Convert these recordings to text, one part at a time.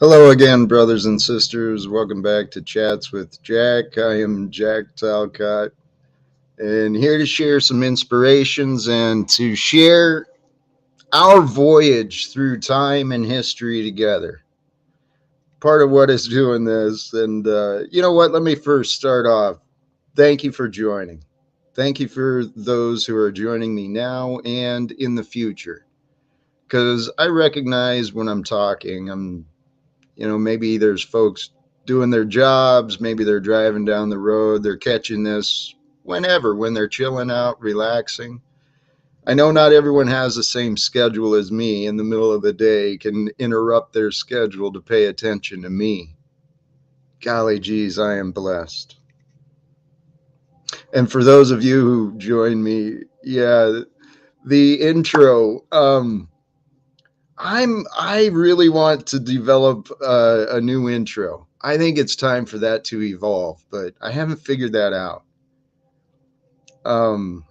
Hello again, brothers and sisters. Welcome back to Chats with Jack. I am Jack Talcott, and here to share some inspirations and to share our voyage through time and history together. Part of what is doing this, and you know what? Let me first start off. Thank you for joining. Thank you for those who are joining me now and in the future. Because I recognize when I'm talking, maybe there's folks doing their jobs, maybe they're driving down the road, they're catching this when they're chilling out, relaxing. I know not everyone has the same schedule as me in the middle of the day, can interrupt their schedule to pay attention to me. Golly geez, I am blessed. And for those of you who joined me, yeah, the intro, I really want to develop a new intro. I think it's time for that to evolve, but I haven't figured that out. Um,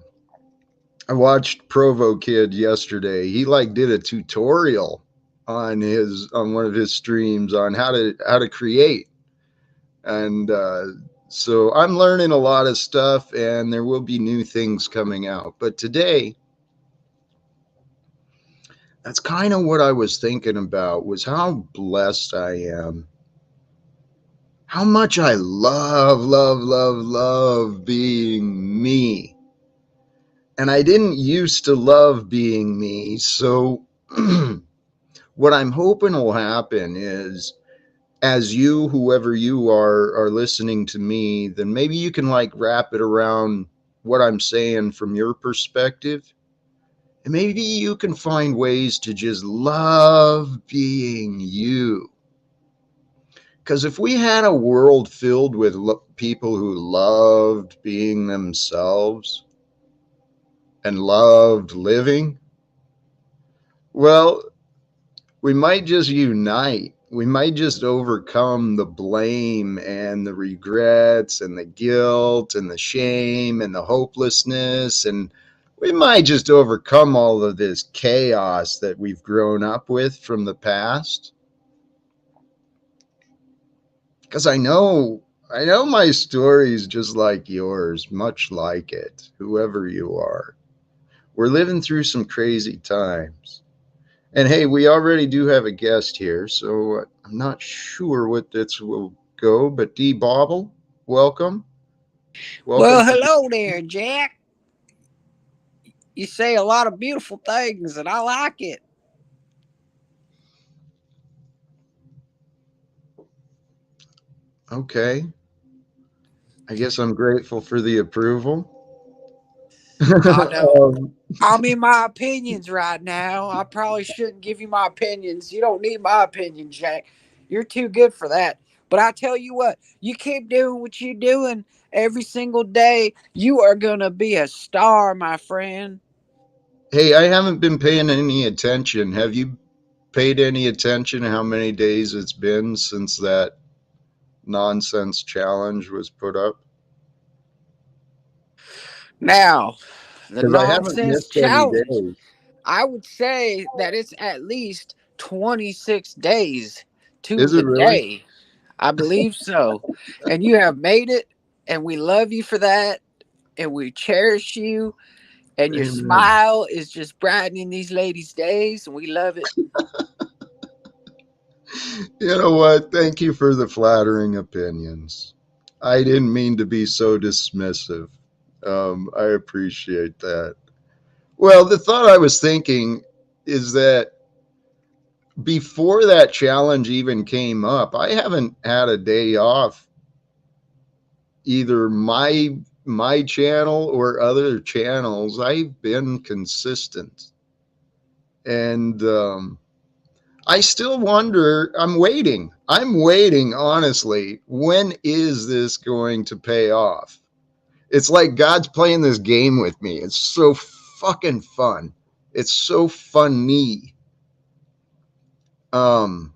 I watched Provo Kid yesterday. He did a tutorial on one of his streams on how to create, and so I'm learning a lot of stuff, and there will be new things coming out. But today, that's kind of what I was thinking about was how blessed I am, how much I love being me. And I didn't used to love being me. So, what I'm hoping will happen is as you, whoever you are listening to me, then maybe you can wrap it around what I'm saying from your perspective. And maybe you can find ways to just love being you. Because if we had a world filled with people who loved being themselves and loved living, well, we might just unite. We might just overcome the blame and the regrets and the guilt and the shame and the hopelessness. And we might just overcome all of this chaos that we've grown up with from the past. Because I know my story is just like yours, much like it, whoever you are. We're living through some crazy times. And hey, we already do have a guest here, so I'm not sure what this will go, but D Bobble, welcome. Welcome Well, to hello there, Jack. You say a lot of beautiful things, and I like it. Okay. I guess I'm grateful for the approval. I know. um, I'm in my opinions right now. I probably shouldn't give you my opinions. You don't need my opinion, Jack. You're too good for that. But I tell you what, you keep doing what you're doing every single day. You are going to be a star, my friend. hey, I haven't been paying any attention. Have you paid any attention to how many days it's been since that nonsense challenge was put up? Now, the Because I haven't nonsense missed any challenge, days. I would say that it's at least 26 days to Is it the really? day. I believe so. And you have made it, and we love you for that, and we cherish you, and your Amen. smile is just brightening these ladies' days, and we love it. You know what? Thank you for the flattering opinions. I didn't mean to be so dismissive. I appreciate that. Well, the thought I was thinking is that before that challenge even came up, I haven't had a day off either my channel or other channels. I've been consistent, and I still wonder. I'm waiting, honestly. When is this going to pay off? It's like God's playing this game with me. It's so fucking fun. It's so funny. Um,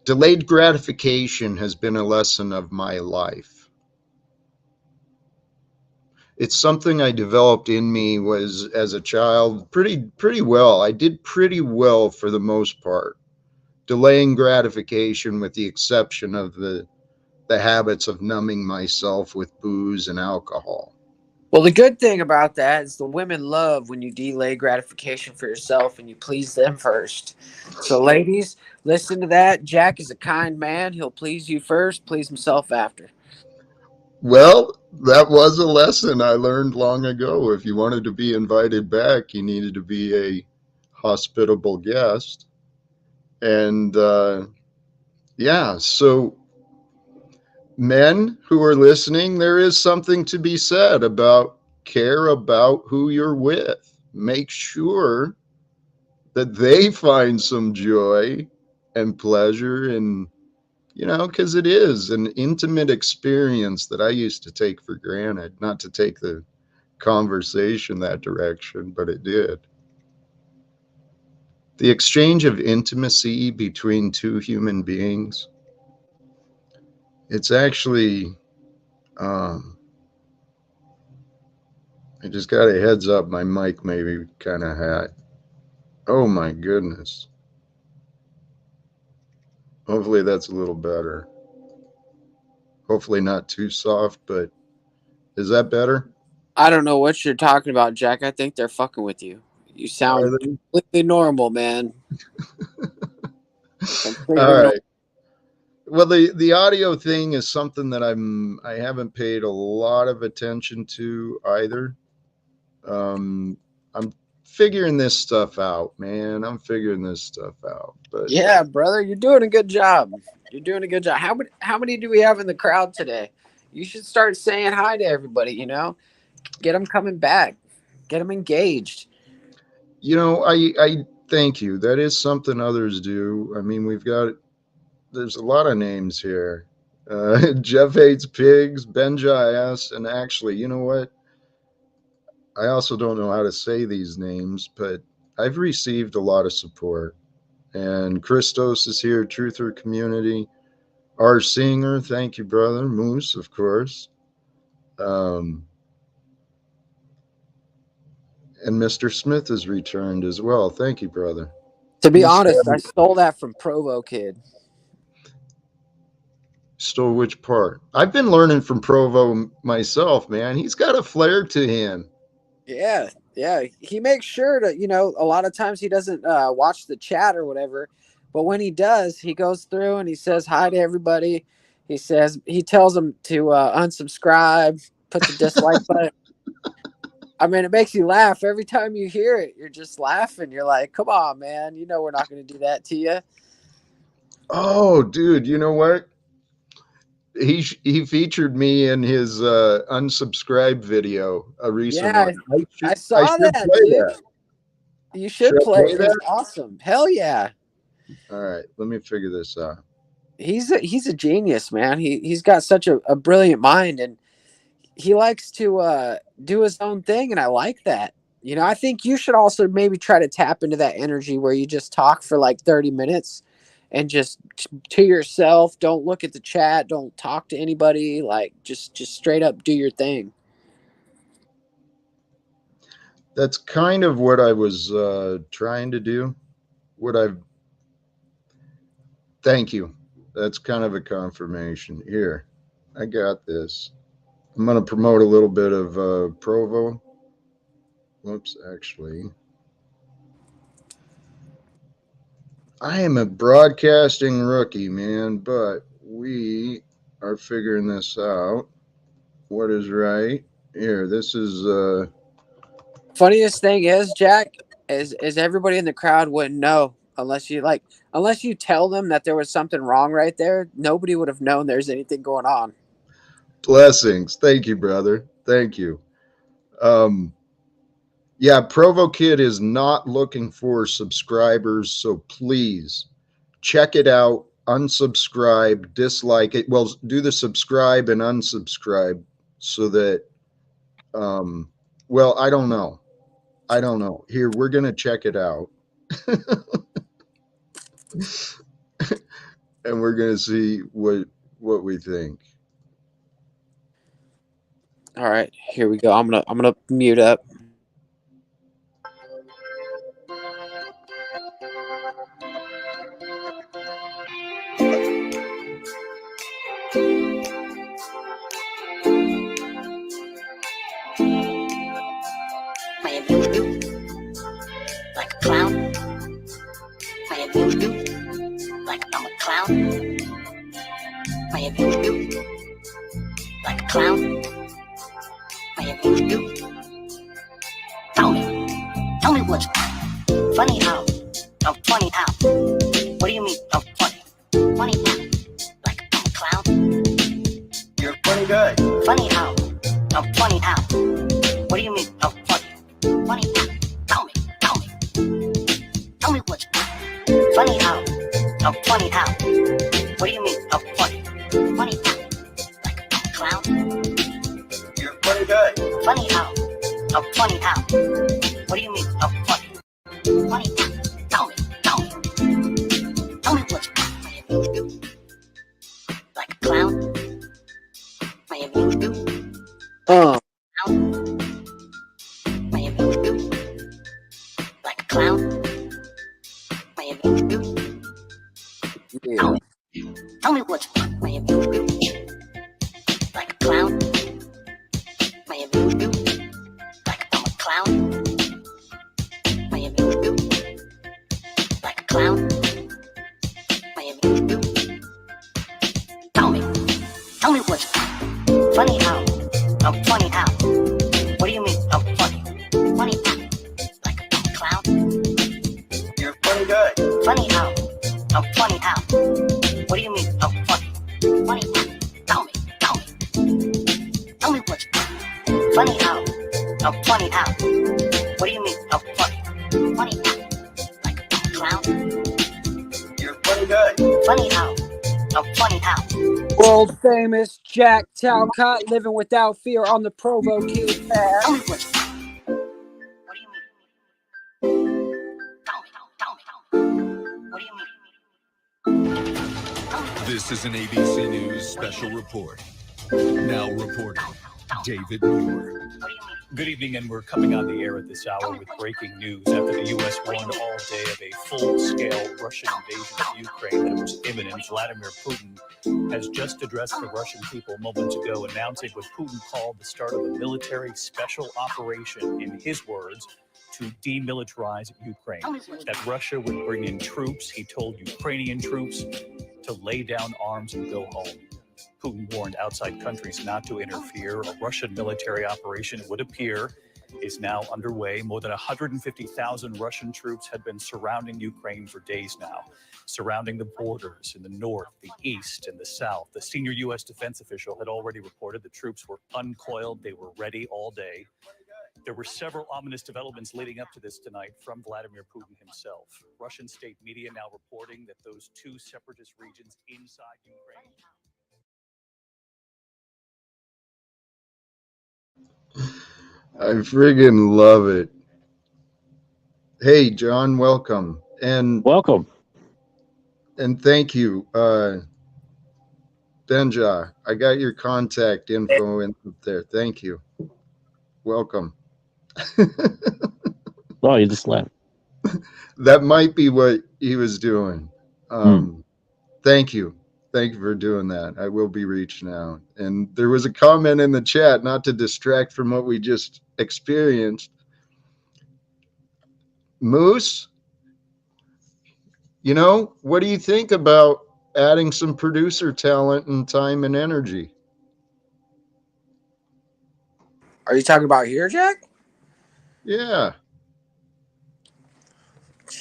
Delayed gratification has been a lesson of my life. It's something I developed in me was as a child pretty well. I did pretty well for the most part. delaying gratification with the exception of the habits of numbing myself with booze and alcohol. Well, the good thing about that is the women love when you delay gratification for yourself and you please them first. So, ladies, listen to that. Jack is a kind man. He'll please you first, please himself after. Well, that was a lesson I learned long ago. If you wanted to be invited back, you needed to be a hospitable guest. And yeah, so men who are listening, there is something to be said about care about who you're with. Make sure that they find some joy and pleasure in, because it is an intimate experience that I used to take for granted, not to take the conversation that direction, but it did. The exchange of intimacy between two human beings, it's actually, um, I just got a heads up, my mic may be kind of hot. Oh my goodness. Hopefully that's a little better. Hopefully not too soft, but is that better? I don't know what you're talking about, Jack. I think they're fucking with you. You Are sound they? completely normal, man. Completely All normal. right. Well, the audio thing is something that I haven't paid a lot of attention to either. I'm figuring this stuff out, man. I'm figuring this stuff out. But Yeah, brother, you're doing a good job. You're doing a good job. How many do we have in the crowd today? You should start saying hi to everybody, Get them coming back. Get them engaged. I thank you. That is something others do. I mean, there's a lot of names here. Jeff hates pigs, Benja S, and actually, you know what? I also don't know how to say these names, but I've received a lot of support. And Christos is here, Truther Community. Our singer, thank you, brother. Moose, of course. Um, and Mr. Smith has returned as well. Thank you, brother. To be You honest, I stole, stole that from Provo Kid. stole which part? I've been learning from Provo myself, man. He's got a flair to him. Yeah, yeah. He makes sure to, a lot of times he doesn't watch the chat or whatever, but when he does, he goes through and he says hi to everybody. He tells them to unsubscribe, put the dislike button. I mean, it makes you laugh every time you hear it. You're just laughing. You're like, "Come on, man! You know we're not going to do that to you." Oh, dude, you know what? He featured me in his unsubscribe video, a recent Yeah, one. I I should I saw should that, play dude. that. You Should should I play play it. It was that? awesome. Hell yeah. All right, let me figure this out. He's a genius, man. He's got such a brilliant mind, and he likes to do his own thing, and I like that. I think you should also maybe try to tap into that energy where you just talk for like 30 minutes and just to yourself. Don't look at the chat. Don't talk to anybody. Like just straight up do your thing. That's kind of what I was trying to do. What I've Thank you. That's kind of a confirmation. Here, I got this. I'm going to promote a little bit of Provo. Whoops, actually. I am a broadcasting rookie, man, but we are figuring this out. What is right? Here, this is Funniest thing is, Jack, is everybody in the crowd wouldn't know unless you tell them that there was something wrong right there. Nobody would have known there's anything going on. blessings. Thank you, brother. Thank you. Um, yeah, Provo Kid is not looking for subscribers, so please check it out, unsubscribe, dislike it. Well, do the subscribe and unsubscribe so that, um, well, I don't know. I don't know. Here, we're going to check it out and we're going to see what we think. All right, here we go. I'm gonna mute up. clown. I abuse you like I'm a clown. I abuse you like a clown. I abuse you. Tell me what's funny how? I'm funny how? What do you mean I'm funny? Funny how? Like I'm a clown? You're a funny guy. Funny how? I'm funny how? What do you mean I'm funny? Funny how? Tell me what's funny how? I'm funny how? What do you mean I'm funny? Funny how? Like I'm a clown? You're a funny guy. Funny how? I'm funny how? What do you mean I'm funny? Funny how? Tell me what's I abuse you like a clown. I abuse you. Clown. I abuse you like a clown. I abuse you. Yeah. Tell me what's I abuse you like a clown. I abuse you like I'm a clown. I abuse you like a clown. I abuse you. Tell me what's funny how? I'm funny how? What do you mean I'm funny? Funny how? Like I'm a clown? You're a funny guy. Funny how? I'm funny how? What do you mean I'm funny? Funny how? Tell me what's funny how? I'm funny how? What do you mean I'm funny? Funny how? Like I'm a clown? You're a funny guy. Funny how? I'm funny how? World famous Jack Talcott living without fear on the Provo Kid path. Tell me what's what do you mean? Tell me. What do you mean? This is an ABC News special report. Now reporting, David Moore. Good evening, and we're coming on the air at this hour with breaking news after the U.S. warned all day of a full-scale Russian invasion of Ukraine that was imminent. Vladimir Putin has just addressed the Russian people moments ago, announcing what Putin called the start of a military special operation, in his words, to demilitarize Ukraine. That Russia would bring in troops. He told Ukrainian troops to lay down arms and go home. Putin warned outside countries not to interfere. A Russian military operation, it would appear, is now underway. More than 150,000 Russian troops had been surrounding Ukraine for days now, surrounding the borders in the north, the east, and the south. The senior U.S. defense official had already reported the troops were uncoiled. They were ready all day. There were several ominous developments leading up to this tonight from Vladimir Putin himself. Russian state media now reporting that those two separatist regions inside Ukraine. I friggin' love it. Hey, John, welcome. And thank you. Benja, I got your contact info in there. Thank you. Welcome. Oh, you just left. That might be what he was doing. Thank you. Thank you for doing that. I will be reaching out. And there was a comment in the chat, not to distract from what we just experienced. Moose, you know, what do you think about adding some producer talent and time and energy? Are you talking about here, Jack? Yeah.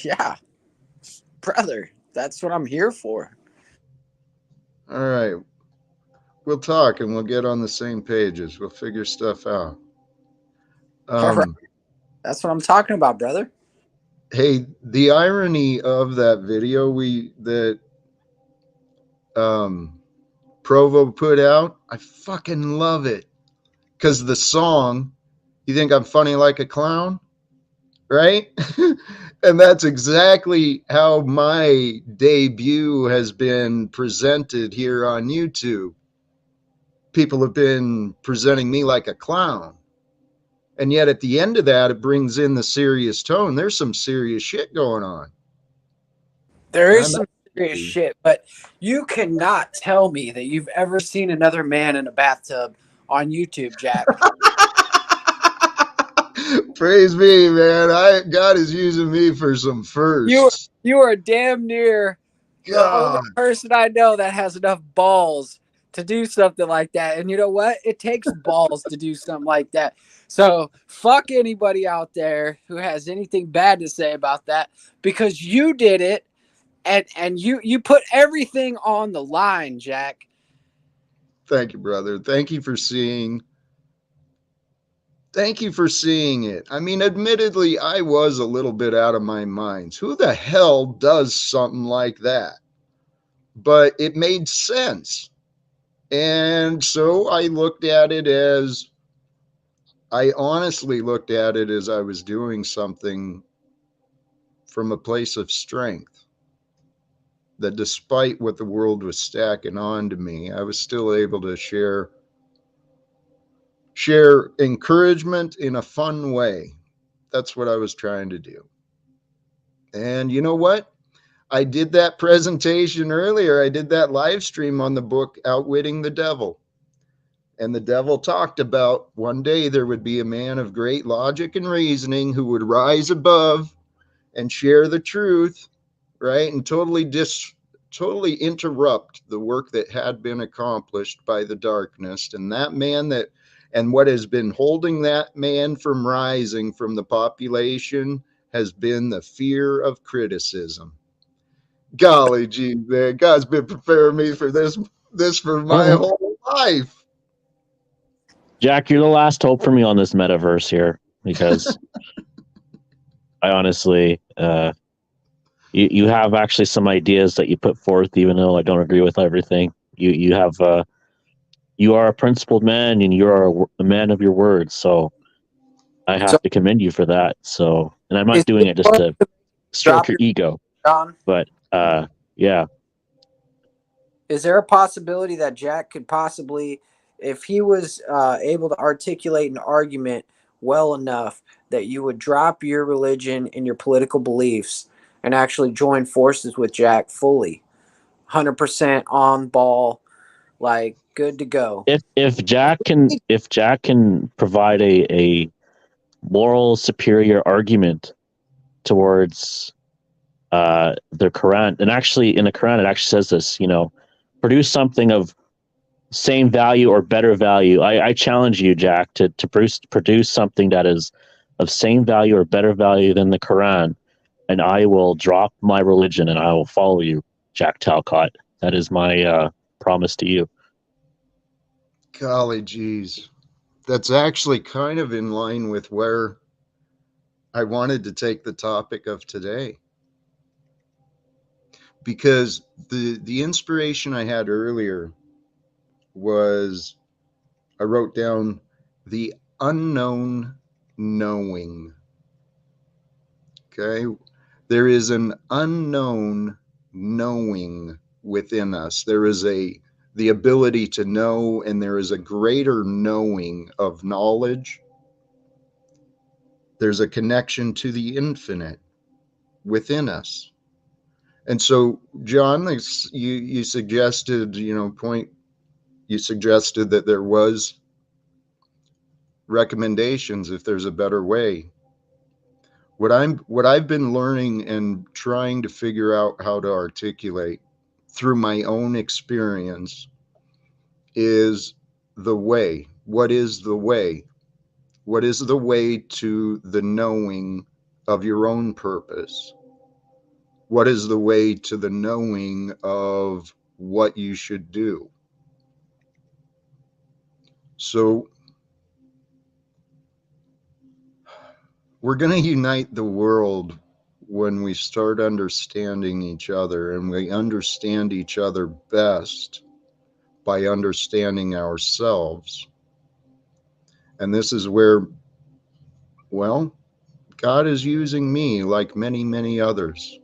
Yeah. Brother, that's what I'm here for. All right. We'll talk and we'll get on the same pages. We'll figure stuff out. All right. That's what I'm talking about, brother. Hey, the irony of that video that Provo put out, I fucking love it. Because the song, You Think I'm Funny Like a Clown? Right? And that's exactly how my debut has been presented here on YouTube. People have been presenting me like a clown. And yet at the end of that, it brings in the serious tone. There's some serious shit going on. There is some serious shit, but you cannot tell me that you've ever seen another man in a bathtub on YouTube, Jack. Praise me, man. God is using me for some You firsts. you are damn near the only God, person I know that has enough balls to do something like that. And you know what? It takes balls to do something like that. So fuck anybody out there who has anything bad to say about that, because you did it, and you put everything on the line, Jack. thank you, brother. Thank you for seeing it. I mean, admittedly, I was a little bit out of my mind. Who the hell does something like that? But it made sense. And so I honestly looked at it as I was doing something from a place of strength. That despite what the world was stacking on to me, I was still able to share encouragement in a fun way. That's what I was trying to do. And you know what? I did that presentation earlier. I did that live stream on the book Outwitting the Devil. And the devil talked about one day there would be a man of great logic and reasoning who would rise above and share the truth, right? And totally interrupt the work that had been accomplished by the darkness. And what has been holding that man from rising from the population has been the fear of criticism. Golly gee, man, God's been preparing me for this for my whole life. Jack, you're the last hope for me on this metaverse here, because I honestly, you have actually some ideas that you put forth, even though I don't agree with everything. You have you are a principled man, and you are a man of your words. So I So have to commend you for that. So, and I'm is not doing it it just fun to to stroke drop your your ego, John? but yeah. Is there a possibility that Jack could possibly, if he was able to articulate an argument well enough, that you would drop your religion and your political beliefs and actually join forces with Jack fully, 100% on ball, like good to go? If Jack can provide a moral superior argument towards the Quran, and actually in the Quran it actually says this, produce something of same value or better value. I challenge you, Jack, to produce something that is of same value or better value than the Quran, and I will drop my religion and I will follow you, Jack Talcott. That is my promise to you. Golly geez. That's actually kind of in line with where I wanted to take the topic of today. Because the inspiration I had earlier was I wrote down the unknown knowing. Okay? There is an unknown knowing within us. There is the ability to know, and there is a greater knowing of knowledge. There's a connection to the infinite within us. And so, John, you suggested, you suggested that there was recommendations if there's a better way. What I've been learning and trying to figure out how to articulate through my own experience is the way. What is the way? What is the way to the knowing of your own purpose? What is the way to the knowing of what you should do? So we're going to unite the world when we start understanding each other, and we understand each other best by understanding ourselves. And this is where, well, God is using me like many, many others.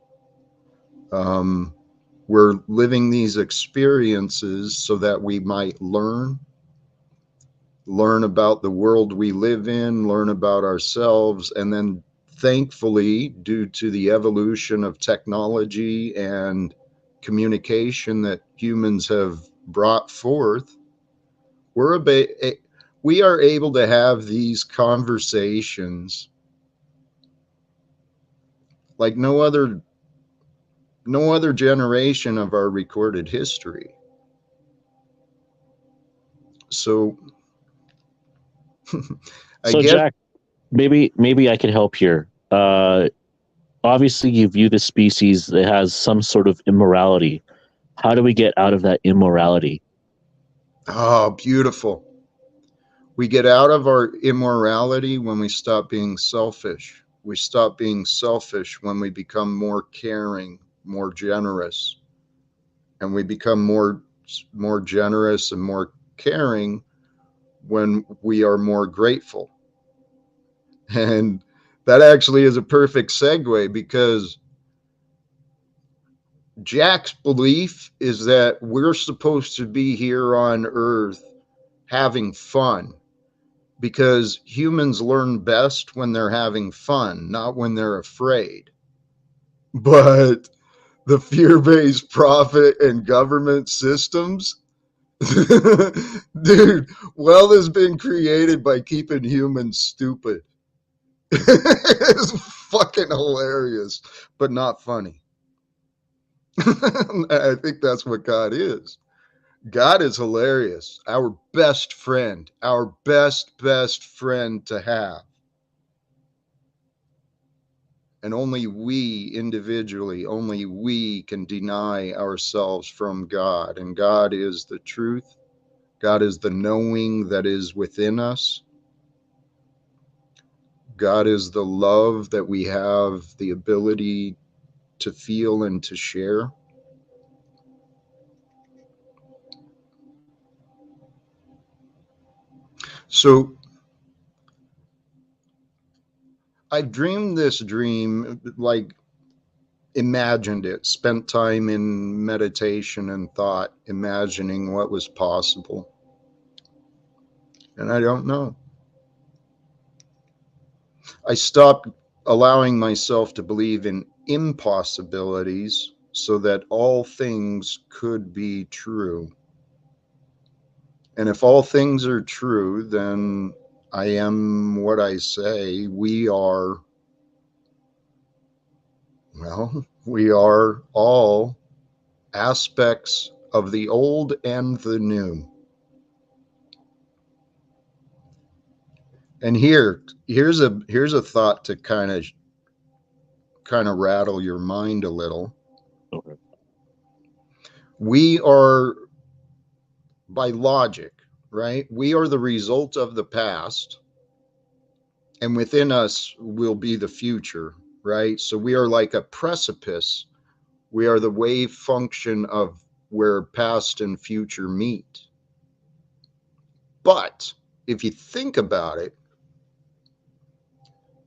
We're living these experiences so that we might learn about the world we live in, learn about ourselves, and then thankfully, due to the evolution of technology and communication that humans have brought forth, we're we are able to have these conversations like no other generation of our recorded history. So I So, guess Jack, maybe I can help here. Obviously, you view the species that has some sort of immorality. How do we get out of that immorality? oh, beautiful. We get out of our immorality when we stop being selfish. We stop being selfish when we become more caring, more generous, and we become more generous and more caring when we are more grateful. And that actually is a perfect segue because Jack's belief is that we're supposed to be here on Earth having fun because humans learn best when they're having fun, not when they're afraid. But the fear based profit and government systems, dude, wealth has been created by keeping humans stupid. It's fucking hilarious, but not funny. I think that's what God is. God is hilarious. Our best friend, our best friend to have. And only we individually, only we can deny ourselves from God. And God is the truth. God is the knowing that is within us. God is the love that we have the ability to feel and to share. So I've dreamed this dream, like imagined it, spent time in meditation and thought, imagining what was possible. And I don't know. I stopped allowing myself to believe in impossibilities so that all things could be true. And if all things are true, then I am what I say. We are, well, we are all aspects of the old and the new. And here's a thought to kind of rattle your mind a little. Okay. We are, by logic, right? We are the result of the past, and within us will be the future, right? So we are like a precipice. We are the wave function of where past and future meet. But if you think about it,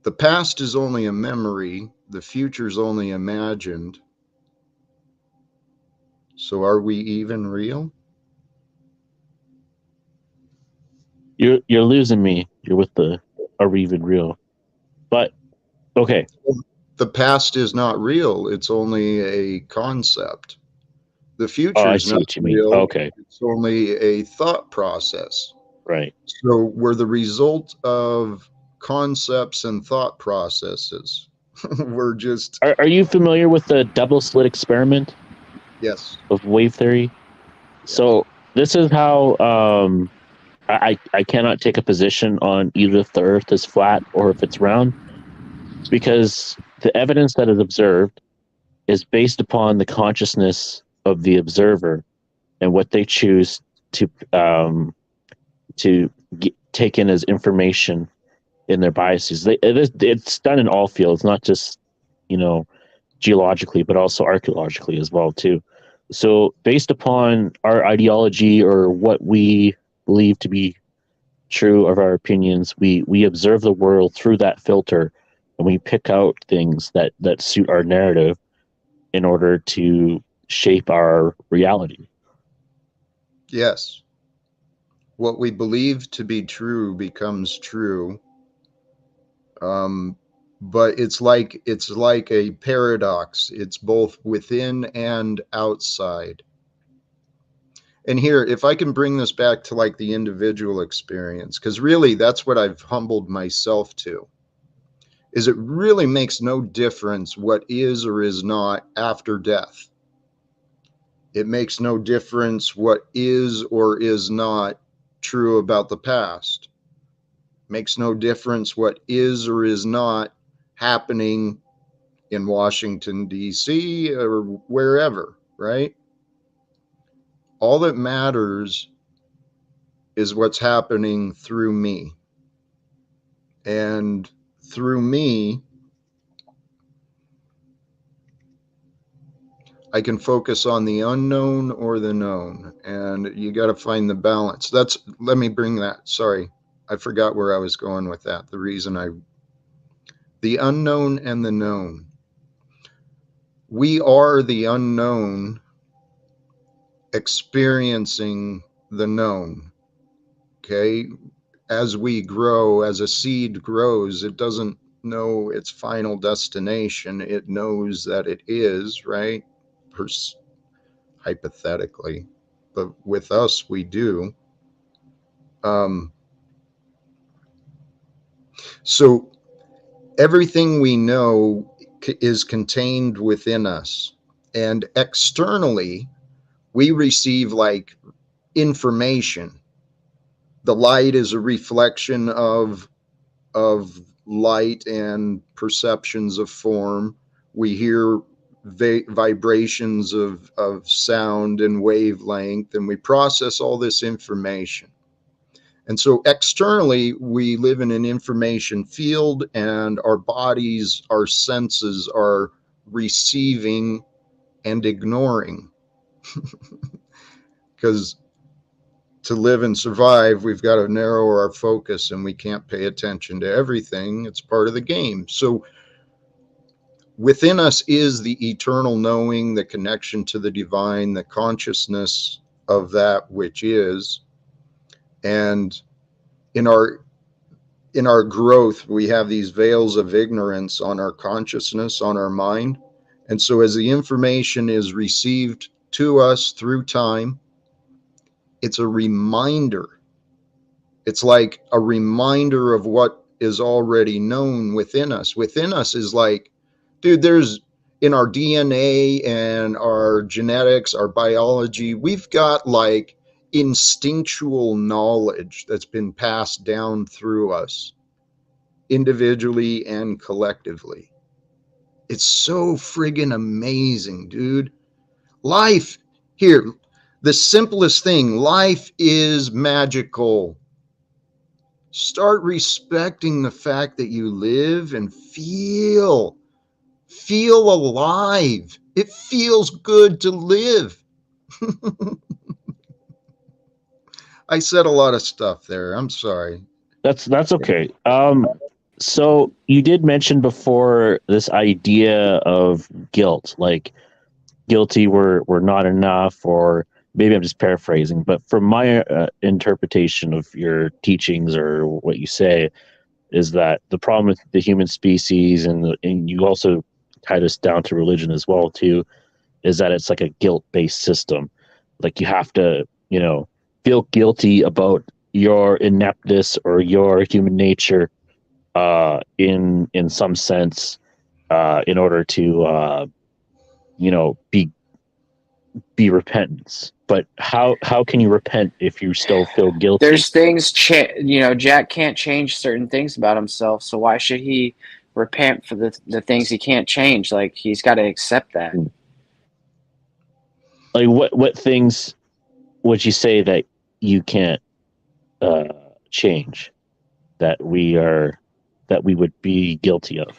the past is only a memory, the future is only imagined. So are we even real? You're losing me. You're with the are we even real? But okay, The past is not real, it's only a concept. The oh, future I is see not what you mean. real, Okay, it's only a thought process. right. So we're the result of concepts and thought processes. We're just, Are you familiar with the double slit experiment yes, of wave theory? yes. So this is how I cannot take a position on either if the Earth is flat or if it's round because the evidence that is observed is based upon the consciousness of the observer and what they choose to um, take in as information in their biases. It's done in all fields, not just you know geologically, but also archaeologically as well too. So based upon our ideology or what we believe to be true of our opinions, we observe the world through that filter, and we pick out things that suit our narrative in order to shape our reality. Yes. What we believe to be true becomes true. Um, but it's like a paradox. It's both within and outside. And here, if I can bring this back to like the individual experience, because really that's what I've humbled myself to, is it really makes no difference what is or is not after death. It makes no difference what is or is not true about the past. It makes no difference what is or is not happening in Washington, D.C. or wherever, right? All that matters is what's happening through me. And through me, I can focus on the unknown or the known, and you got to find the balance. Let me bring that. Sorry, I forgot where I was going with that. The unknown and the known. We are the unknown experiencing the known. Okay. As we grow, as a seed grows, it doesn't know its final destination. It knows that it is, right? Hypothetically, but with us, we do. So everything we know is contained within us, and externally, we receive like information. The light is a reflection of light and perceptions of form. We hear vibrations of sound and wavelength, and we process all this information. And so externally, we live in an information field, and our bodies, our senses are receiving and ignoring. Because to live and survive, we've got to narrow our focus, and we can't pay attention to everything. It's part of the game. So within us is the eternal knowing, the connection to the divine, the consciousness of that which is. And in our growth, we have these veils of ignorance on our consciousness, on our mind. And so as the information is received to us through time, it's a reminder. It's like a reminder of what is already known within us. Within us is like, dude, there's in our DNA and our genetics, our biology, we've got like instinctual knowledge that's been passed down through us individually and collectively. It's so friggin' amazing, dude. Life here, the simplest thing, life is magical. Start respecting the fact that you live and feel alive. It feels good to live. I said a lot of stuff there. I'm sorry. That's okay. So you did mention before this idea of guilt, like guilty we're not enough, or maybe I'm just paraphrasing, but from my interpretation of your teachings or what you say is that the problem with the human species, and you also tie this down to religion as well too, is that it's like a guilt-based system. Like you have to, feel guilty about your ineptness or your human nature in some sense in order to be repentance. But how can you repent if you still feel guilty? There's things, Jack can't change certain things about himself, so why should he repent for the things he can't change? Like, he's got to accept that. Like what things would you say that you can't change that we would be guilty of?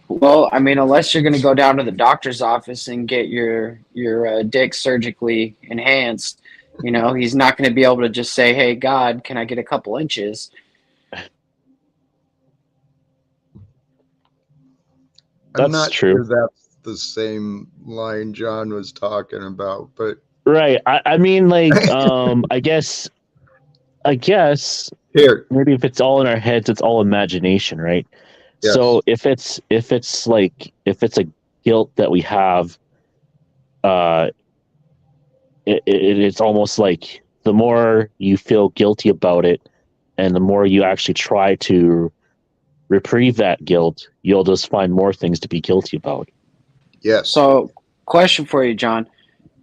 Well, I mean, unless you're going to go down to the doctor's office and get your dick surgically enhanced, he's not going to be able to just say, "Hey, God, can I get a couple inches?" I'm not sure that's the same line John was talking about, but right. I mean, like, I guess here, maybe if it's all in our heads, it's all imagination, right? Yes. So if it's a guilt that we have, it's almost like the more you feel guilty about it, and the more you actually try to reprieve that guilt, you'll just find more things to be guilty about. Yes. So, question for you, John.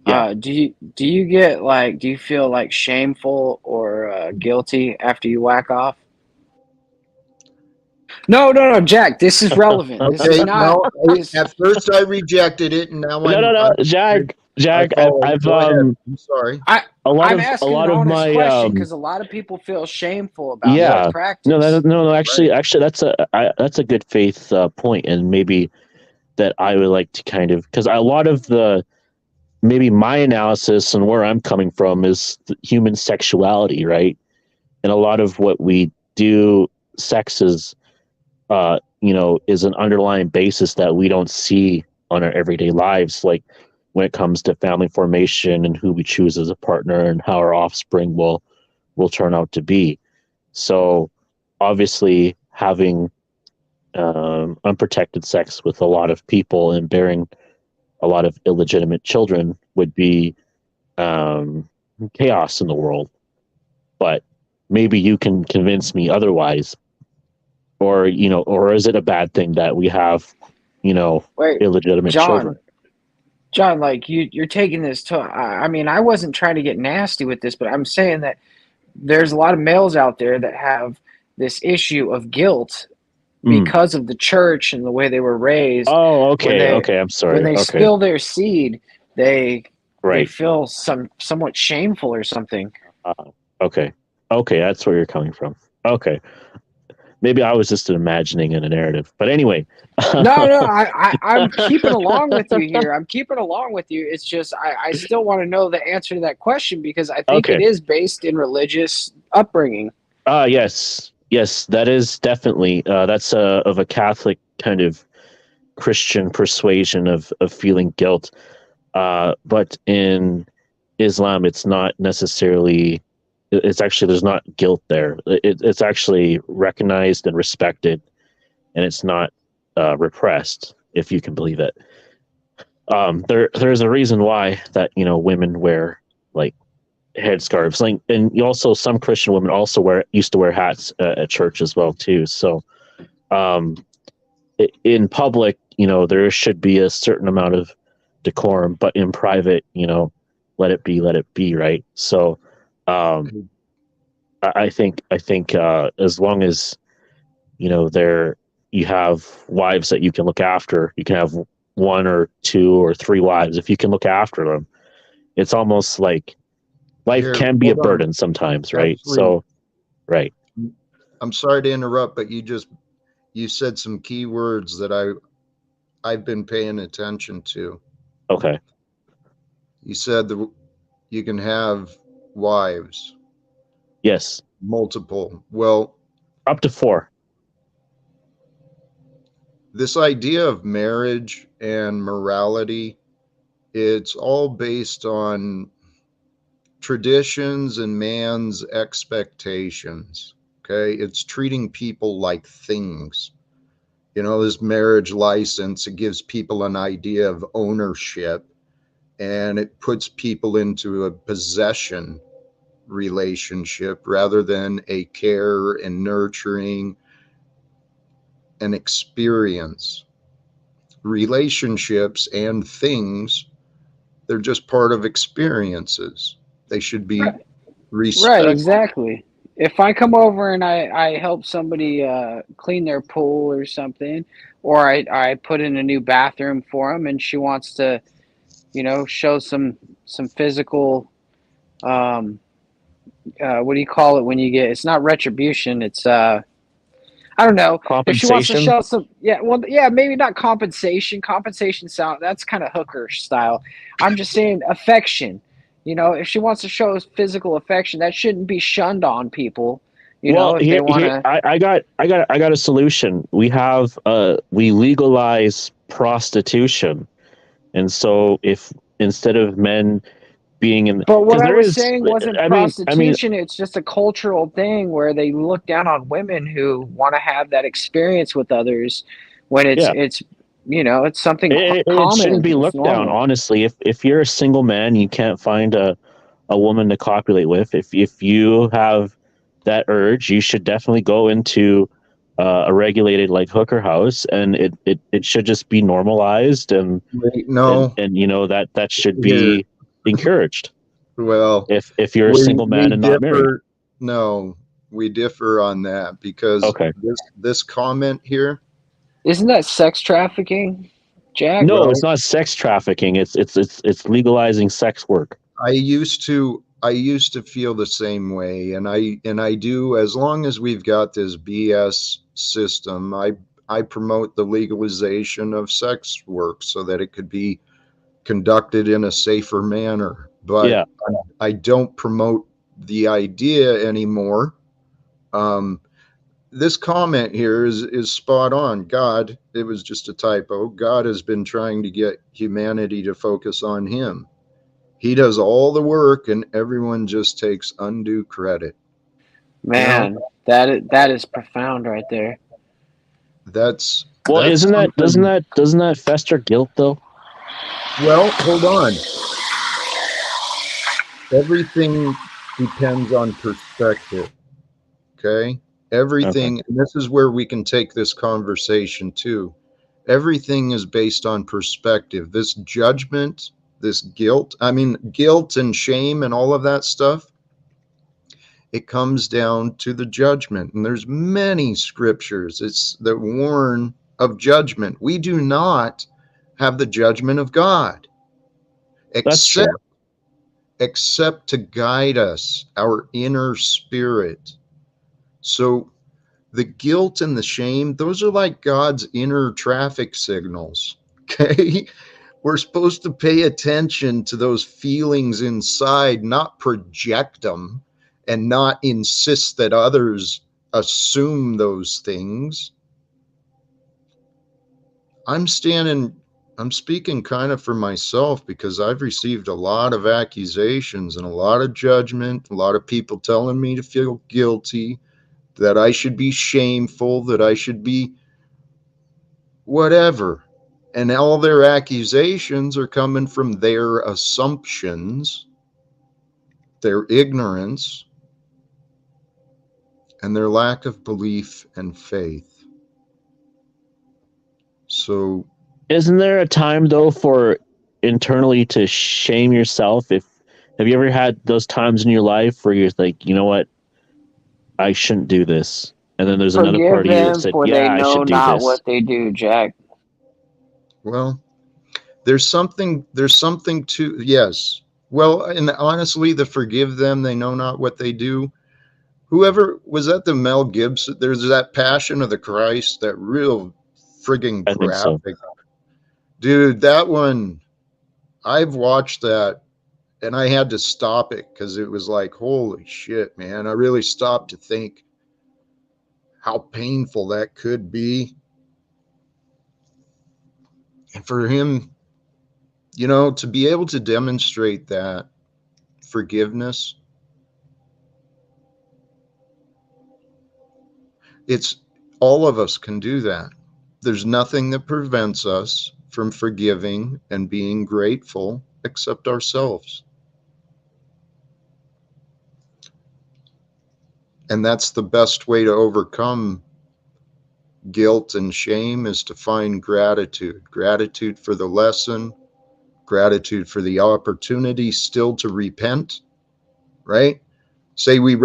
Yeah. Do you get like, do you feel like shameful or guilty after you whack off? No, Jack. This is relevant. This is Okay, not. at first I rejected it, and now No, Jack, I follow. I've Go ahead. I'm sorry. I'm asking an honest my question because a lot of people feel shameful about yeah, that practice. no, actually, that's a good faith point, and maybe that I would like to kind of, because a lot of the, maybe my analysis and where I'm coming from is human sexuality, right? And a lot of what we do, sex is, is an underlying basis that we don't see on our everyday lives, like when it comes to family formation and who we choose as a partner and how our offspring will turn out to be. So obviously having unprotected sex with a lot of people and bearing a lot of illegitimate children would be chaos in the world. But maybe you can convince me otherwise, or is it a bad thing that we have, Wait, illegitimate children? John, like you're taking this to. I mean, I wasn't trying to get nasty with this, but I'm saying that there's a lot of males out there that have this issue of guilt because of the church and the way they were raised. Oh, okay, I'm sorry. When they spill their seed, they Right. feel somewhat shameful or something. Okay, that's where you're coming from. Okay, maybe I was just imagining in a narrative, but anyway. No, I'm keeping along with you here. I'm keeping along with you. It's just I still want to know the answer to that question because I think it is based in religious upbringing. Yes, that is definitely that's of a Catholic kind of Christian persuasion of feeling guilt. But in Islam, it's not necessarily. It's actually, there's not guilt there. It's actually recognized and respected, and it's not repressed, if you can believe it. There's a reason why that women wear like headscarves, like, and also some Christian women also used to wear hats at church as well too. So, in public, there should be a certain amount of decorum, but in private, let it be, right? So, I think as long as you have wives that you can look after, you can have one or two or three wives. If you can look after them, it's almost like life can be a burden sometimes, right? Actually, so, right. I'm sorry to interrupt, but you said some key words that I've been paying attention to. Okay. You said you can have wives. Yes. Multiple. Well, up to 4. This idea of marriage and morality, it's all based on traditions and man's expectations. Okay. It's treating people like things. This marriage license, it gives people an idea of ownership, and it puts people into a possession relationship rather than a care and nurturing and experience. Relationships and things, they're just part of experiences. They should be respected. Right, exactly. If I come over and I help somebody clean their pool or something, or I put in a new bathroom for them, and she wants to, show some physical, what do you call it when you get? It's not retribution. It's I don't know. If she wants to show some, maybe not compensation. Compensation that's kind of hooker style. I'm just saying affection. If she wants to show physical affection, that shouldn't be shunned on people. If they want to. I got a solution. We legalize prostitution, and so if instead of men being in, but what I was saying wasn't prostitution. It's just a cultural thing where they look down on women who want to have that experience with others. When it's it's something It shouldn't common. be It's looked down, normal. honestly. If you're a single man, you can't find a woman to copulate with. If you have that urge, you should definitely go into a regulated like hooker house, and it should just be normalized, Wait, no, that should here. be encouraged. Well, If you're a we single man we and not married. differ. No, we differ on that because Okay. this comment here. Isn't that sex trafficking, Jack? No, it's Well, not sex trafficking. It's legalizing sex work. I used to feel the same way, and I do, as long as we've got this BS system. I promote the legalization of sex work so that it could be conducted in a safer manner. But Yeah, I don't promote the idea anymore. Um, this comment here is spot on. God, it was just a typo. God has been trying to get humanity to focus on Him. He does all the work, and everyone just takes undue credit. You know, Man, that is profound right there. that's well, that's isn't that something. doesn't that fester guilt though? Well, hold on. Everything depends on perspective. Okay. Okay. Everything, and this is where we can take this conversation too. Everything is based on perspective. This judgment, this guilt, guilt and shame and all of that stuff, it comes down to the judgment. And there's many scriptures that warn of judgment. We do not have the judgment of God, That's except true. except to guide us, our inner spirit. So the guilt and the shame, those are like God's inner traffic signals. Okay. We're supposed to pay attention to those feelings inside, not project them and not insist that others assume those things. I'm standing, I'm speaking kind of for myself because I've received a lot of accusations and a lot of judgment, a lot of people telling me to feel guilty, that I should be shameful, that I should be whatever. And all their accusations are coming from their assumptions, their ignorance, and their lack of belief and faith. So, Isn't there a time though for internally to shame yourself? If have you ever had those times in your life where you're like, you know what, I shouldn't do this, and then there's another Forgive part of you that them, said, for they yeah, I know should do not this. what they do, Jack. well, there's something to, yes. Well, and honestly, the forgive them, they know not what they do. Whoever was that, the Mel Gibson, there's that Passion of the Christ, that real friggin' I think so. graphic. Dude, that one, I've watched that and I had to stop it because it was like, holy shit, man. I really stopped to think how painful that could be. And for him, to be able to demonstrate that forgiveness, it's all of us can do that. There's nothing that prevents us from forgiving and being grateful except ourselves. And that's the best way to overcome guilt and shame, is to find gratitude for the lesson, gratitude for the opportunity still to repent, right? Say we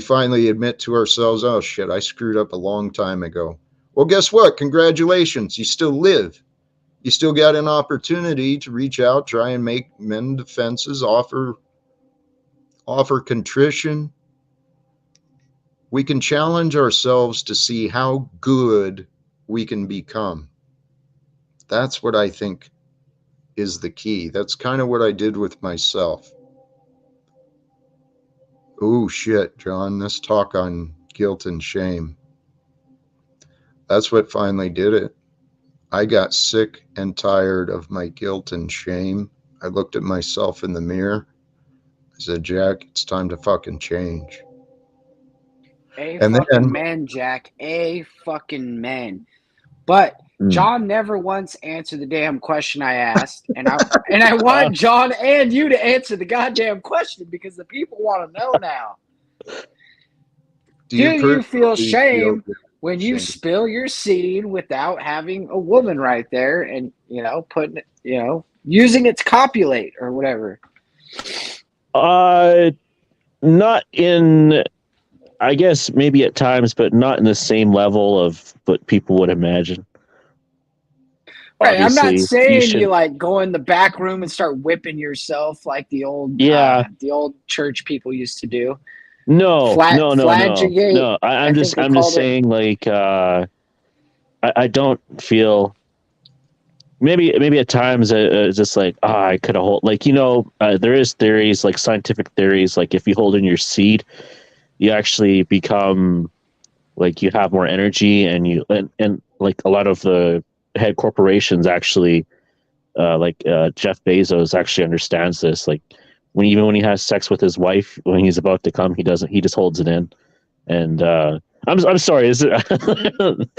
finally admit to ourselves, oh shit, I screwed up a long time ago. Well, guess what? Congratulations, you still live. You still got an opportunity to reach out, try and mend offenses, offer contrition. We can challenge ourselves to see how good we can become. That's what I think is the key. That's kind of what I did with myself. Oh shit, John, this talk on guilt and shame. That's what finally did it. I got sick and tired of my guilt and shame. I looked at myself in the mirror. I said, Jack, it's time to fucking change. A And fucking then, man, Jack. A fucking man. But John never once answered the damn question I asked, and I want John and you to answer the goddamn question because the people want to know now. Do you feel shame when you spill your seed without having a woman right there and putting it, using it to copulate or whatever? Not in, I guess maybe at times, but not in the same level of what people would imagine. Right, I'm not saying you like go in the back room and start whipping yourself like the old church people used to do. No. Flagellate. I'm just saying, like, I don't feel. Maybe at times it's just like, I could have hold, like, there is theories, like scientific theories, like if you hold in your seed, you actually become, like, you have more energy, and and like a lot of the head corporations actually, Jeff Bezos actually understands this. Like, even when he has sex with his wife, when he's about to come, he just holds it in. And I'm sorry, is it?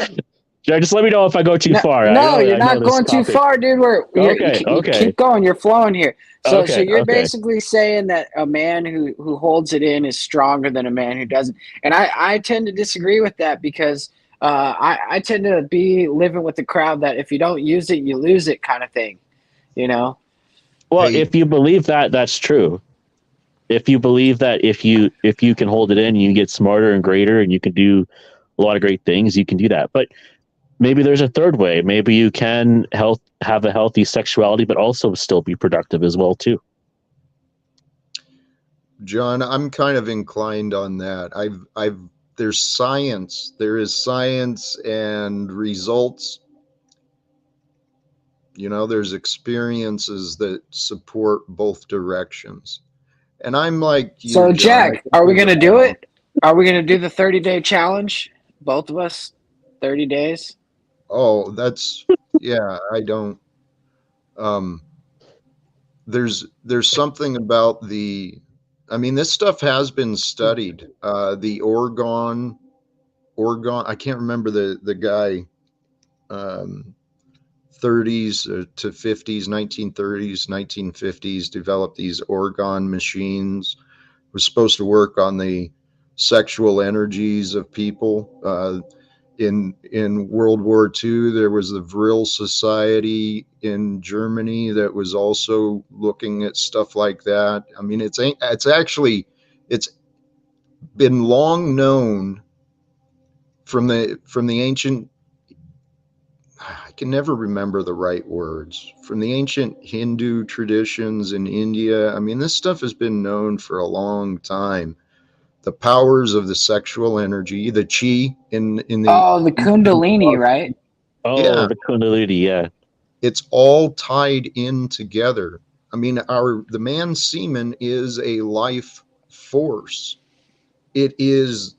Just let me know if I go too far. No, you're not going too far, dude. You keep going. You're flowing here. So you're basically saying that a man who holds it in is stronger than a man who doesn't. And I tend to disagree with that because I tend to be living with the crowd that if you don't use it, you lose it kind of thing, Well, if you believe that, that's true. If you believe that if you can hold it in, you get smarter and greater, and you can do a lot of great things, you can do that. But maybe there's a third way. Maybe you can have a healthy sexuality, but also still be productive as well too. John, I'm kind of inclined on that. There's science. There is science and results. There's experiences that support both directions. And I'm like you, So, John, Jack, are we going to do it? Are we going to do the 30-day challenge? Both of us? 30 days? Oh, that's, yeah, I don't. There's something about this stuff has been studied. The Oregon, I can't remember the guy, 30s to 50s, 1930s, 1950s, developed these Oregon machines. Was supposed to work on the sexual energies of people. In World War II, there was the Vril Society in Germany that was also looking at stuff like that. It's been long known from the ancient. I can never remember the right words, from the ancient Hindu traditions in India. This stuff has been known for a long time. The powers of the sexual energy, the chi in the the Kundalini, right? Yeah, the Kundalini, yeah. It's all tied in together. The man's semen is a life force. It is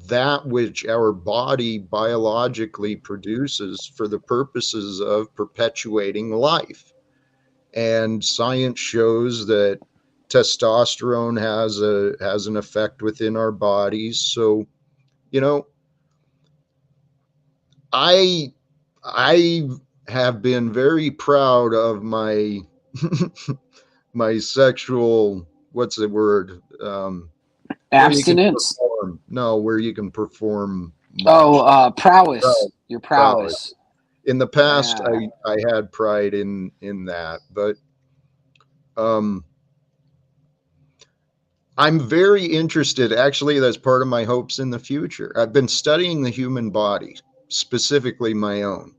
that which our body biologically produces for the purposes of perpetuating life. And science shows that testosterone has an effect within our bodies. So, I have been very proud of my my sexual, what's the word? Abstinence? Where you can perform much. Prowess. Your prowess. In the past, I had pride in that, but I'm very interested. Actually, that's part of my hopes in the future. I've been studying the human body, specifically my own,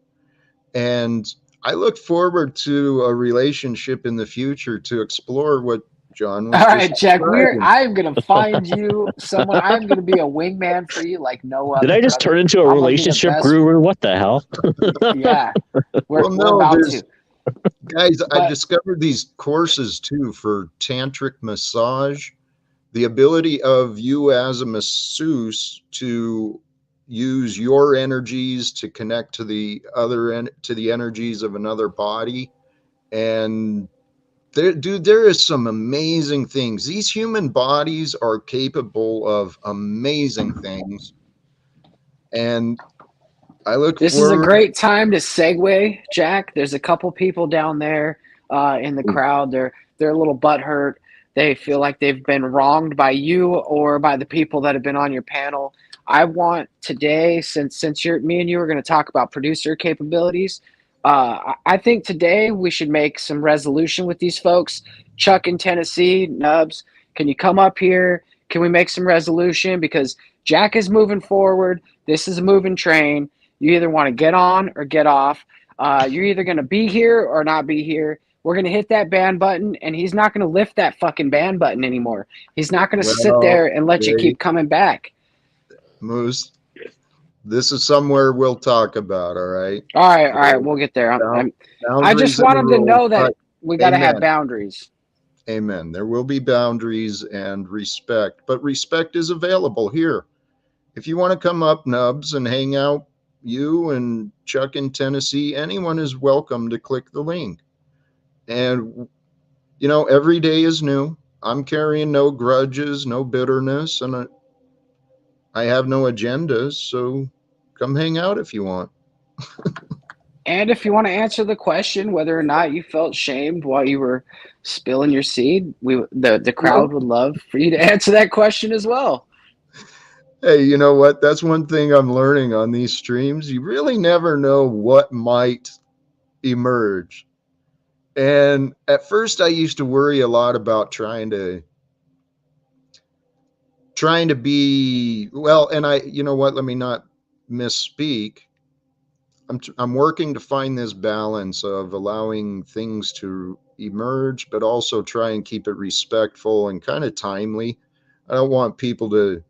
and I look forward to a relationship in the future to explore what John was. All right, Jack. I'm gonna find you someone. I'm gonna be a wingman for you, like no other. Did I just turn into a relationship guru? What the hell? Yeah, we're about to. Guys, I've discovered these courses too for tantric massage. The ability of you as a masseuse to use your energies to connect to the energies of another body. And there is some amazing things. These human bodies are capable of amazing things. And I look This is a forward. great time to segue, Jack. There's a couple people down there in the crowd. They're a little butthurt. They feel like they've been wronged by you or by the people that have been on your panel. I want today, since me and you are going to talk about producer capabilities, I think today we should make some resolution with these folks. Chuck in Tennessee, Nubs, can you come up here? Can we make some resolution? Because Jack is moving forward. This is a moving train. You either want to get on or get off. You're either going to be here or not be here. We're going to hit that ban button, and he's not going to lift that fucking ban button anymore. He's not going to sit Well, there and let you keep coming back. Moose, this is somewhere we'll talk about, all right? All right, we'll get there. I just Boundaries want and him to know rules, that but we got to have amen. boundaries. Amen. There will be boundaries and respect, but respect is available here. If you want to come up, Nubs, and hang out, you and Chuck in Tennessee, anyone is welcome to click the link. And, you know, every day is new. I'm carrying no grudges, no bitterness, and I have no agendas. So come hang out if you want. And if you want to answer the question whether or not you felt shamed while you were spilling your seed, the crowd would love for you to answer that question as well. Hey, you know what? That's one thing I'm learning on these streams. You really never know what might emerge. And at first I used to worry a lot about trying to be, well, and you know what, let me not misspeak. I'm working to find this balance of allowing things to emerge, but also try and keep it respectful and kind of timely. I don't want people to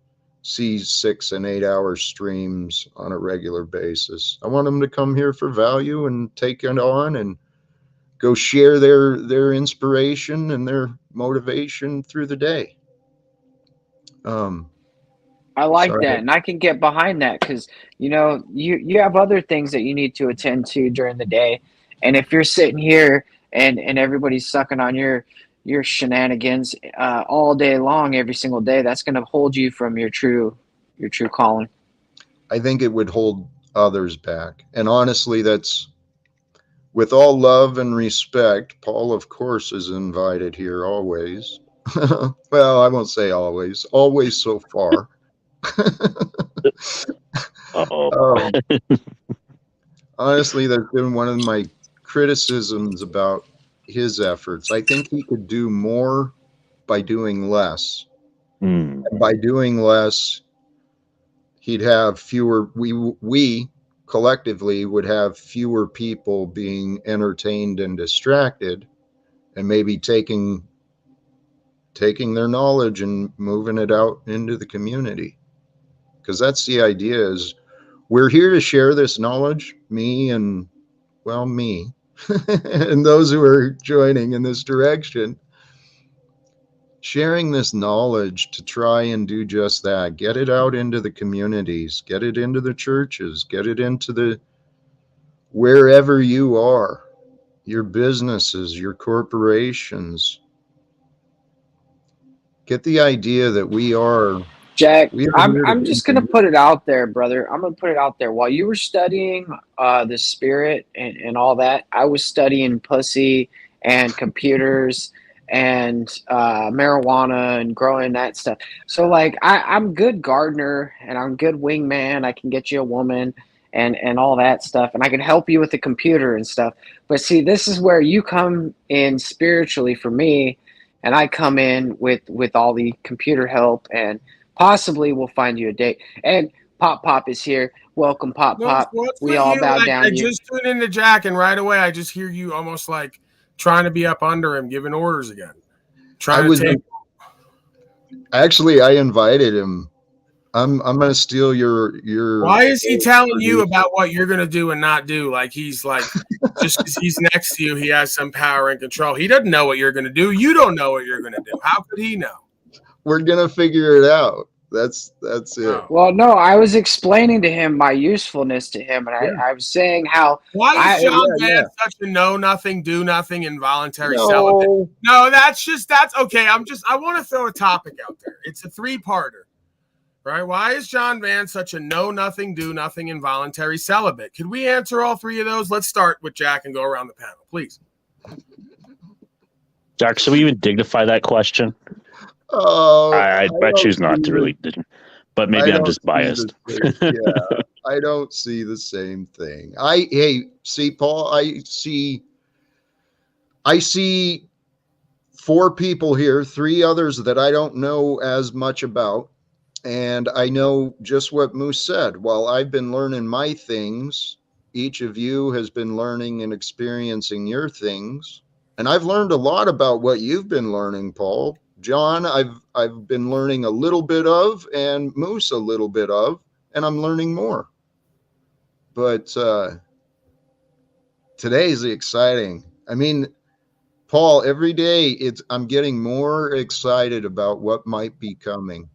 see 6 and 8 hour streams on a regular basis. I want them to come here for value and take it on and go share their inspiration and their motivation through the day. I like that, and I can get behind that because you have other things that you need to attend to during the day, and if you're sitting here and everybody's sucking on your shenanigans all day long, every single day, that's going to hold you from your true calling. I think it would hold others back, and honestly, that's with all love and respect. Paul, of course, is invited here always. Well, I won't say always so far. Honestly, that's been one of my criticisms about his efforts. I think he could do more by doing less. And by doing less, he'd have fewer, we collectively would have fewer people being entertained and distracted, and maybe taking their knowledge and moving it out into the community. Because that's the idea, is we're here to share this knowledge, me and those who are joining in this direction, sharing this knowledge to try and do just that, get it out into the communities, get it into the churches, get it into the wherever you are, your businesses, your corporations. Get the idea that we are, Jack, I'm just going to put it out there, brother. I'm going to put it out there. While you were studying the spirit and all that, I was studying pussy and computers and marijuana and growing that stuff. So, like, I'm good gardener and I'm good wingman. I can get you a woman and all that stuff. And I can help you with the computer and stuff. But see, this is where you come in spiritually for me. And I come in with all the computer help, and possibly we'll find you a date. And Pop is here. Welcome, Pop. We all bow down to you. I just tuned into Jack, and right away I just hear you almost like trying to be up under him, giving orders again. Actually, I invited him. I'm going to steal your. Why is he telling you about what you're going to do and not do? Like he's like, just because he's next to you, he has some power and control. He doesn't know what you're going to do. You don't know what you're going to do. How could he know? We're going to figure it out. That's it. Well, no, I was explaining to him my usefulness to him, and I was saying how. Why is John Mann such a know nothing, do nothing, involuntary celibate? No, that's okay. I want to throw a topic out there. It's a 3-parter. Right? Why is John Van such a know nothing, do nothing, involuntary celibate? Could we answer all three of those? Let's start with Jack and go around the panel, please. Jack, should we even dignify that question? I I choose not to really, but maybe I'm just biased. Yeah, I don't see the same thing. See, Paul, I see 4 people here, 3 others that I don't know as much about. And I know just what Moose said. While I've been learning my things, each of you has been learning and experiencing your things. And I've learned a lot about what you've been learning, Paul. John, I've been learning a little bit of, and Moose a little bit of, and I'm learning more. But today's exciting. I mean, Paul, every day I'm getting more excited about what might be coming.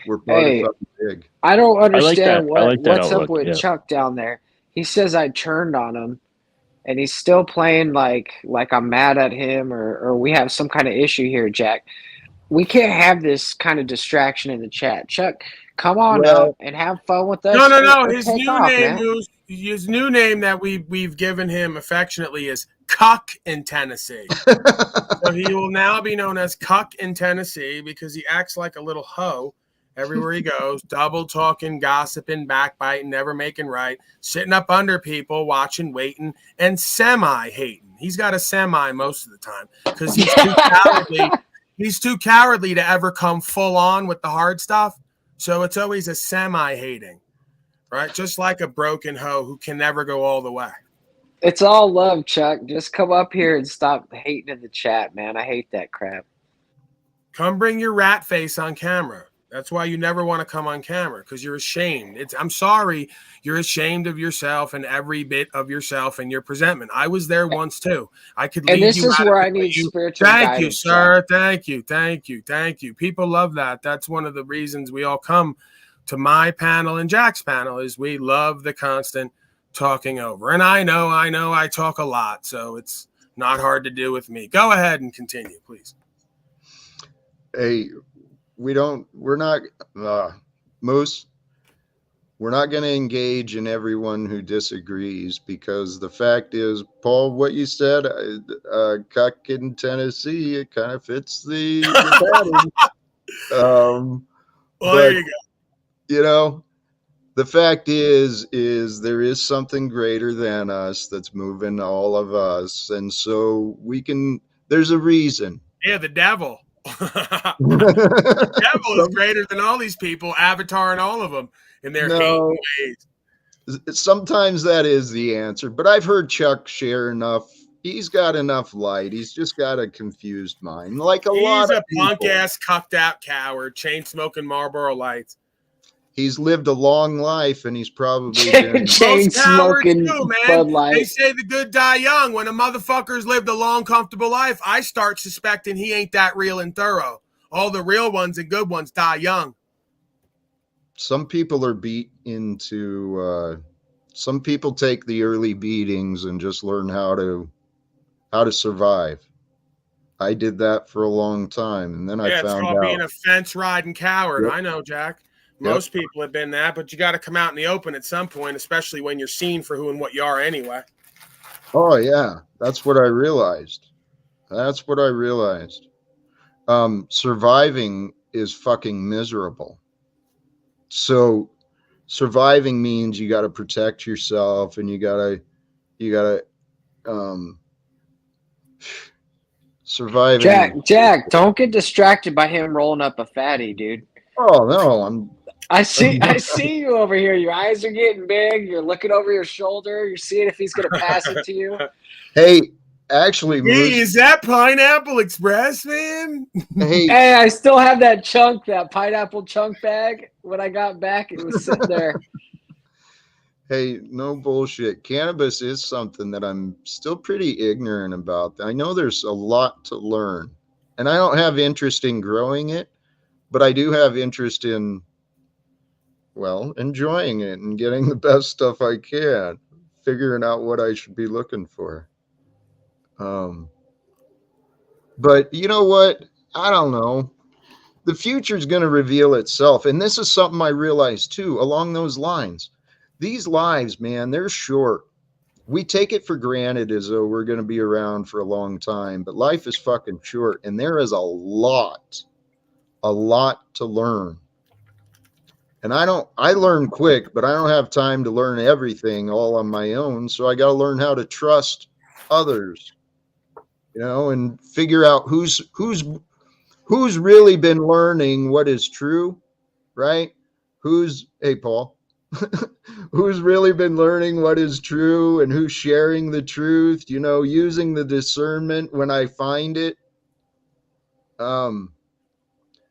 We're part of something big. I don't understand what's up with Chuck down there. He says I turned on him, and he's still playing like I'm mad at him or we have some kind of issue here, Jack. We can't have this kind of distraction in the chat. Chuck, come on up and have fun with us. No. His new name that we've given him affectionately is Cuck in Tennessee. So he will now be known as Cuck in Tennessee because he acts like a little hoe everywhere he goes, double talking, gossiping, backbiting, never making right, sitting up under people, watching, waiting, and semi-hating. He's got a semi most of the time because he's too cowardly. He's too cowardly to ever come full on with the hard stuff. So it's always a semi-hating, right? Just like a broken hoe who can never go all the way. It's all love, Chuck. Just come up here and stop hating in the chat, man. I hate that crap. Come bring your rat face on camera. That's why you never want to come on camera, because you're ashamed. I'm sorry, you're ashamed of yourself and every bit of yourself and your presentment. I was there once too. I could lead you. And this is where I need spiritual guidance. Thank you, sir. Thank you. People love that. That's one of the reasons we all come to my panel and Jack's panel is we love the constant talking over. And I know I talk a lot, so it's not hard to do with me. Go ahead and continue, please. Hey, Moose, we're not going to engage in everyone who disagrees, because the fact is, Paul, what you said, Cuck in Tennessee, it kind of fits the pattern. Well, there you go. You know, the fact is there is something greater than us that's moving all of us. And so there's a reason. Yeah, the devil. The devil is greater than all these people, Avatar and all of them in their hating ways. Sometimes that is the answer, but I've heard Chuck share enough. He's got enough light. He's just got a confused mind, like He's a punk-ass, cucked-out coward, chain-smoking Marlboro Lights. He's lived a long life, and he's probably chain smoking Bud Light. They say the good die young. When a motherfucker's lived a long, comfortable life, I start suspecting he ain't that real and thorough. All the real ones and good ones die young. Some people are beat into. Some people take the early beatings and just learn how to survive. I did that for a long time, and then I found out. It's called being a fence-riding coward. Yep. I know, Jack. Most people have been that, but you got to come out in the open at some point, especially when you're seen for who and what you are anyway. Oh, yeah. That's what I realized. Surviving is fucking miserable. So surviving means you got to protect yourself, and you got to surviving. Jack, don't get distracted by him rolling up a fatty, dude. Oh, no, I see you over here. Your eyes are getting big. You're looking over your shoulder. You're seeing if he's going to pass it to you. Hey, actually, Moose, is that Pineapple Express, man? Hey, I still have that pineapple chunk bag. When I got back, it was sitting there. Hey, no bullshit. Cannabis is something that I'm still pretty ignorant about. I know there's a lot to learn, and I don't have interest in growing it, but I do have interest in enjoying it and getting the best stuff I can, figuring out what I should be looking for. But you know what? I don't know. The future is going to reveal itself. And this is something I realized too, along those lines. These lives, man, they're short. We take it for granted as though we're going to be around for a long time, but life is fucking short. And there is a lot to learn. And I learn quick, but I don't have time to learn everything all on my own. So I got to learn how to trust others, and figure out who's really been learning what is true, right? Hey, Paul, who's really been learning what is true and who's sharing the truth, using the discernment when I find it.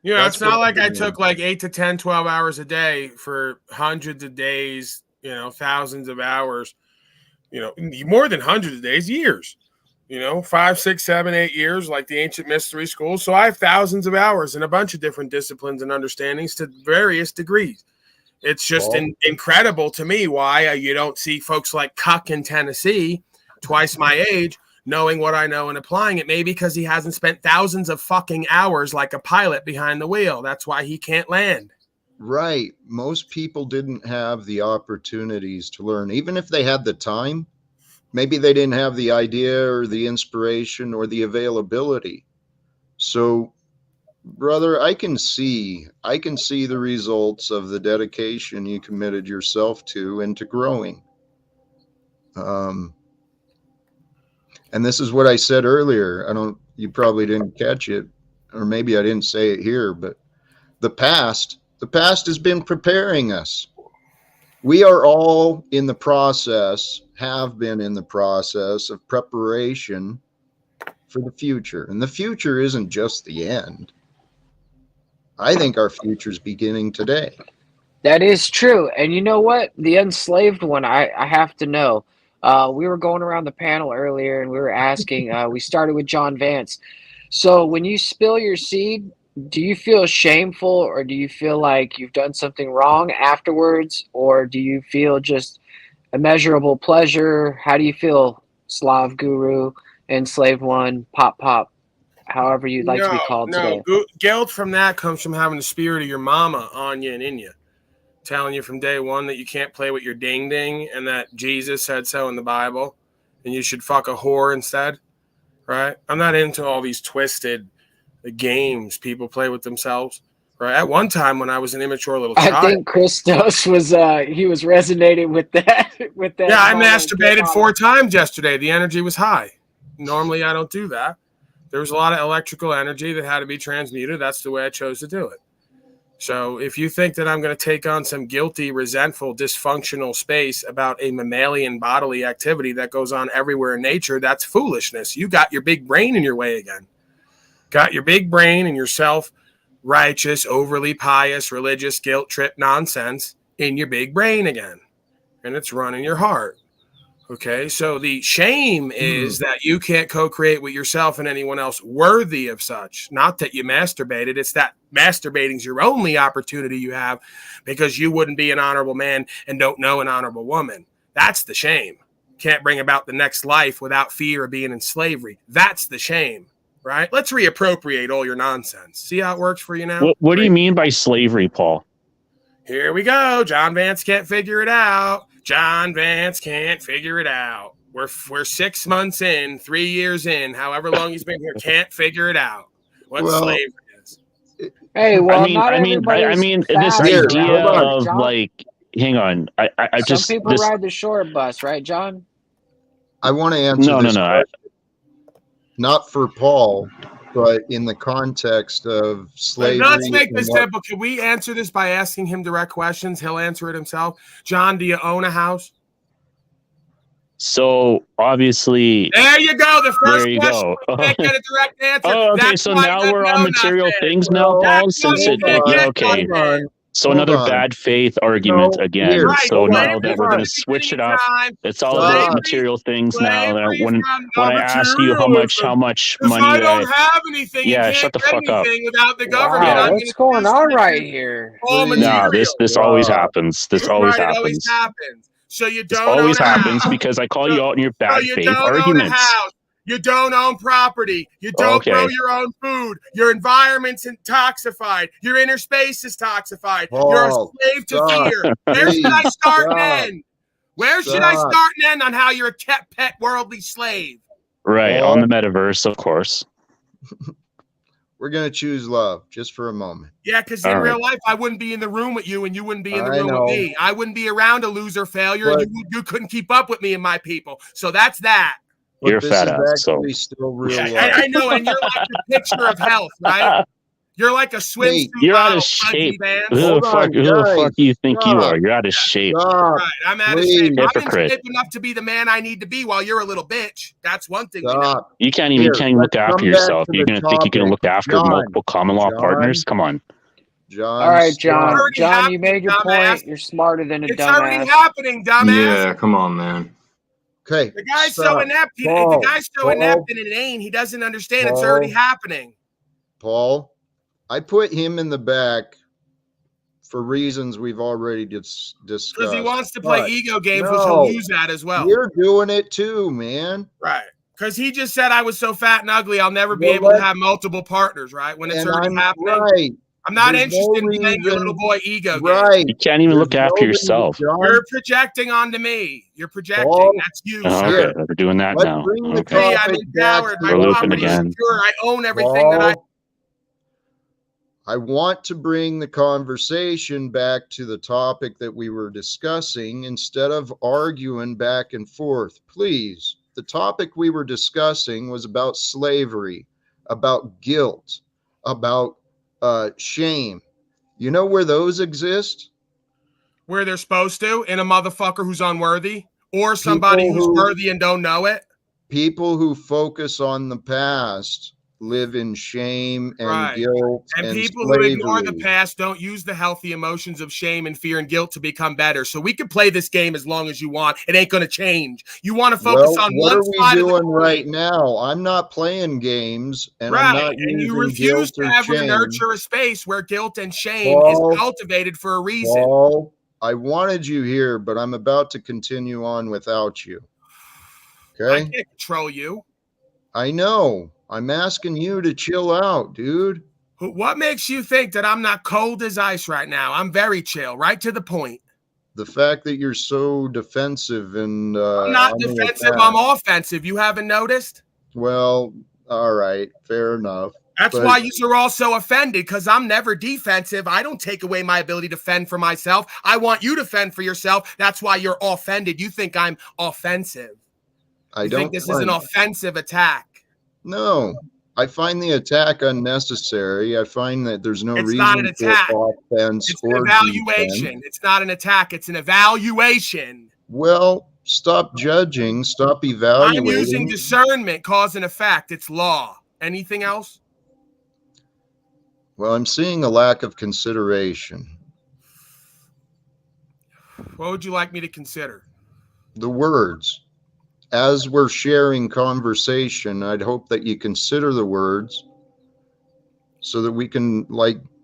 It's not like I took like 8 to 10, 12 hours a day for hundreds of days, thousands of hours, more than hundreds of days, years, 5, 6, 7, 8 years, like the ancient mystery schools. So I have thousands of hours in a bunch of different disciplines and understandings to various degrees. It's just incredible to me why you don't see folks like Cuck in Tennessee, twice my age, knowing what I know and applying it. Maybe because he hasn't spent thousands of fucking hours like a pilot behind the wheel. That's why he can't land. Right. Most people didn't have the opportunities to learn. Even if they had the time, maybe they didn't have the idea or the inspiration or the availability. So, brother, I can see the results of the dedication you committed yourself to and to growing. And this is what I said earlier. You probably didn't catch it, or maybe I didn't say it here, but the past has been preparing us. We are all in the process, have been in the process of preparation for the future. And the future isn't just the end. I think our future is beginning today. That is true. And you know what? The enslaved one, I have to know. We were going around the panel earlier and we were asking, we started with John Vance. So when you spill your seed, do you feel shameful or do you feel like you've done something wrong afterwards? Or do you feel just immeasurable pleasure? How do you feel, Slav Guru, Enslaved One, Pop, however you'd like to be called today? Guilt from that comes from having the spirit of your mama on you and in you, telling you from day one that you can't play with your ding ding and that Jesus said so in the Bible and you should fuck a whore instead, right? I'm not into all these twisted games people play with themselves, right? At one time when I was an immature little child, I think Christos was he was resonating with that. Yeah, I masturbated 4 times yesterday. The energy was high. Normally I don't do that. There was a lot of electrical energy that had to be transmuted. That's the way I chose to do it. So if you think that I'm going to take on some guilty, resentful, dysfunctional space about a mammalian bodily activity that goes on everywhere in nature, that's foolishness. You got your big brain in your way again. Got your big brain and your self-righteous, overly pious, religious guilt trip nonsense in your big brain again. And it's running your heart. Okay, so the shame is that you can't co-create with yourself and anyone else worthy of such. Not that you masturbated. It's that masturbating's your only opportunity you have because you wouldn't be an honorable man and don't know an honorable woman. That's the shame. Can't bring about the next life without fear of being in slavery. That's the shame, right? Let's reappropriate all your nonsense. See how it works for you now? What do you mean by slavery, Paul? Here we go. John Vance can't figure it out. John Vance can't figure it out. We're 6 months in, 3 years in, however long he's been here, can't figure it out. What slavery is. Hey, well, I mean, this idea of John, like, hang on, I just some people ride the short bus, right, John? I want to answer this question, not for Paul, but in the context of slavery. Let's make this simple. Can we answer this by asking him direct questions? He'll answer it himself. John, do you own a house? So obviously, there you go. The first there you question. Go. Can't get a direct answer. Oh, okay. That's so now we're on material things now, Paul. Since okay. So another bad faith argument again. Right, so now that we're going to switch it up, it's all about material things now. When I ask you how much money I don't have anything, yeah, shut the fuck up. Without the government. Wow, what's going on right here? No, this always happens. This always happens. It always happens. So you this don't always happens because I call you out in your bad faith arguments. You don't own property. You don't grow your own food. Your environment's intoxified. Your inner space is toxified. You're a slave to fear. Where should I start and end? Where should I start and end on how you're a pet worldly slave? Right, on the metaverse, of course. We're going to choose love just for a moment. Yeah, because in real life, I wouldn't be in the room with you, and you wouldn't be in the room with me. I wouldn't be around a loser failure, and you couldn't keep up with me and my people. So that's that. But you're fat ass, so still real I know, and you're like the picture of health, right? You're like a swimsuit. You're out of shape. Who the fuck do you think you are? You're out of shape. Right, I'm out of shape. Hypocrite. I'm in shape enough to be the man I need to be while you're a little bitch. That's one thing. You can't even look after yourself. You're gonna think you're gonna look after multiple common law partners? Come on. John. All right, John. John, you made your point. You're smarter than a dumbass. It's already happening, dumbass. Yeah, come on, man. Okay. The guy's so inept. The guy's so inept and inane. He doesn't understand. It's already happening. Paul, I put him in the back for reasons we've already discussed. Because he wants to play ego games, which he'll use that as well. You're doing it too, man. Right. Because he just said I was so fat and ugly, I'll never be able to have multiple partners, right? When it's already happening. Right. I'm not interested in playing your little boy ego game. Right. You can't even look after yourself. You're projecting onto me. You're projecting. That's you, sir. Okay, we're doing that now. Okay. I'm empowered. My property is secure. I own everything that I want to bring the conversation back to the topic that we were discussing instead of arguing back and forth. Please. The topic we were discussing was about slavery, about guilt, about shame. You know where those exist? Where they're supposed to, in a motherfucker who's unworthy, or somebody who's worthy and don't know it. People who focus on the past live in shame and guilt and people slavery. who ignore the past don't use the healthy emotions of shame and fear and guilt to become better. So we can play this game as long as you want. It ain't going to change. You want to focus on one side of the coin. What are we doing right now? I'm not playing games, and I'm not using and you refuse to ever nurture a space where guilt and shame is cultivated for a reason. Paul, I wanted you here, but I'm about to continue on without you. Okay? I can't control you. I know. I'm asking you to chill out, dude. What makes you think that I'm not cold as ice right now? I'm very chill, right to the point. The fact that you're so defensive and I'm not defensive, I'm offensive. You haven't noticed? Well, all right, fair enough. That's why you are all so offended, because I'm never defensive. I don't take away my ability to fend for myself. I want you to fend for yourself. That's why you're offended. You think I'm offensive. I think this is an offensive attack. No, I find the attack unnecessary. I find that there's no reason not an attack. for offense it's an evaluation. Defense. It's not an attack. It's an evaluation. Well, stop judging. Stop evaluating. I'm using discernment, cause and effect. It's law. Anything else? Well, I'm seeing a lack of consideration. What would you like me to consider? The words. As we're sharing conversation, I'd hope that you consider the words so that we can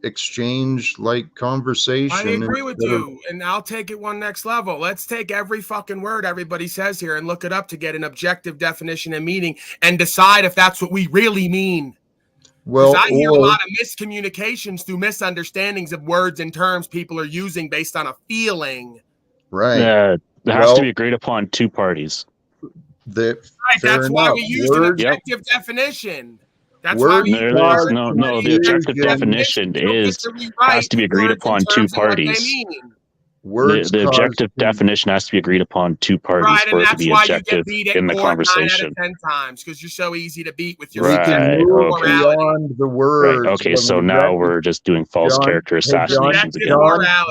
exchange conversation. I agree with you, and I'll take it one next level. Let's take every fucking word everybody says here and look it up to get an objective definition and meaning and decide if that's what we really mean. Well, I hear a lot of miscommunications through misunderstandings of words and terms people are using based on a feeling. Right. Yeah, it has to be agreed upon two parties. That's why we use an objective definition. That's why we the objective definition has to be agreed upon two parties. The objective definition has to be agreed upon two parties for it to be objective in the conversation. 10 times because you're so easy to beat with your beyond the words. Right. Okay, so now we're just doing false character assassinations again.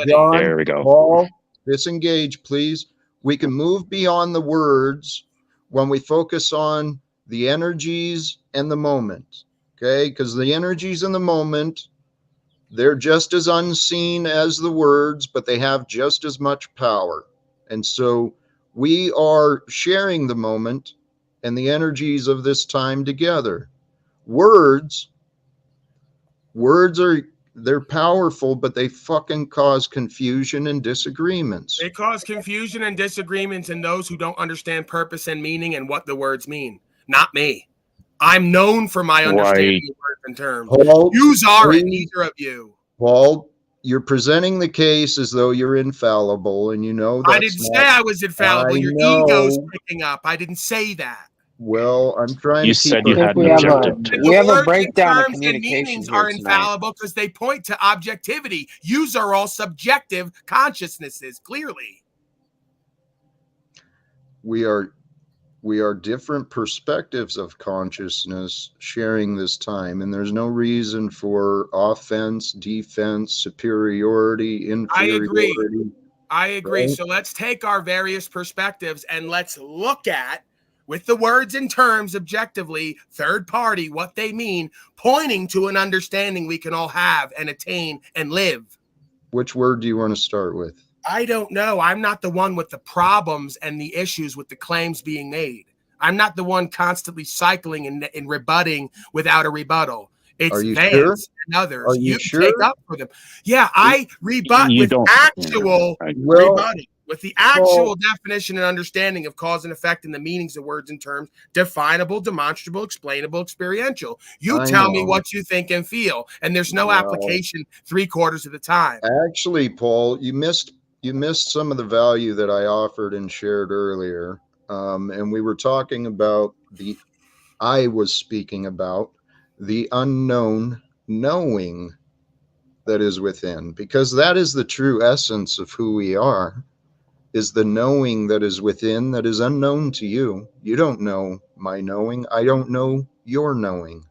There we go. Paul, disengage, please. We can move beyond the words when we focus on the energies and the moment, okay? Because the energies in the moment, they're just as unseen as the words, but they have just as much power. And so we are sharing the moment and the energies of this time together. Words they're powerful, but they fucking cause confusion and disagreements. They cause confusion and disagreements in those who don't understand purpose and meaning and what the words mean. not me. I'm known for my understanding of words and terms. Paul, Yous aren't, please. neither of you. Paul, you're presenting the case as though you're infallible, and you know that's I didn't say I was infallible. Your know. ego's picking up. I didn't say that. Well, I'm trying You to keep said you I think had an we have objective a to The we have a words breakdown and of terms and communication meanings here are tonight. infallible because they point to objectivity. Yous are all subjective consciousnesses, clearly. we are different perspectives of consciousness sharing this time, and there's no reason for offense, defense, superiority, inferiority. I agree. Right? So let's take our various perspectives and let's look at, with the words and terms objectively, third party, what they mean, pointing to an understanding we can all have and attain and live. Which word do you want to start with? I don't know. I'm not the one with the problems and the issues with the claims being made. I'm not the one constantly cycling and rebutting without a rebuttal. It's Are you Vance sure? and others. Are you take sure? up for them. Yeah, I rebut You with don't- actual Well, rebutting, with the actual definition and understanding of cause and effect and the meanings of words and terms, definable, demonstrable, explainable, experiential. You I tell me know. what you think and feel, and there's no Well, application 3/4 of the time. Actually, Paul, you missed some of the value that I offered and shared earlier. And we were talking about I was speaking about the unknown knowing that is within, because that is the true essence of who we are, is the knowing that is within, that is unknown to you. You don't know my knowing. I don't know your knowing.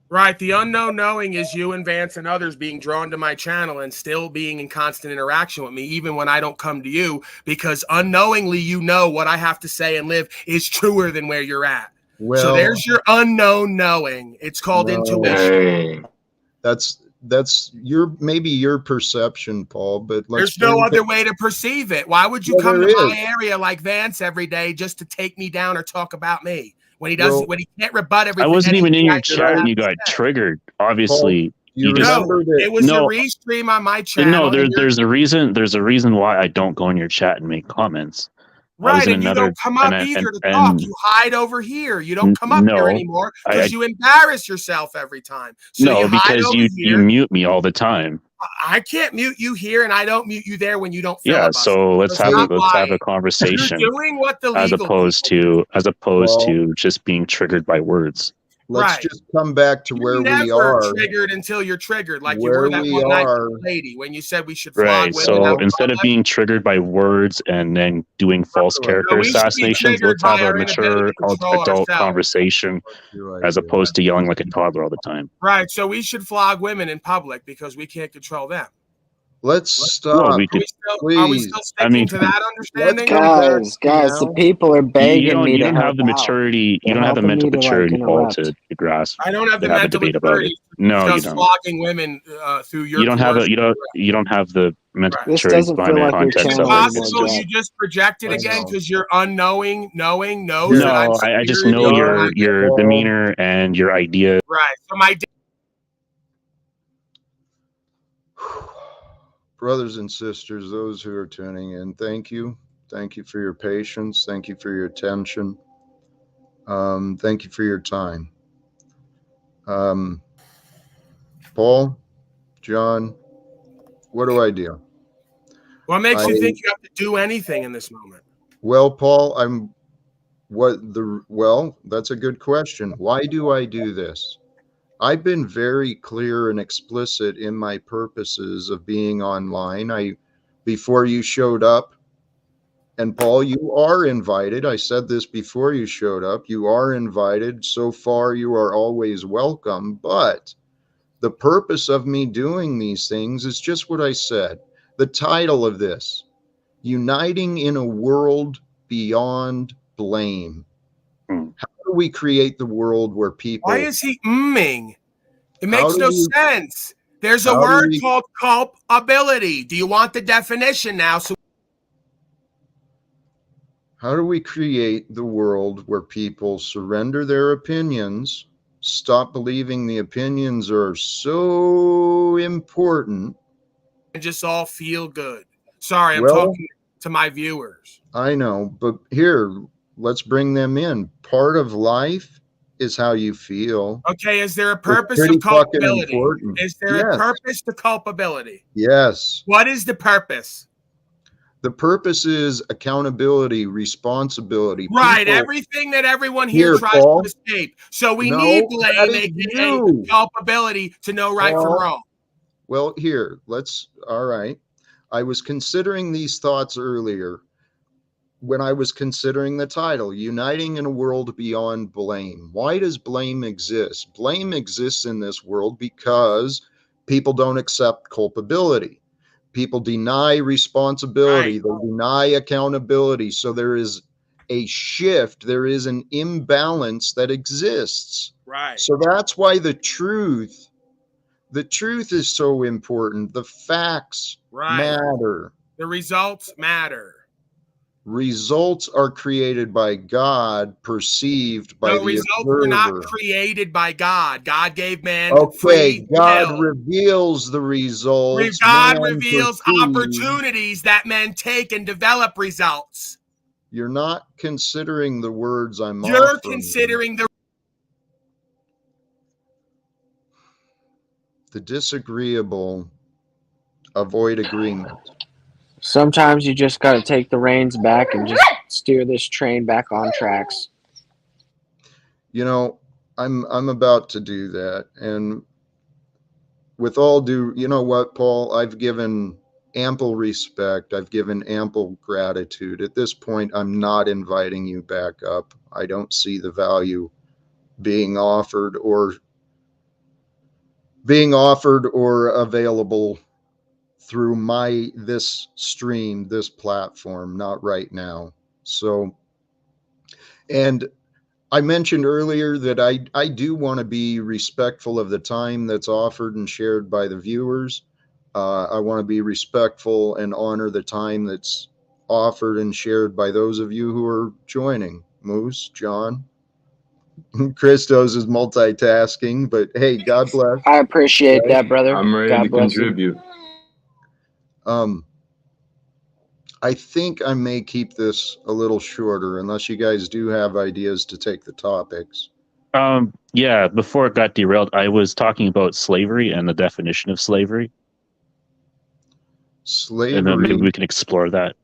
Right. The unknown knowing is you and Vance and others being drawn to my channel and still being in constant interaction with me, even when I don't come to you, because unknowingly, you know what I have to say and live is truer than where you're at. Well, so there's your unknown knowing. It's called intuition. That's maybe your perception, Paul, but there's no other way to perceive it. Why would you come to my area like Vance every day just to take me down or talk about me? When he doesn't, when he can't rebut everything. I wasn't even in your chat and you got triggered. Obviously, you remember that it was a restream on my channel. No, there's a reason. There's a reason why I don't go in your chat and make comments. Right, and you don't come up either to talk. You hide over here. You don't come up here anymore because you embarrass yourself every time. So no, because you mute me all the time. I can't mute you here, and I don't mute you there when you don't. Yeah, so let's have a conversation. You're doing what the as opposed to just being triggered by words. Let's just come back to where we are. Triggered until you're triggered, like you were that one night lady when you said we should flog women. So instead of being triggered by words and then doing false character assassinations, let's have a mature adult conversation as opposed to yelling like a toddler all the time. Right. So we should flog women in public because we can't control them. Let's stop. Well, are we still sticking to that understanding? Guys, the people are begging me to You don't have the maturity. You don't have the mental maturity, Paul, to grasp. I don't have the mental maturity. No, you don't. Flogging women through your. You don't have you don't have the mental maturity behind the context. It's possible you just projected again because you're unknowing, knows. No, I just know your demeanor and your idea. Right. So my. Brothers and sisters, those who are tuning in, thank you. Thank you for your patience. Thank you for your attention. Thank you for your time. Paul, John, what do I do? What makes you think you have to do anything in this moment? Well, Paul, that's a good question. Why do I do this? I've been very clear and explicit in my purposes of being online. Before you showed up, and Paul, you are invited. I said this before you showed up. You are invited. So far, you are always welcome. But the purpose of me doing these things is just what I said. The title of this, Uniting in a World Beyond Blame. How do we create the world where people... Why is he mming? It makes no sense. There's a word called culpability. Do you want the definition now? How do we create the world where people surrender their opinions, stop believing the opinions are so important, and just all feel good? Sorry, I'm talking to my viewers. I know, but here, let's bring them in. Part of life is how you feel. Okay, is there a It's purpose pretty of fucking culpability? important. Is there a Yes. purpose to culpability? Yes. What is the purpose? The purpose is accountability, responsibility. Right, People, everything that everyone here tries Paul. to escape. So we No, need that blame, is aka you. culpability, to know right from Paul. wrong. Well, here, all right. I was considering these thoughts earlier when I was considering the title, Uniting in a World Beyond Blame. Why does blame exist? Blame exists in this world because people don't accept culpability. People deny responsibility. Right. They deny accountability. So there is a shift. There is an imbalance that exists. Right. So that's why the truth is so important. The facts matter. The results matter. Results are created by God, perceived by No, the results observer. are not created by God. God gave man Okay, free God will. reveals the results. God man reveals perceives. opportunities that men take and develop results. You're not considering the words I'm You're offering. considering The disagreeable avoid agreement. Sometimes you just got to take the reins back and just steer this train back on tracks. You know, I'm about to do that, and with all due, you know what, Paul, I've given ample respect. I've given ample gratitude. At this point, I'm not inviting you back up. I don't see the value being offered or available through this stream, this platform, not right now. So, and I mentioned earlier that I do want to be respectful of the time that's offered and shared by the viewers. I want to be respectful and honor the time that's offered and shared by those of you who are joining. Moose, John, Christos is multitasking, but hey, God bless. I appreciate that, brother. I'm ready God to bless contribute. I think I may keep this a little shorter unless you guys do have ideas to take the topics. Yeah, before it got derailed, I was talking about slavery and the definition of slavery. Slavery. And then maybe we can explore that.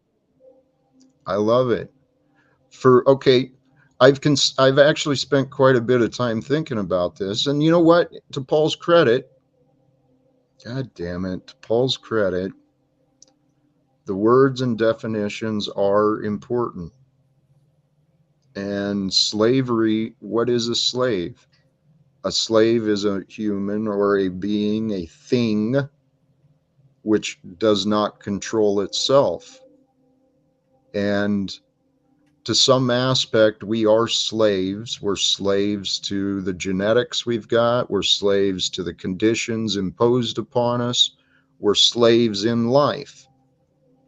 I love it. I've actually spent quite a bit of time thinking about this. And you know what? To Paul's credit, God damn it, to Paul's credit, the words and definitions are important. And slavery, what is a slave? A slave is a human or a being, a thing, which does not control itself. And to some aspect, we are slaves. We're slaves to the genetics we've got. We're slaves to the conditions imposed upon us. We're slaves in life.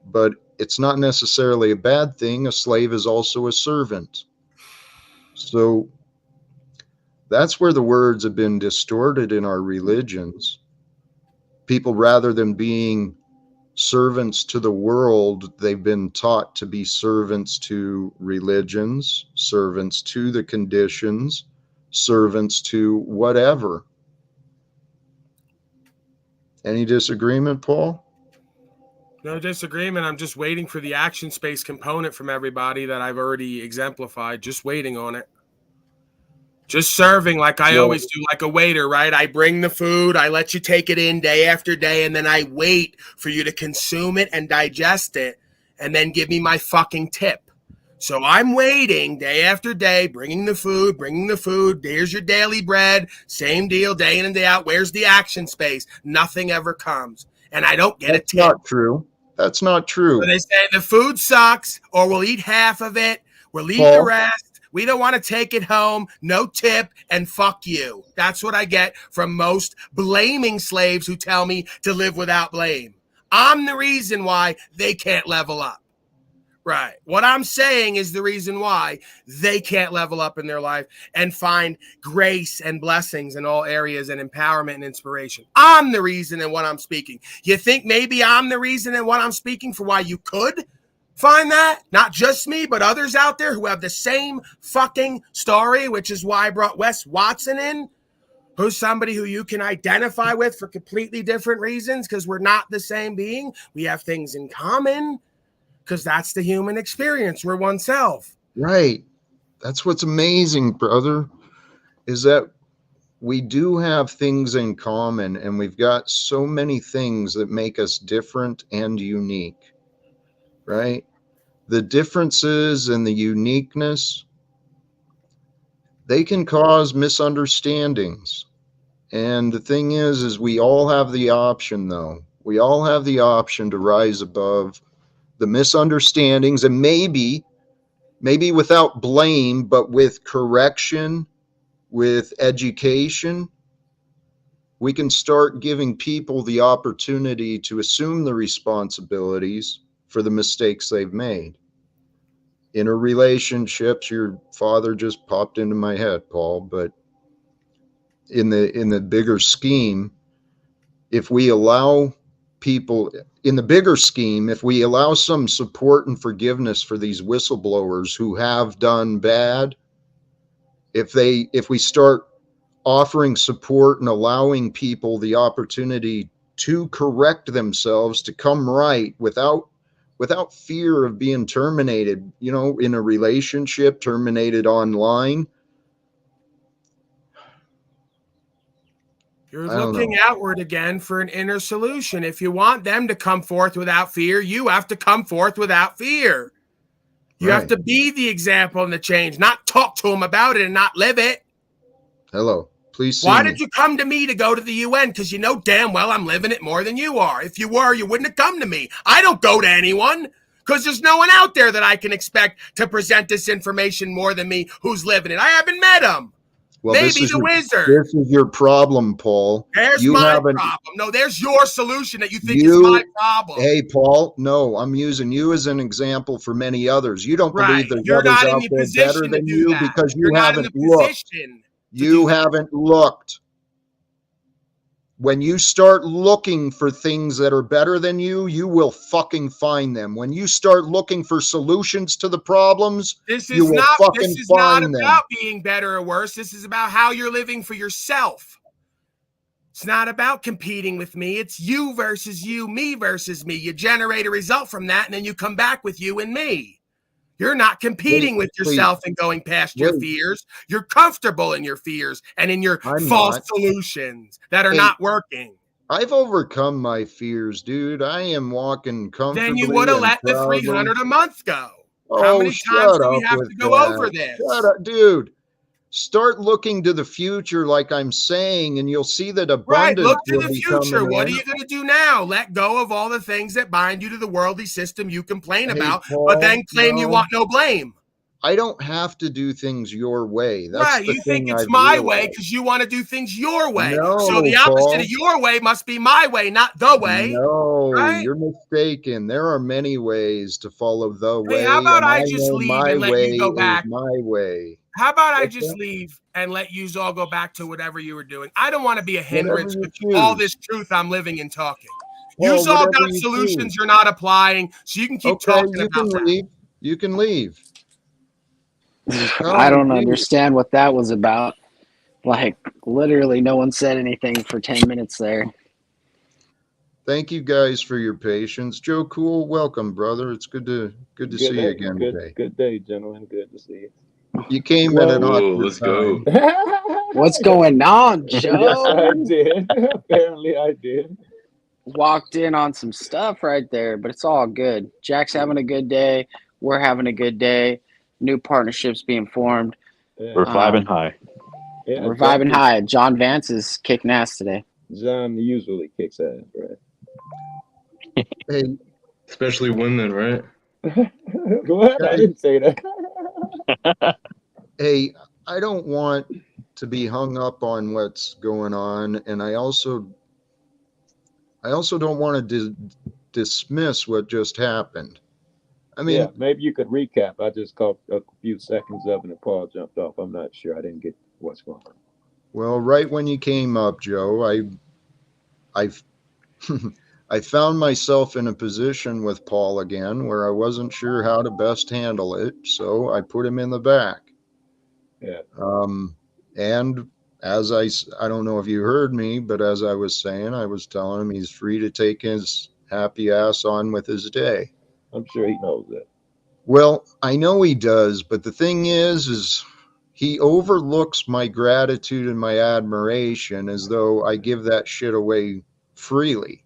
But it's not necessarily a bad thing. A slave is also a servant. So that's where the words have been distorted in our religions. People, rather than being servants to the world, they've been taught to be servants to religions, servants to the conditions, servants to whatever. Any disagreement, Paul? No disagreement. I'm just waiting for the action space component from everybody that I've already exemplified. Just waiting on it. Just serving like I always do, like a waiter, right? I bring the food, I let you take it in day after day, and then I wait for you to consume it and digest it, and then give me my fucking tip. So I'm waiting day after day, bringing the food. There's your daily bread. Same deal, day in and day out. Where's the action space? Nothing ever comes. And I don't get a tip. That's not true. That's not true. So they say the food sucks, or we'll eat half of it. We'll eat the rest. We don't want to take it home, no tip, and fuck you. That's what I get from most blaming slaves who tell me to live without blame. I'm the reason why they can't level up. Right. What I'm saying is the reason why they can't level up in their life and find grace and blessings in all areas and empowerment and inspiration. I'm the reason in what I'm speaking. You think maybe I'm the reason in what I'm speaking for why you could? find that? Not just me, but others out there who have the same fucking story, which is why I brought Wes Watson in, who's somebody who you can identify with for completely different reasons because we're not the same being. We have things in common because that's the human experience. We're oneself. Right. That's what's amazing, brother, is that we do have things in common, and we've got so many things that make us different and unique, right? The differences and the uniqueness, they can cause misunderstandings. And the thing is we all have the option, though. We all have the option to rise above the misunderstandings, and maybe without blame, but with correction, with education, we can start giving people the opportunity to assume the responsibilities for the mistakes they've made. Interrelationships, your father just popped into my head, Paul, but in the bigger scheme, if we allow people in the bigger scheme, if we allow some support and forgiveness for these whistleblowers who have done bad, if we start offering support and allowing people the opportunity to correct themselves, to come right without fear of being terminated, in a relationship, terminated online. You're looking outward again for an inner solution. If you want them to come forth without fear, you have to come forth without fear. You have to be the example and the change, not talk to them about it and not live it. Hello. Please see Why me. did you come to me to go to the UN? Because you know damn well I'm living it more than you are. If you were, you wouldn't have come to me. I don't go to anyone because there's no one out there that I can expect to present this information more than me who's living it. I haven't met him. Well, maybe the wizard. This is your problem, Paul. There's my problem. No, there's your solution that you think is my problem. Hey, Paul, no, I'm using you as an example for many others. You don't believe there's others out there better than you because you haven't looked. You haven't looked. When you start looking for things that are better than you, you will fucking find them. When you start looking for solutions to the problems, you will fucking find them. This is not about being better or worse. This is about how you're living for yourself. It's not about competing with me. It's you versus you, me versus me. You generate a result from that, and then you come back with you and me. You're not competing with yourself and going past your fears. You're comfortable in your fears and in your false solutions that are not working. I've overcome my fears, dude. I am walking comfortably. Then you would have let the 300 a month go. How many times do we have to go over this? Shut up, dude. Start looking to the future like I'm saying, and you'll see that abundance. Right, look to the future. What are you going to do now? Let go of all the things that bind you to the worldly system you complain about, Paul, but then claim you want no blame. I don't have to do things your way. That's right, you think it's my way because you want to do things your way. No, so the opposite of your way must be my way, not the way. No, right? You're mistaken. There are many ways to follow the way. How about I just leave and let you go back? My way. How about I just leave and let you all go back to whatever you were doing? I don't want to be a hindrance with all this truth I'm living and talking. You all got solutions you're not applying, so you can keep talking about that. You can leave. I don't understand what that was about. Like, literally, no one said anything for 10 minutes there. Thank you guys for your patience. Joe Cool, welcome, brother. It's good to see you again today. Good day, gentlemen. Good to see you. You came at an awkward time. What's going on, Joe? Yes, I did. Apparently, I did. Walked in on some stuff right there, but it's all good. Jack's having a good day. We're having a good day. New partnerships being formed. Yeah. We're vibing high. Yeah, we're vibing high. John Vance is kicking ass today. John usually kicks ass, right? Hey, especially women, right? What? I didn't say that. Hey, I don't want to be hung up on what's going on, and I also don't want to dismiss what just happened. I mean, yeah, maybe you could recap. I just caught a few seconds of it and Paul jumped off. I'm not sure. I didn't get what's going on. Well, right when you came up, Joe, I found myself in a position with Paul again where I wasn't sure how to best handle it, so I put him in the back. Yeah. And as I don't know if you heard me, but as I was saying, I was telling him he's free to take his happy ass on with his day. I'm sure he knows that. Well, I know he does, but the thing is he overlooks my gratitude and my admiration as though I give that shit away freely.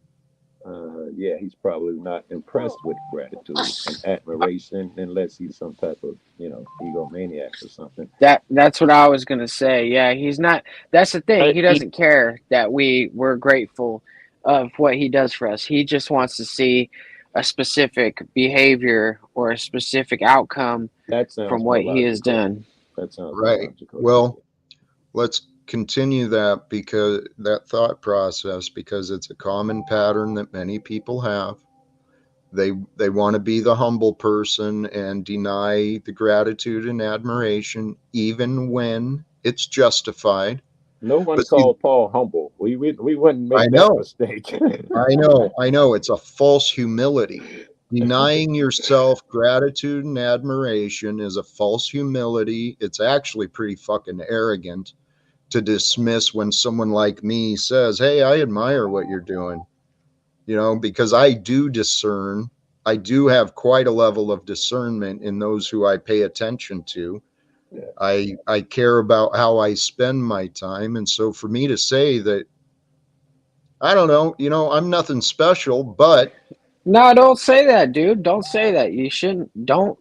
Yeah, he's probably not impressed with gratitude and admiration unless he's some type of, egomaniac or something. That's what I was gonna say. Yeah, he's not. That's the thing. He doesn't care that we're grateful of what he does for us. He just wants to see a specific behavior or a specific outcome That sounds from more what he has logical. done. That sounds more Right. logical. Well, let's continue that thought process, because it's a common pattern that many people have. They want to be the humble person and deny the gratitude and admiration even when it's justified. No one But see, called Paul humble. We wouldn't I make that know. mistake. I know. It's a false humility. Denying yourself gratitude and admiration is a false humility. It's actually pretty fucking arrogant to dismiss when someone like me says, "Hey, I admire what you're doing." Because I do discern. I do have quite a level of discernment in those who I pay attention to. Yeah. I care about how I spend my time. And so for me to say that, I don't know, I'm nothing special, but No, don't say that, dude. Don't say that. You shouldn't. Don't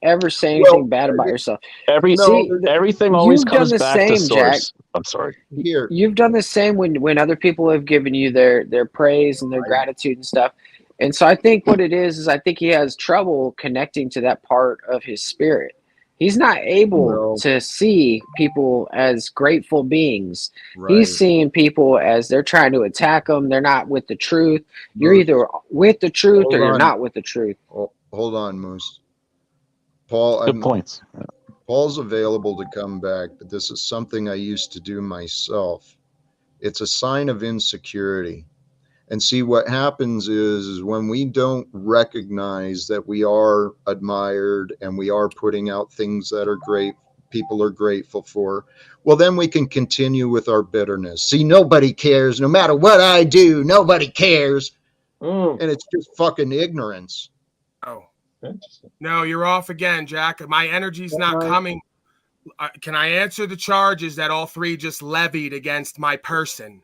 ever say anything bad about yourself. See, Everything always you've done comes the back to same, Jack. source. I'm sorry. here, You've done the same when other people have given you their praise and their gratitude and stuff. And so I think what it is I think he has trouble connecting to that part of his spirit. He's not able to see people as grateful beings. right. He's seeing people as they're trying to attack him. They're not with the truth. You're Moose, either with the truth or hold you're on. not with the truth. Hold on, Moose. Paul, Good points. Paul's available to come back, but this is something I used to do myself. It's a sign of insecurity. And see, what happens is when we don't recognize that we are admired and we are putting out things that are great, people are grateful for, well, then we can continue with our bitterness. See, nobody cares. No matter what I do, nobody cares. And it's just fucking ignorance. Oh, no, you're off again, Jack. My energy's not coming. Can I answer the charges that all three just levied against my person?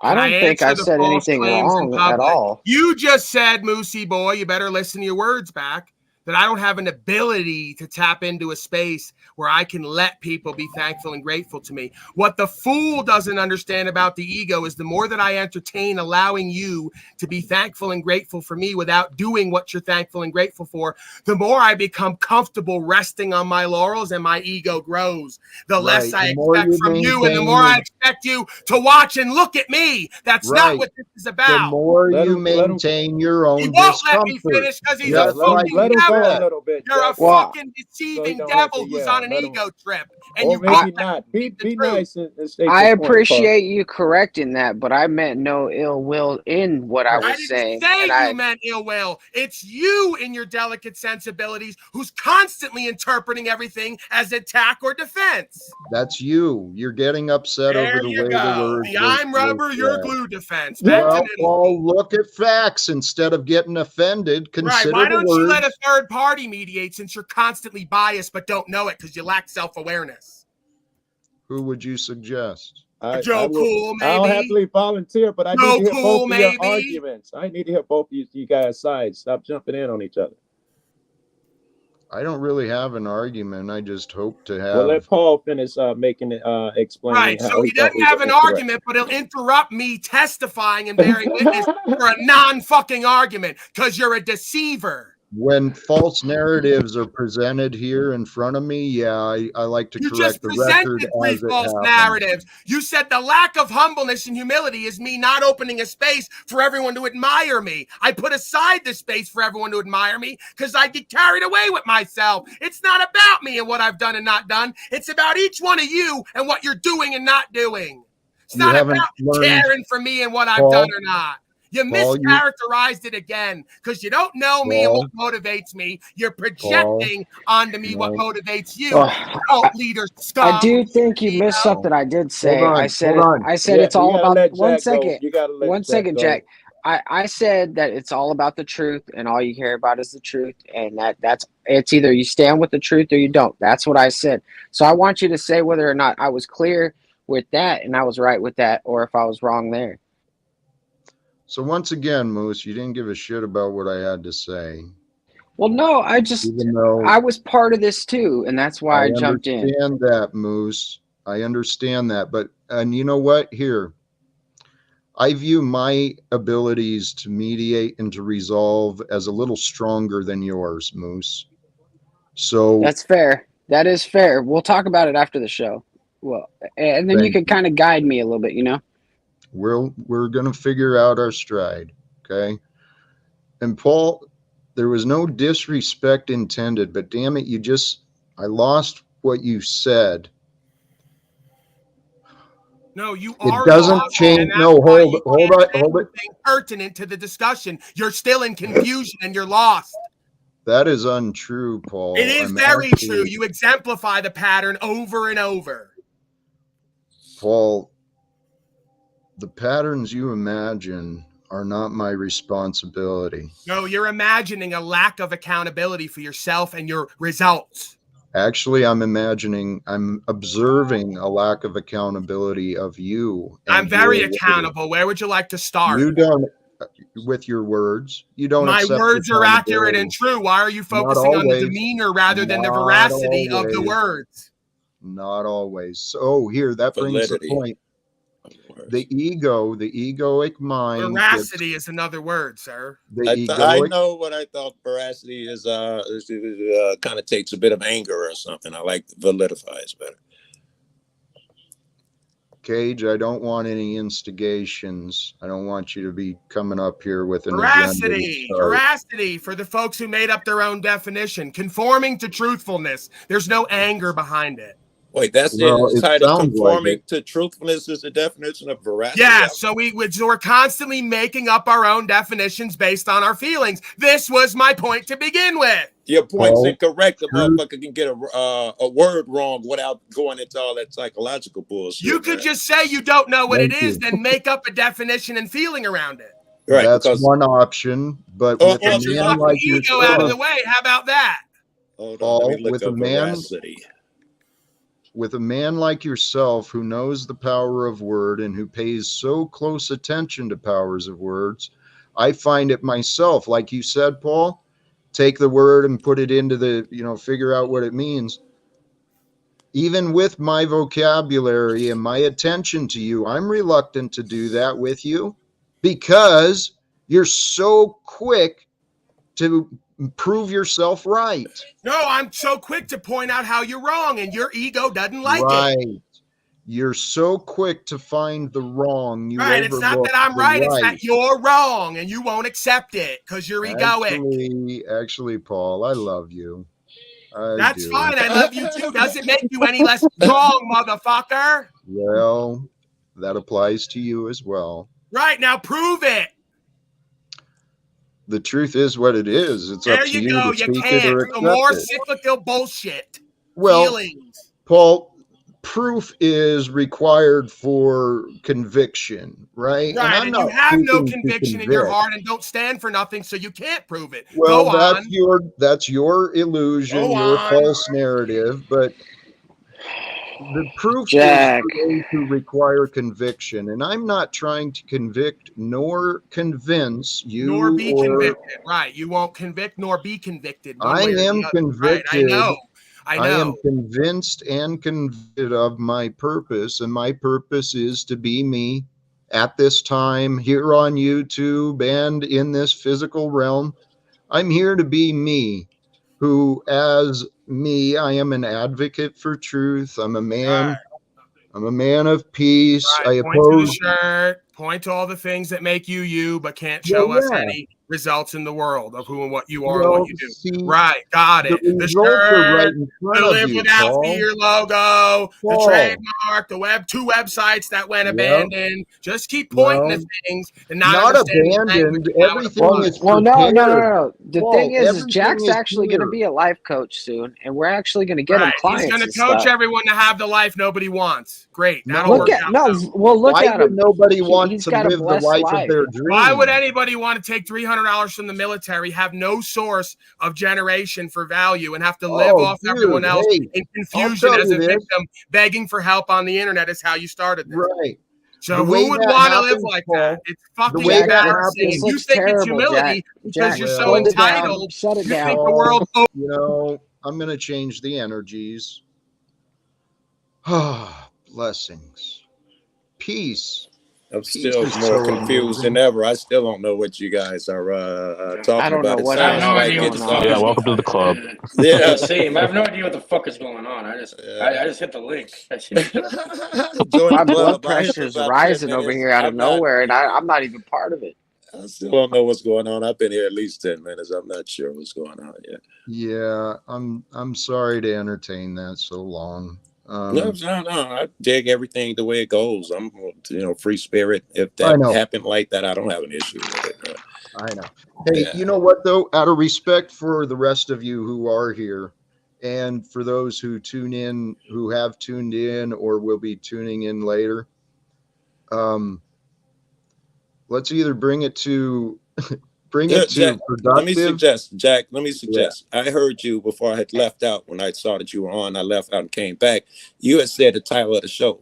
I don't think I said anything wrong at all. You just said, Moosey boy, you better listen to your words back, that I don't have an ability to tap into a space where I can let people be thankful and grateful to me. What the fool doesn't understand about the ego is the more that I entertain allowing you to be thankful and grateful for me without doing what you're thankful and grateful for, the more I become comfortable resting on my laurels and my ego grows. The less I expect from you and the more I expect you to watch and look at me. That's not what this is about. The more you maintain your own He won't discomfort. let me finish because he's a fucking devil. A little bit. You're a fucking deceiving devil who's on an ego trip. And you maybe not. Be nice and state I your point, appreciate you correcting that, but I meant no ill will in what I was saying. I didn't say you meant ill will. It's you in your delicate sensibilities who's constantly interpreting everything as attack or defense. That's you. You're getting upset over the way the words. The I'm rubber, you're glue defense. Well, Paul, look at facts instead of getting offended. Consider Why don't you let words. a third party mediate since you're constantly biased but don't know it because you lack self-awareness? Who would you suggest? Joe Cool, maybe. I'll happily volunteer, but I need to hear both of your arguments. I need to hear both of you guys' sides. Stop jumping in on each other. I don't really have an argument. I just hope to have. Well, let Paul finish making it, explaining. Right, so he doesn't have an argument, but he'll interrupt me testifying and bearing witness for a non-fucking argument because you're a deceiver. When false narratives are presented here in front of me, I like to correct the record three as it false happens. narratives. You said the lack of humbleness and humility is me not opening a space for everyone to admire me. I put aside the space for everyone to admire me because I get carried away with myself. It's not about me and what I've done and not done. It's about each one of you and what you're doing and not doing. It's not about caring for me and what I've done or not. You mischaracterized it again because you don't know me and what motivates me. You're projecting onto me what motivates you. Cult leader scum. I do think you missed something I did say. Hold on, I said hold on. I said it's all about one second. You gotta let one Jack second, go. Jack. I said that it's all about the truth, and all you care about is the truth, and that's it's either you stand with the truth or you don't. That's what I said. So I want you to say whether or not I was clear with that and I was right with that, or if I was wrong there. So once again, Moose, you didn't give a shit about what I had to say. Well, no, I was part of this too, and that's why I jumped in. I understand that, Moose. I understand that, and you know what? Here, I view my abilities to mediate and to resolve as a little stronger than yours, Moose. So that's fair. That is fair. We'll talk about it after the show. Well, and then you can kind of guide me a little bit, you know. We're gonna figure out our stride, okay? And Paul, there was no disrespect intended, but damn it, I lost what you said. No, you it doesn't change. No, hold it. Pertinent to the discussion. You're still in confusion and you're lost. That is untrue, Paul. It is very true. You exemplify the pattern over and over. Paul, the patterns you imagine are not my responsibility. No, you're imagining a lack of accountability for yourself and your results. Actually, I'm observing a lack of accountability of you. I'm very accountable. Where would you like to start? You don't, with your words. You don't. My words are accurate and true. Why are you focusing on the demeanor rather than the veracity of the words? Not always. So here, that brings the point. The egoic mind. Veracity is another word, sir. I know what I thought veracity is. Kind of takes a bit of anger or something. I like validifies better. Cage, I don't want any instigations. I don't want you to be coming up here with an veracity for the folks who made up their own definition. Conforming to truthfulness. There's no anger behind it. Wait, that's the title. Conforming to truthfulness is the definition of veracity. Yeah, so we're constantly making up our own definitions based on our feelings. This was my point to begin with. Your point's incorrect. The motherfucker can get a word wrong without going into all that psychological bullshit. You could just say you don't know what it is, then make up a definition and feeling around it. Right, that's one option. But with a man like ego out of the way, how about that? Paul, with a man like yourself who knows the power of word and who pays so close attention to powers of words, I find it myself, like you said, Paul, take the word and put it into figure out what it means. Even with my vocabulary and my attention to you, I'm reluctant to do that with you because you're so quick to prove yourself right. No, I'm so quick to point out how you're wrong and your ego doesn't like it. You're so quick to find the wrong. It's not that I'm right, it's that you're wrong and you won't accept it because you're egoic. Actually, Paul, I love you. That's fine, I love you too. Doesn't make you any less wrong, motherfucker. Well, that applies to you as well. Right, now prove it. The truth is what it is. It's up to you to speak it or accept it. More cyclical bullshit. Well, feelings. Paul, proof is required for conviction, right? Right, and you have no conviction in your heart and don't stand for nothing, so you can't prove it. Well, that's your illusion, your false narrative, but the proof is going to require conviction, and I'm not trying to convict nor convince you. Nor be convicted, right? You won't convict nor be convicted. I am convicted. Right, I know. I am convinced and convicted of my purpose, and my purpose is to be me at this time here on YouTube and in this physical realm. I'm here to be me, who as me, I am an advocate for truth. I'm a man. Right. I'm a man of peace. Right. Point to the shirt. Point to all the things that make you, but can't show us any results in the world of who and what you are and Well, what you do. see, Right, got the it. The results are right shirt, in the front of Live you, Without Paul. Fear logo, the Paul. trademark, the two websites that went Yep. abandoned. Just keep pointing Well, to things and not not understanding language abandoned. and how it Everything applies. is Well, no. prepared. The Paul, thing is everything Jack's is actually going to here. be a life coach soon, and we're actually going to get him Right. He's clients going to and coach stuff. everyone to have the life nobody wants. Great. That'll No. work out. Well, look Why at would him. nobody want He's to got a live the blessed life life. of their dreams? Why would anybody want to take $300 from the military, have no source of generation for value, and have to live off everyone else in confusion as a victim, begging for help on the internet is how you started this. Right. So who would want to live like that? It's fucking embarrassing. And you think it's humility because you're so entitled. Shut it you down. think the world. You know, I'm going to change the energies. Blessings. Peace. I'm still more confused than ever. I still don't know what you guys are talking I don't about. know It what sounds I like have no it's idea Yeah, welcome to the club. Yeah, same. I have no idea what the fuck is going on. I just hit the link. My blood pressure is rising over here out of nowhere, and I'm not even part of it. I still don't know what's going on. I've been here at least 10 minutes. I'm not sure what's going on yet. Yeah, I'm sorry to entertain that so long. No, I dig everything the way it goes. I'm, free spirit. If that happened like that, I don't have an issue with it. I know. Hey, you know what though? Out of respect for the rest of you who are here, and for those who tune in, who have tuned in or will be tuning in later, let's either bring it to Jack, productive. let me suggest, Jack. I heard you before I had left out. When I saw that you were on, I left out and came back. You had said the title of the show,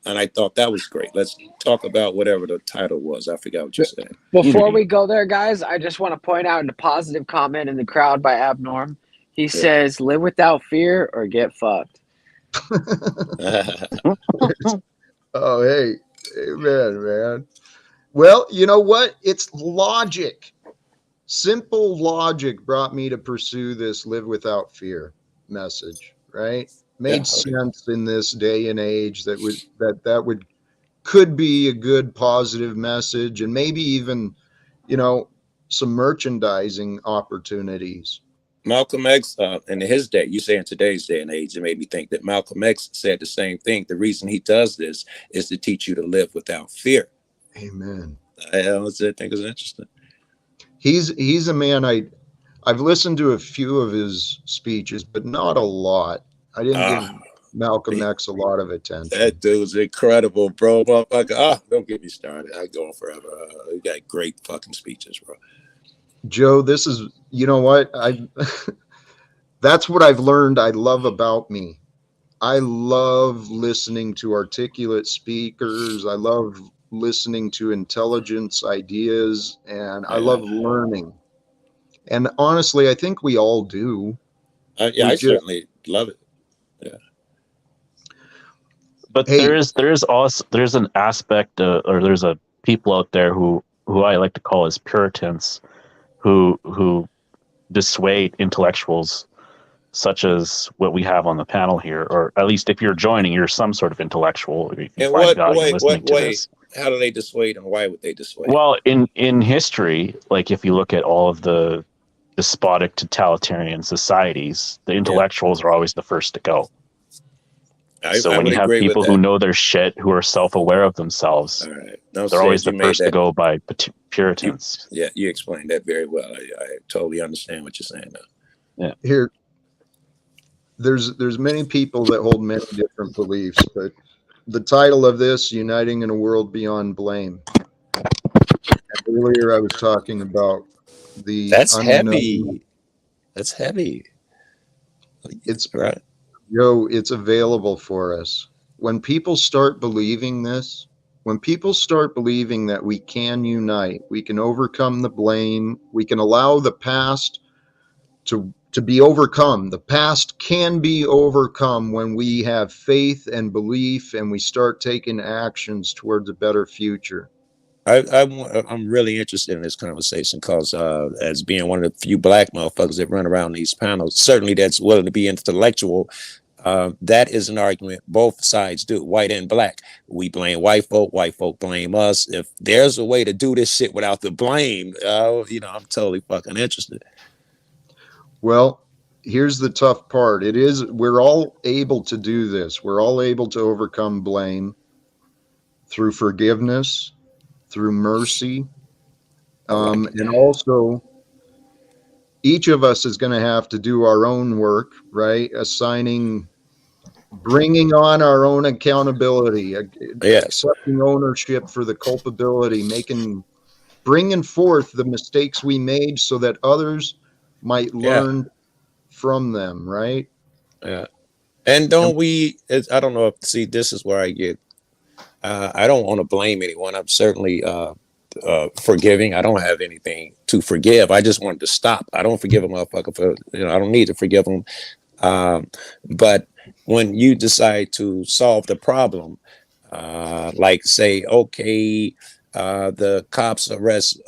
and I thought that was great. Let's talk about whatever the title was. I forgot what you said. Before we go there, guys, I just want to point out a positive comment in the crowd by Abnorm. He says, "Live without fear or get fucked." Oh, hey, amen, man. Well, you know what? It's logic. Simple logic brought me to pursue this live without fear message, right? Made sense in this day and age that could be a good positive message, and maybe even, some merchandising opportunities. Malcolm X, in his day, you say in today's day and age, it made me think that Malcolm X said the same thing. The reason he does this is to teach you to live without fear. Amen. I think it's interesting. He's a man I've listened to a few of his speeches, but not a lot. I didn't give Malcolm X a lot of attention. That dude's incredible, bro. Motherfucker. Don't get me started. I go on forever. He got great fucking speeches, bro. Joe, this is, you know what? That's what I've learned I love about me. I love listening to articulate speakers. I love listening to intelligence ideas, and I love learning. And honestly, I think we all do. I certainly love it. Yeah. But there's an aspect or there's a people out there who I like to call as Puritans who dissuade intellectuals such as what we have on the panel here, or at least if you're joining, you're some sort of intellectual. If you find value in listening to this. How do they dissuade, and why would they dissuade? Well, in history, like if you look at all of the despotic totalitarian societies, the intellectuals are always the first to go. So when you have people who know their shit, who are self-aware of themselves, they're always the first to go by Puritans. You explained that very well. I totally understand what you're saying now. Yeah. Here, there's many people that hold many different beliefs, but the title of this, Uniting in a World Beyond Blame. And earlier I was talking about That's heavy. That's heavy. It's right. It's available for us. When people start believing this, when people start believing that we can unite, we can overcome the blame, we can allow the past to be overcome. The past can be overcome when we have faith and belief and we start taking actions towards a better future. I'm really interested in this conversation because as being one of the few black motherfuckers that run around these panels, certainly that's willing to be intellectual. That is an argument both sides do, white and black. We blame white folk blame us. If there's a way to do this shit without the blame, I'm totally fucking interested. Well, here's the tough part. We're all able to do this. We're all able to overcome blame through forgiveness, through mercy. And also, each of us is going to have to do our own work, right? Bringing on our own accountability, accepting ownership for the culpability, bringing forth the mistakes we made so that others might learn from them, right? Yeah. And don't we, I don't know if, this is where I get, I don't want to blame anyone. I'm certainly forgiving. I don't have anything to forgive. I just want to stop. I don't forgive a motherfucker for, I don't need to forgive them. But when you decide to solve the problem, like say, okay, the cops arrest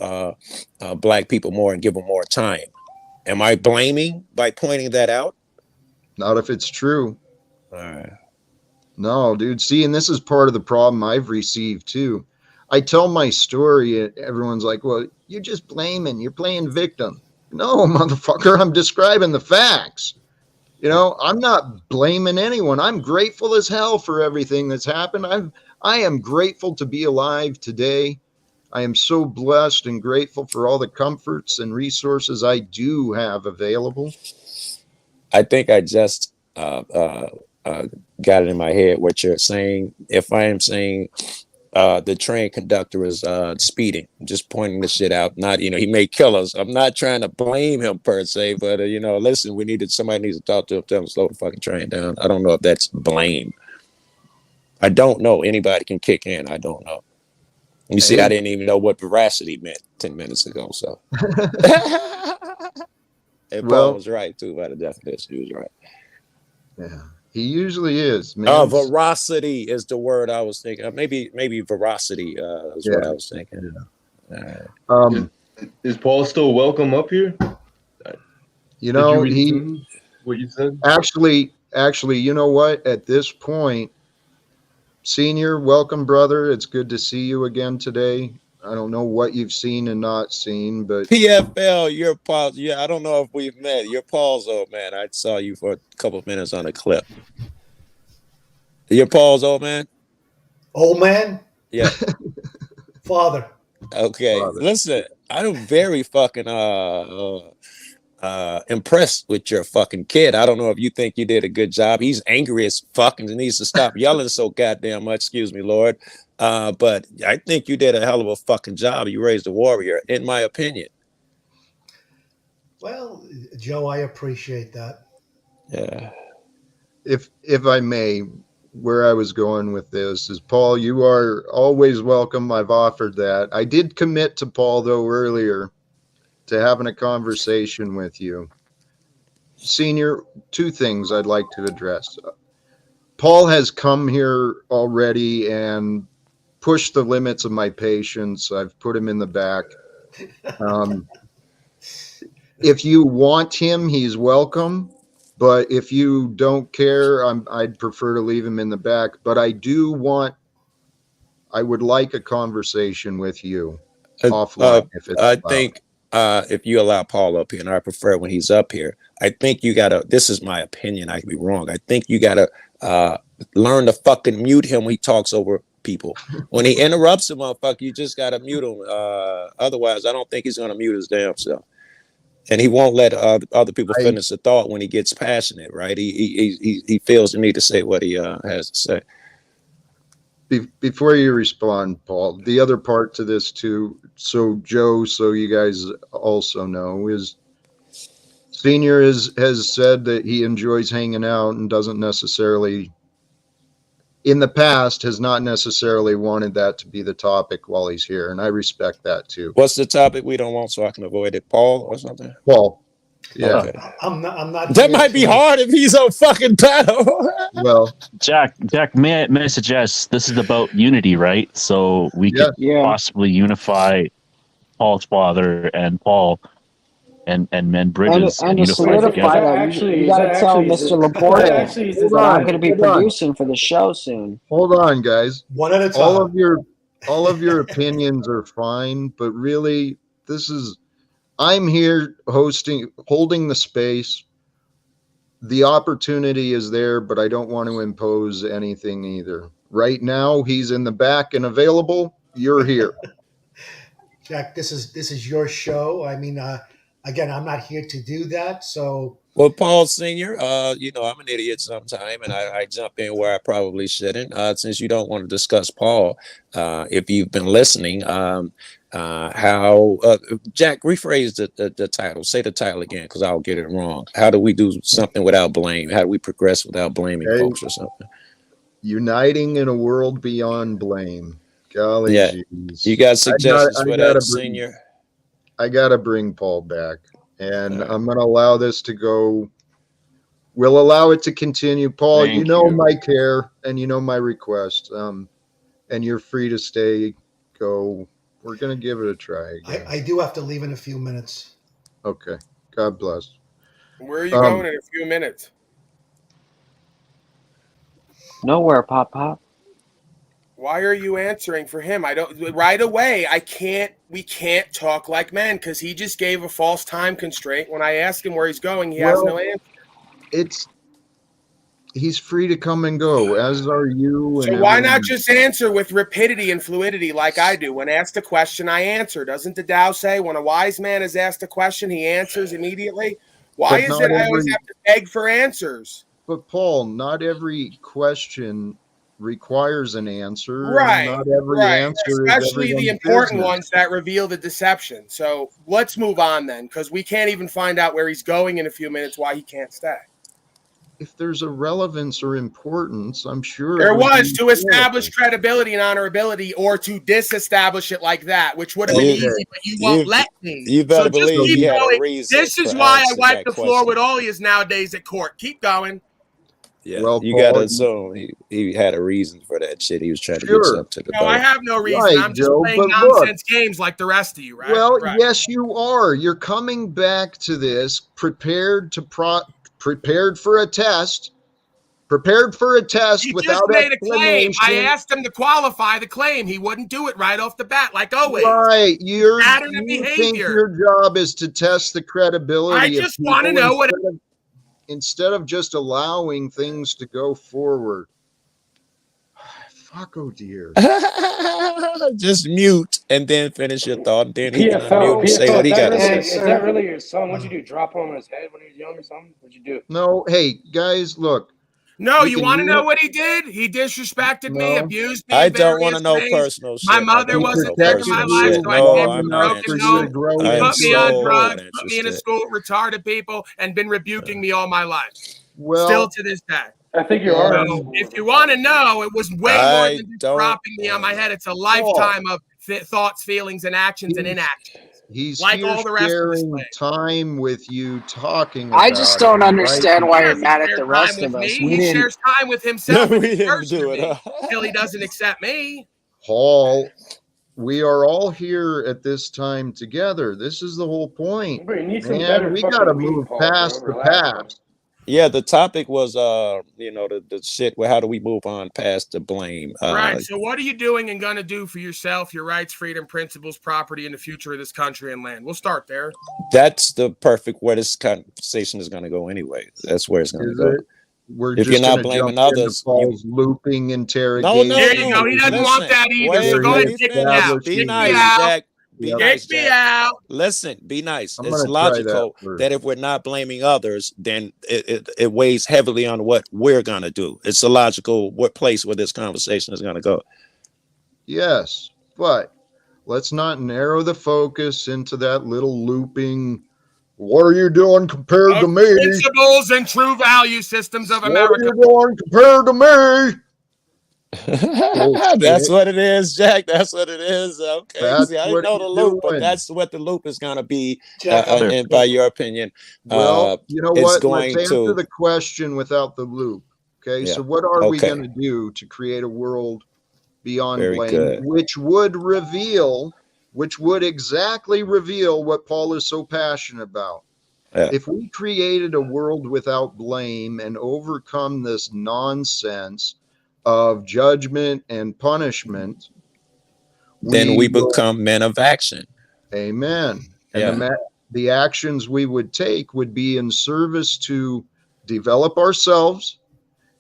black people more and give them more time. Am I blaming by pointing that out? Not if it's true. All right. No, dude. See, and this is part of the problem I've received too. I tell my story, everyone's like, well, you're just blaming, you're playing victim. No, motherfucker, I'm describing the facts. I'm not blaming anyone. I'm grateful as hell for everything that's happened. I am grateful to be alive today. I am so blessed and grateful for all the comforts and resources I do have available. I think I just got it in my head what you're saying. If I am saying the train conductor is speeding, I'm just pointing the shit out. Not, he may kill us. I'm not trying to blame him per se, but listen, somebody needs to talk to him, tell him to slow the fucking train down. I don't know if that's blame. I don't know. Anybody can kick in. I don't know. You see, I didn't even know what veracity meant 10 minutes ago. So, and Paul was right too by the definition. He was right. Yeah, he usually is. Man. Veracity is the word I was thinking. Maybe veracity is what I was thinking. Is Paul still welcome up here? What you said? Actually, you know what? At this point, Senior, welcome, brother. It's good to see you again today. I don't know what you've seen and not seen, but PFL, you're Paul. Yeah, I don't know if we've met. You're Paul's old man. I saw you for a couple of minutes on a clip. You're Paul's old man? Old man? Yeah. Father. Okay. Listen, I'm very fucking impressed with your fucking kid. I don't know if you think you did a good job. He's angry as fuck and needs to stop yelling so goddamn much. Excuse me, Lord. But I think you did a hell of a fucking job. You raised a warrior, in my opinion. Well, Joe, I appreciate that. Yeah. If I may, where I was going with this is, Paul, you are always welcome. I've offered that. I did commit to Paul, though, earlier to having a conversation with you. Senior, two things I'd like to address. Paul has come here already and pushed the limits of my patience. I've put him in the back. If you want him, he's welcome. But if you don't care, I'd prefer to leave him in the back. But I would like a conversation with you offline. If it's I think if you allow Paul up here, and I prefer when he's up here, I think you gotta, this is my opinion, I could be wrong. I think you gotta learn to fucking mute him when he talks over people. When he interrupts a motherfucker, you just gotta mute him. Otherwise, I don't think he's gonna mute his damn self. And he won't let other people finish the thought when he gets passionate, right? He feels the need to say what he has to say. Before you respond, Paul, the other part to this too, so Joe, so you guys also know, is Senior has said that he enjoys hanging out and doesn't necessarily, in the past, has not necessarily wanted that to be the topic while he's here, and I respect that too. What's the topic we don't want so I can avoid it? Paul or something? Paul. Yeah. Okay. I'm not. That might be hard if he's on fucking panel. Well, Jack, may I suggest this is about unity, right? So we could possibly unify Paul's father and Paul and mend bridges And to unify solidify together. that, you got to tell Mr. Laporte that I'm going to be hold on. producing for the show soon. Hold on, guys. One at a time. All of your opinions are fine, but really, I'm here holding the space. The opportunity is there, but I don't want to impose anything either. Right now, he's in the back and available. You're here. Jack, this is your show. I mean, again, I'm not here to do that. So, Well, Paul Senior, I'm an idiot sometime, and I jump in where I probably shouldn't. Since you don't want to discuss Paul, if you've been listening, Jack, rephrase the title. Say the title again, because I'll get it wrong. How do we do something without blame? How do we progress without blaming folks or something? Uniting in a world beyond blame. Golly, yeah. geez. You got suggestions for that, Senior? I got to bring Paul back, and I'm going to allow this to go. We'll allow it to continue. Paul, you know my care, and you know my request, and you're free to stay, go. We're going to give it a try again. I do have to leave in a few minutes. Okay. God bless. Where are you going in a few minutes? Nowhere, Pop. Why are you answering for him? I don't right away. We can't talk like men because he just gave a false time constraint. When I ask him where he's going, he has no answer. He's free to come and go, as are you. So why not just answer with rapidity and fluidity like I do? When asked a question, I answer. Doesn't the Tao say when a wise man is asked a question, he answers immediately? Why is it I always have to beg for answers? But Paul, not every question requires an answer. Right. Not every answer, especially the important ones that reveal the deception. So let's move on then, because we can't even find out where he's going in a few minutes, why he can't stay. If there's a relevance or importance, I'm sure there was to establish credibility and honorability, or to disestablish it like that, which would have been easy, but you won't let me. You better believe he had a reason. This is why I wipe the floor with all yous nowadays at court. Keep going. Yeah, well, you got to assume he had a reason for that shit. He was trying to get up to the No, I have no reason. I'm just playing nonsense games like the rest of you, right? Well, yes, you are. You're coming back to this prepared for a test. Prepared for a test he without just made a claim. I asked him to qualify the claim. He wouldn't do it right off the bat, like always. Right. You behavior. Think your job is to test the credibility. I just want to know instead of just allowing things to go forward. Fuck, oh dear. Just mute and then finish your thought. And then he can unmute and say what he got to say. Is that really your son? What'd you do? Drop him on his head when he was young or something? What'd you do? No, hey guys, look. No, you want to know what he did? He disrespected me, abused me. I don't want to know personal shit. My mother wasn't there in my life, so I came from a broken home. He put me on drugs, put me in a school with retarded people, and been rebuking me all my life. Well, still to this day. I think you are. If you want to know, it was way more than just dropping me on my head. It's a lifetime of thoughts, feelings, and actions and inactions. He's like all the rest sharing of time with you, talking about I just don't understand why you're mad at the rest of us. He shares time with himself until he doesn't accept me. Paul, we are all here at this time together. This is the whole point. Man, we got to move past the past. Yeah, the topic was, the shit. Well, how do we move on past the blame? Right. So, what are you doing and gonna do for yourself, your rights, freedom, principles, property, and the future of this country and land? We'll start there. That's the perfect where this conversation is going to go. Anyway, that's where it's going to go. If you're not blaming others, looping interrogation. No, there you go. He doesn't want that either. So go ahead and kick me out. Be nice, Jack. Be nice, Jack. Me out. Listen, be nice. It's logical that if we're not blaming others, then it weighs heavily on what we're going to do. It's a logical place where this conversation is going to go. Yes, but let's not narrow the focus into that little looping. What are you doing compared to me? Principles and true value systems of America. What are you doing compared to me? That's what it is, Jack. That's what it is. Okay. See, I didn't know the loop, but that's what the loop is going to be. And by your opinion, well, you know what? Let's answer the question without the loop. Okay. Yeah. So what are we going to do to create a world beyond blame, which would reveal which would exactly reveal what Paul is so passionate about. Yeah. If we created a world without blame and overcome this nonsense of judgment and punishment, Then we will, become men of action. amen. And Yeah. the actions we would take would be in service to develop ourselves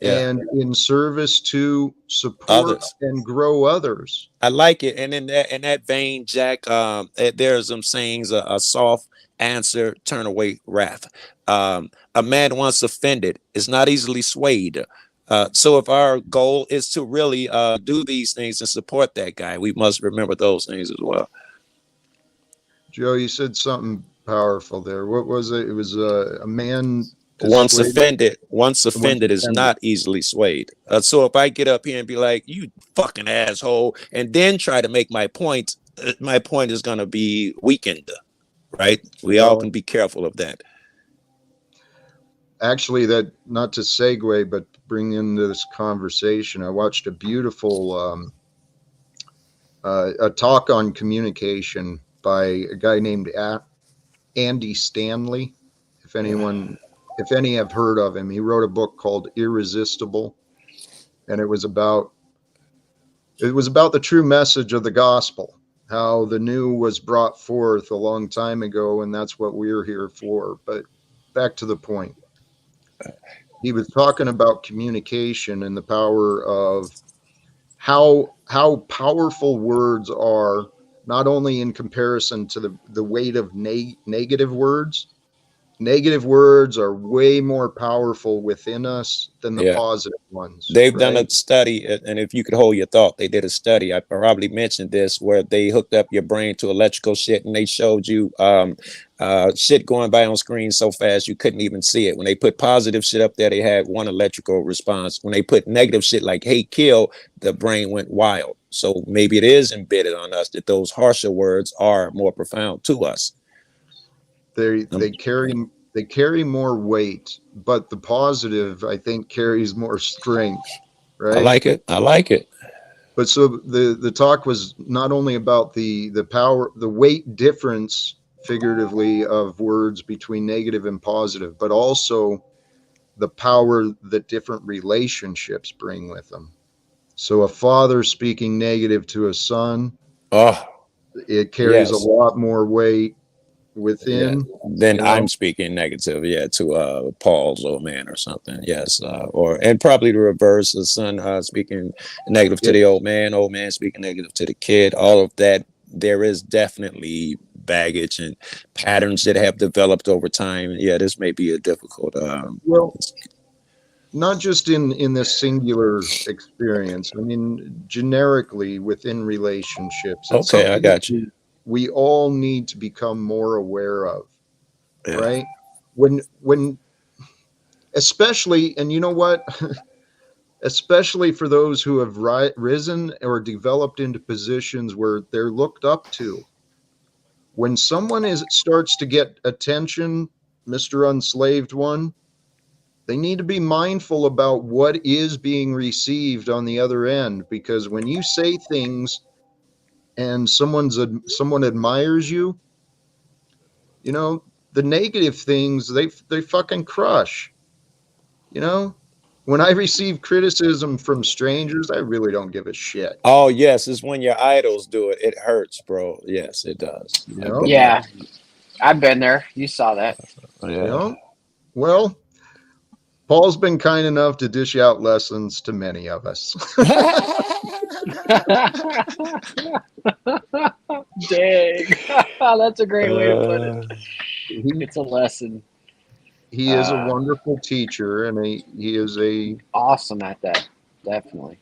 and in service to support Others. and grow others. I like it. And in that vein, Jack, there's some sayings, a soft answer, turn away wrath. A man once offended is not easily swayed. So if our goal is to really do these things and support that guy, we must remember those things as well. Joe, you said something powerful there. What was it? It was a man Once offended is not easily swayed. So if I get up here and be like, you fucking asshole, and then try to make my point is going to be weakened, right? We all can be careful of that. Actually, that, not to segue, but bring into this conversation, I watched a beautiful a talk on communication by a guy named Andy Stanley. If any have heard of him, he wrote a book called Irresistible, and it was about the true message of the gospel, how the new was brought forth a long time ago, and that's what we're here for. But back to the point. He was talking about communication and the power of how powerful words are, not only in comparison to the weight of negative words. Negative words are way more powerful within us than the positive ones. They've done a study, and if you could hold your thought, they did a study. I probably mentioned this, where they hooked up your brain to electrical shit, and they showed you shit going by on screen so fast you couldn't even see it. When they put positive shit up there, they had one electrical response. When they put negative shit like hate, kill, the brain went wild. So maybe it is embedded on us that those harsher words are more profound to us. They carry more weight, but the positive, I think, carries more strength. Right? I like it. But so the talk was not only about the power, the weight difference, figuratively, of words between negative and positive, but also the power that different relationships bring with them. So a father speaking negative to a son, it carries a lot more weight within. Then I'm speaking negative, to Paul's old man or something. Yes. And probably the reverse, the son speaking negative to the old man speaking negative to the kid. All of that, there is definitely baggage and patterns that have developed over time. Yeah, this may be a difficult well, not just in this singular experience. I mean, generically within relationships. Okay, I got you. We all need to become more aware of, right? When, especially, and you know what, especially for those who have risen or developed into positions where they're looked up to. When someone starts to get attention, Mr. Unslaved One, they need to be mindful about what is being received on the other end, because when you say things and someone admires you, you know, the negative things, they fucking crush. You know, when I receive criticism from strangers, I really don't give a shit. Oh yes, it's when your idols do it. It hurts, bro. Yes, it does. You know? Yeah, I've been there. You saw that. Yeah. You know? Well, Paul's been kind enough to dish out lessons to many of us. Dang. That's a great way to put it. It's a lesson. He is a wonderful teacher, and he is awesome at that. Definitely.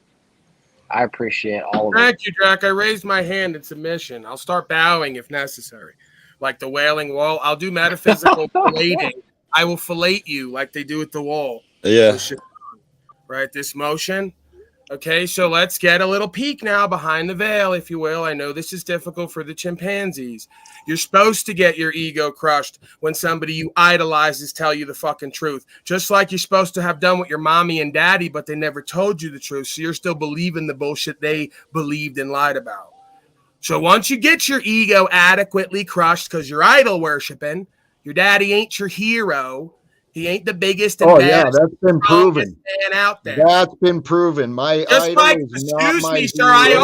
I appreciate all of it. Thank you, Jack. I raised my hand in submission. I'll start bowing if necessary. Like the Wailing Wall. I'll do metaphysical filleting. I will fillet you like they do at the wall. Yeah. Right, this motion. Okay, so let's get a little peek now behind the veil, if you will. I know this is difficult for the chimpanzees. You're supposed to get your ego crushed when somebody you idolize tell you the fucking truth. Just like you're supposed to have done with your mommy and daddy, but they never told you the truth. So you're still believing the bullshit they believed and lied about. So once you get your ego adequately crushed because you're idol worshiping, your daddy ain't your hero. He ain't the biggest and baddest, that's been proven. man out there. That's been proven. My Just idol like, is not excuse my me, sir, I hero.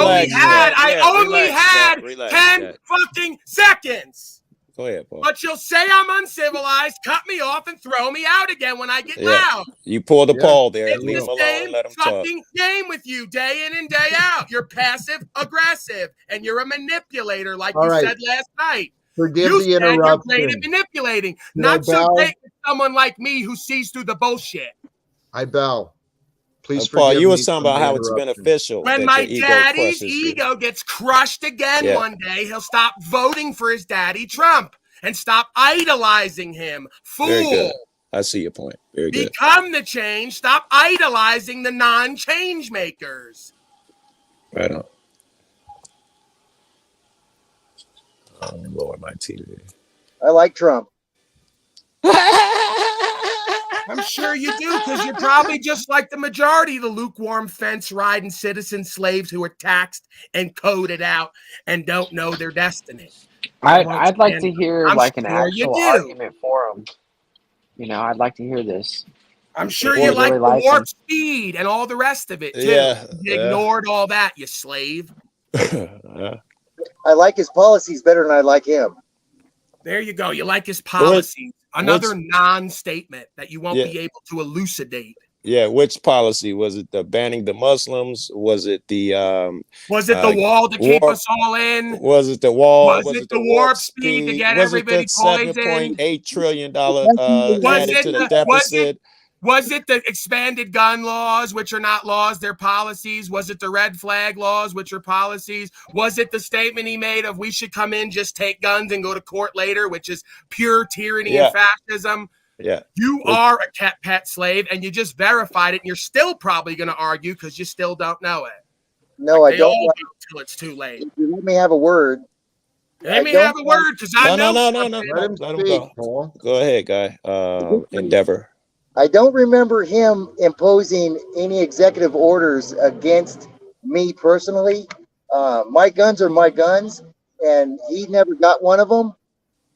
only had relax, 10 Jack. fucking seconds. Go ahead, Paul. But you'll say I'm uncivilized, cut me off, and throw me out again when I get loud. You pull the Paul there. It's Leave him the alone same and let him talk. fucking game with you day in and day out. You're passive aggressive, and you're a manipulator, like you said last night. Forgive you the said interruption. you're great at manipulating. Not so great with someone like me who sees through the bullshit. I bow. Please Paul, forgive you me were talking about how it's beneficial. When that my your daddy's ego gets crushed again one day, he'll stop voting for his daddy Trump and stop idolizing him. Fool. Very good. I see your point. Very good. Become the change. Stop idolizing the non-change makers. Right on. I'll lower my TV. I like Trump. I'm sure you do, because you're probably just like the majority of the lukewarm fence-riding citizen slaves who are taxed and coded out and don't know their destiny. I'd like to hear I'm like an sure you actual do. argument for him. You know, I'd like to hear this. I'm sure you like the warp speed and all the rest of it, too. You ignored all that, you slave. I like his policies better than I like him. There you go. You like his policies. Another non-statement that you won't be able to elucidate. Yeah, which policy? Was it the banning the Muslims? Was it the wall to keep us all in? Was it the wall? Was it the warp speed to get everybody poisoned? $7.8 trillion added to the deficit? Was it the expanded gun laws, which are not laws, they're policies? Was it the red flag laws, which are policies? Was it the statement he made of we should come in, just take guns and go to court later, which is pure tyranny and fascism? Yeah. You are a pet slave, and you just verified it, and you're still probably going to argue because you still don't know it. No, I don't. Until it's too late. Let me have a word. Let me have a word, because I know. No. Let him go. Go ahead, guy. Endeavor. I don't remember him imposing any executive orders against me personally. My guns are my guns, and he never got one of them.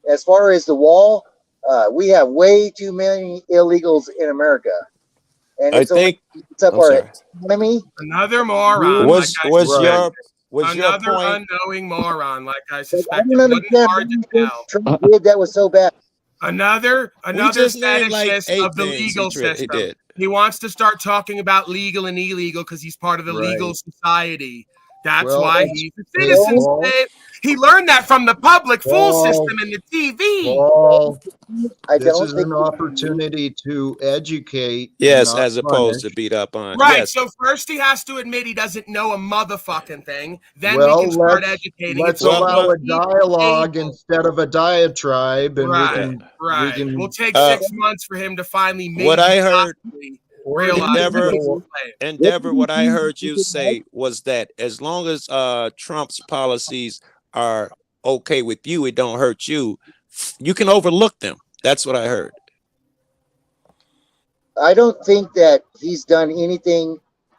As far as the wall, we have way too many illegals in America. And it's up our economy. Another moron. Was your another point? unknowing moron, like I suspected. I don't understand Trump did that was so bad. Another fetishist of the legal system. He wants to start talking about legal and illegal because he's part of the legal society. That's why he's a citizen slave. He learned that from the public fool system and the TV. This is an opportunity to educate. Yes, as opposed to beat up on. Right. Yes. So first he has to admit he doesn't know a motherfucking thing. Then we can start educating. Let's allow a dialogue instead of a diatribe, and we can. We'll take 6 months for him to finally. What I heard. Endeavor, what I heard you say was that as long as Trump's policies are okay with you, it don't hurt you. You can overlook them. That's what I heard. I don't think that he's done anything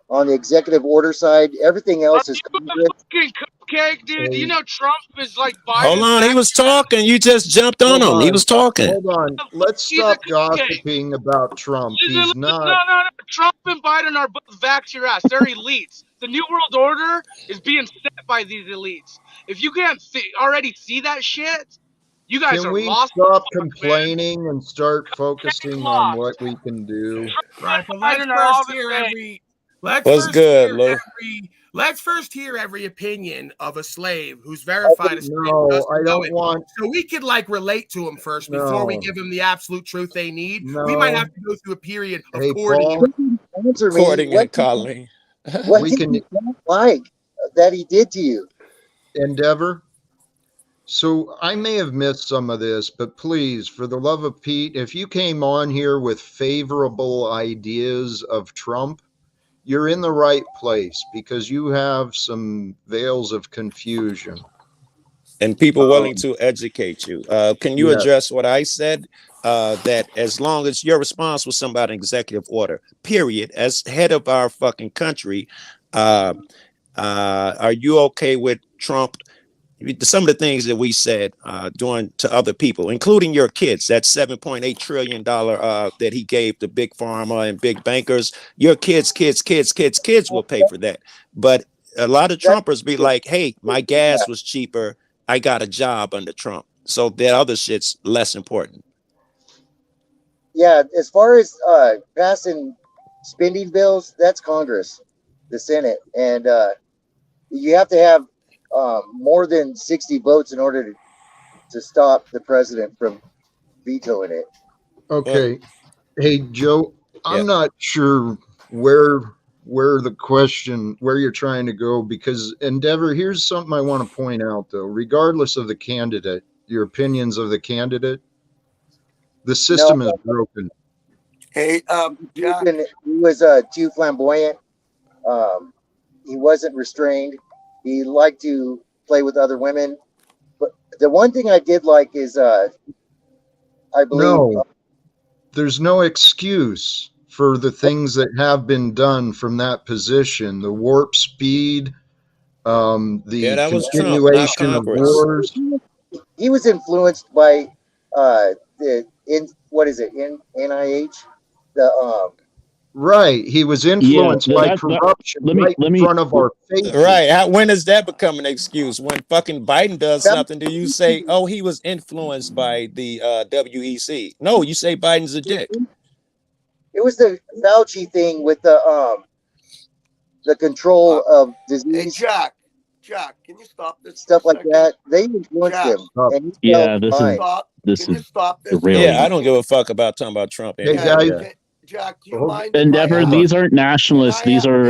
on the executive order side. Everything else is fucking cupcake, dude. You know Trump is like Biden. Hold on, he was talking. You just jumped on him. He was talking. Hold on. Let's stop gossiping about Trump. He's not. No. Trump and Biden are both vax your ass. They're elites. The New World Order is being set by these elites. If you can't already see that shit, you guys are lost. Can we stop complaining and start focusing on what we can do? Right, but let's first hear every opinion of a slave who's verified a slave. I don't want. So we could relate to him first before we give them the absolute truth they need. We might have to go through a period of courting. Courting and calling. What did you like that he did to you? Endeavor. So I may have missed some of this, but please, for the love of Pete, if you came on here with favorable ideas of Trump, you're in the right place because you have some veils of confusion. And people willing to educate you. Can you address what I said? That as long as your response was something about an executive order, period, as head of our fucking country, are you okay with Trump some of the things that we said doing to other people, including your kids, that $7.8 trillion that he gave to big pharma and big bankers, your kids will pay for that. But a lot of Trumpers be like, hey, my gas was cheaper. I got a job under Trump. So that other shit's less important. Yeah, as far as passing spending bills, that's Congress, the Senate, and you have to have more than 60 votes in order to stop the president from vetoing it. Okay. Hey, Joe, I'm not sure where you're trying to go, because Endeavor, here's something I want to point out though. Regardless of the candidate, your opinions of the candidate, the system is broken. Hey, Jack. He was too flamboyant. He wasn't restrained. He liked to play with other women. But the one thing I did like is, I believe, there's no excuse for the things that have been done from that position. The warp speed, the continuation of wars. He was influenced by NIH, Right, he was influenced by corruption in front of our faces. Right. When does that become an excuse? When fucking Biden does something, do you say, oh, he was influenced by the WEC? No, you say Biden's a dick. It was the Fauci thing with the control of disease. Hey, Jack, can you stop this? Stuff like that. They influenced him. And he this is Yeah, I don't give a fuck about talking about Trump. Hey, guys. Jack, do you mind? Endeavor, these aren't nationalists. These are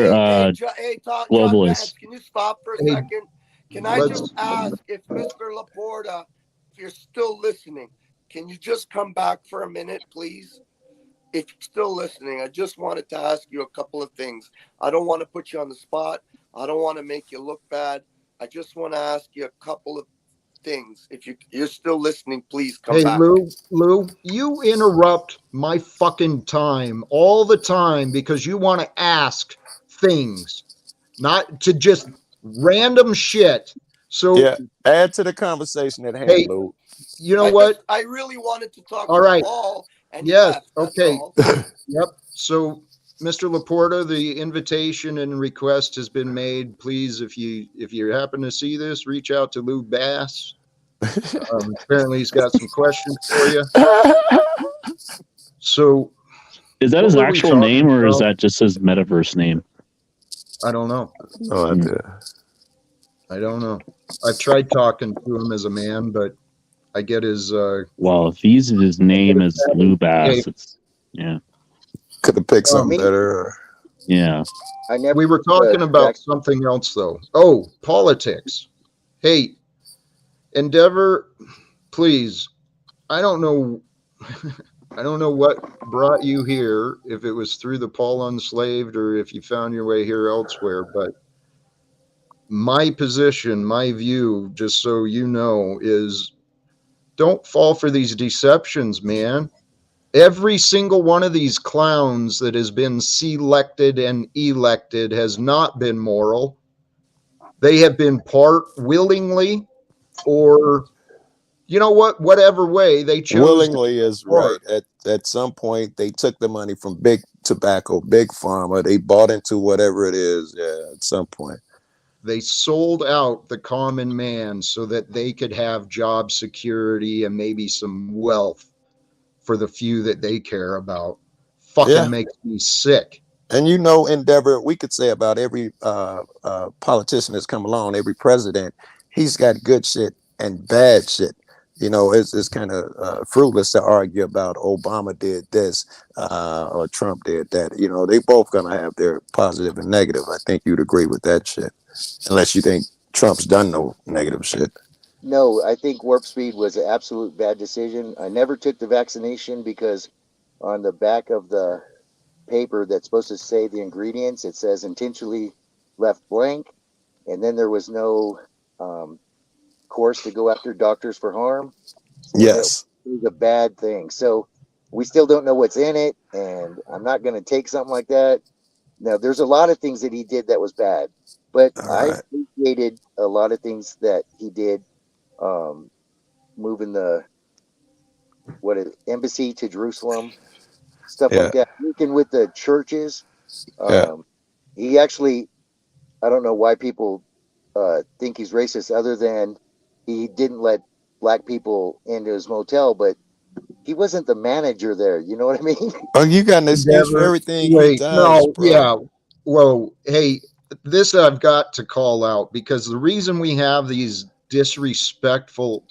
globalists. Can you stop for a second? Can I just ask if Mr. Laporta, if you're still listening, can you just come back for a minute, please? If you're still listening, I just wanted to ask you a couple of things. I don't want to put you on the spot. I don't want to make you look bad. I just want to ask you a couple of things. If you're still listening, please come back. Hey, Lou, you interrupt my fucking time all the time because you want to ask things, not to just random shit. So yeah, add to the conversation at hand, hey, Lou. You know what? I really wanted to talk to Paul. And yes. Okay. Yep. So, Mr. Laporta, the invitation and request has been made. Please, if you happen to see this, reach out to Lou Bass. Apparently, he's got some questions for you. So, is that his actual name, or is that just his metaverse name? I don't know. Oh, I don't know. I've tried talking to him as a man, but I get his. Well, if his name is Lou Bass, it's could have picked something better. Yeah. We were talking about something else, though. Oh, politics. Hey, Endeavor, please. I don't know what brought you here, if it was through the Paul Unslaved or if you found your way here elsewhere, but my position, my view, just so you know, is don't fall for these deceptions, man. Every single one of these clowns that has been selected and elected has not been moral. They have been part willingly, or you know what, whatever way they chose. Willingly is right. At some point, they took the money from big tobacco, big pharma. They bought into whatever it is. Yeah, at some point. They sold out the common man so that they could have job security and maybe some wealth for the few that they care about. Fucking makes me sick. And you know, Endeavor, we could say about every politician that's come along, every president, he's got good shit and bad shit. You know, it's kind of fruitless to argue about Obama did this or Trump did that. You know, they both gonna have their positive and negative. I think you'd agree with that shit, unless you think Trump's done no negative shit. No, I think warp speed was an absolute bad decision. I never took the vaccination because on the back of the paper that's supposed to say the ingredients, it says intentionally left blank, and then there was no course to go after doctors for harm. So yes, it was a bad thing. So we still don't know what's in it, and I'm not going to take something like that Now, there's a lot of things that he did that was bad, but I appreciated a lot of things that he did. Moving the embassy to Jerusalem, stuff like that. Working with the churches. He actually, I don't know why people think he's racist, other than he didn't let black people into his motel, but he wasn't the manager there. You know what I mean? Oh, you got an excuse for everything he does, bro. Yeah. Well, hey, this I've got to call out, because the reason we have these disrespectful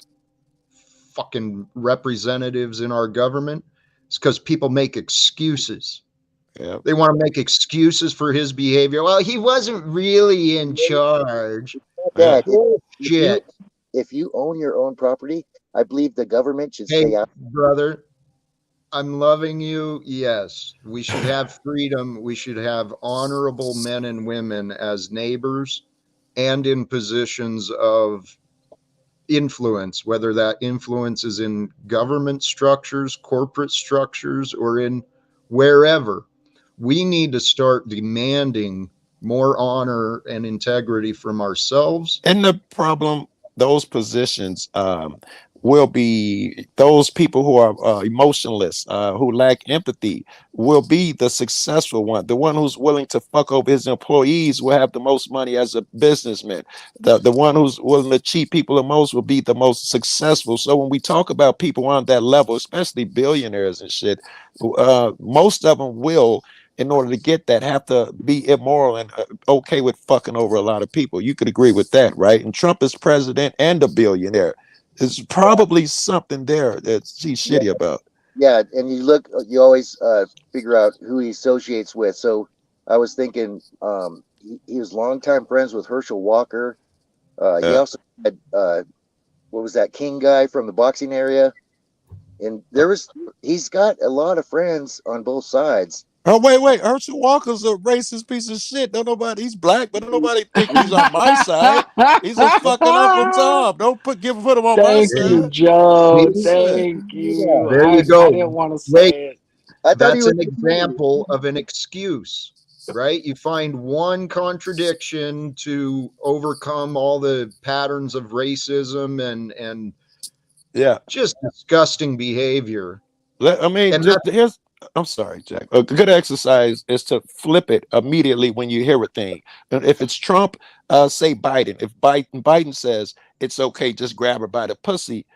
fucking representatives in our government is because people make excuses. Yeah. They want to make excuses for his behavior. Well, he wasn't really in charge. That Shit. if you own your own property, I believe the government should Hey, stay out. brother, I'm loving you. Yes, we should have freedom. We should have honorable men and women as neighbors and in positions of influence, whether that influence is in government structures, corporate structures, or in wherever. We need to start demanding more honor and integrity from ourselves. And the problem, those positions will be those people who are emotionless, who lack empathy, will be the successful one. The one who's willing to fuck over his employees will have the most money as a businessman. The one who's willing to cheat people the most will be the most successful. So when we talk about people on that level, especially billionaires and shit, most of them will, in order to get that, have to be immoral and okay with fucking over a lot of people. You could agree with that, right? And Trump is president and a billionaire. There's probably something there that he's shitty about. Yeah, and you always figure out who he associates with. So I was thinking, he was longtime friends with Herschel Walker. He also had, what was that King guy from the boxing area? And he's got a lot of friends on both sides. Oh, wait. Herschel Walker's a racist piece of shit. He's black, but don't nobody think he's on my side. He's a fucking Uncle Tom. Don't put him on my side. Thank you, Joe. Thank you. There you go. I didn't want to say it. That's an example of an excuse, right? You find one contradiction to overcome all the patterns of racism and just disgusting behavior. I'm sorry, Jack. A good exercise is to flip it immediately when you hear a thing. And if it's Trump, say Biden. If Biden says it's okay, just grab her by the pussy.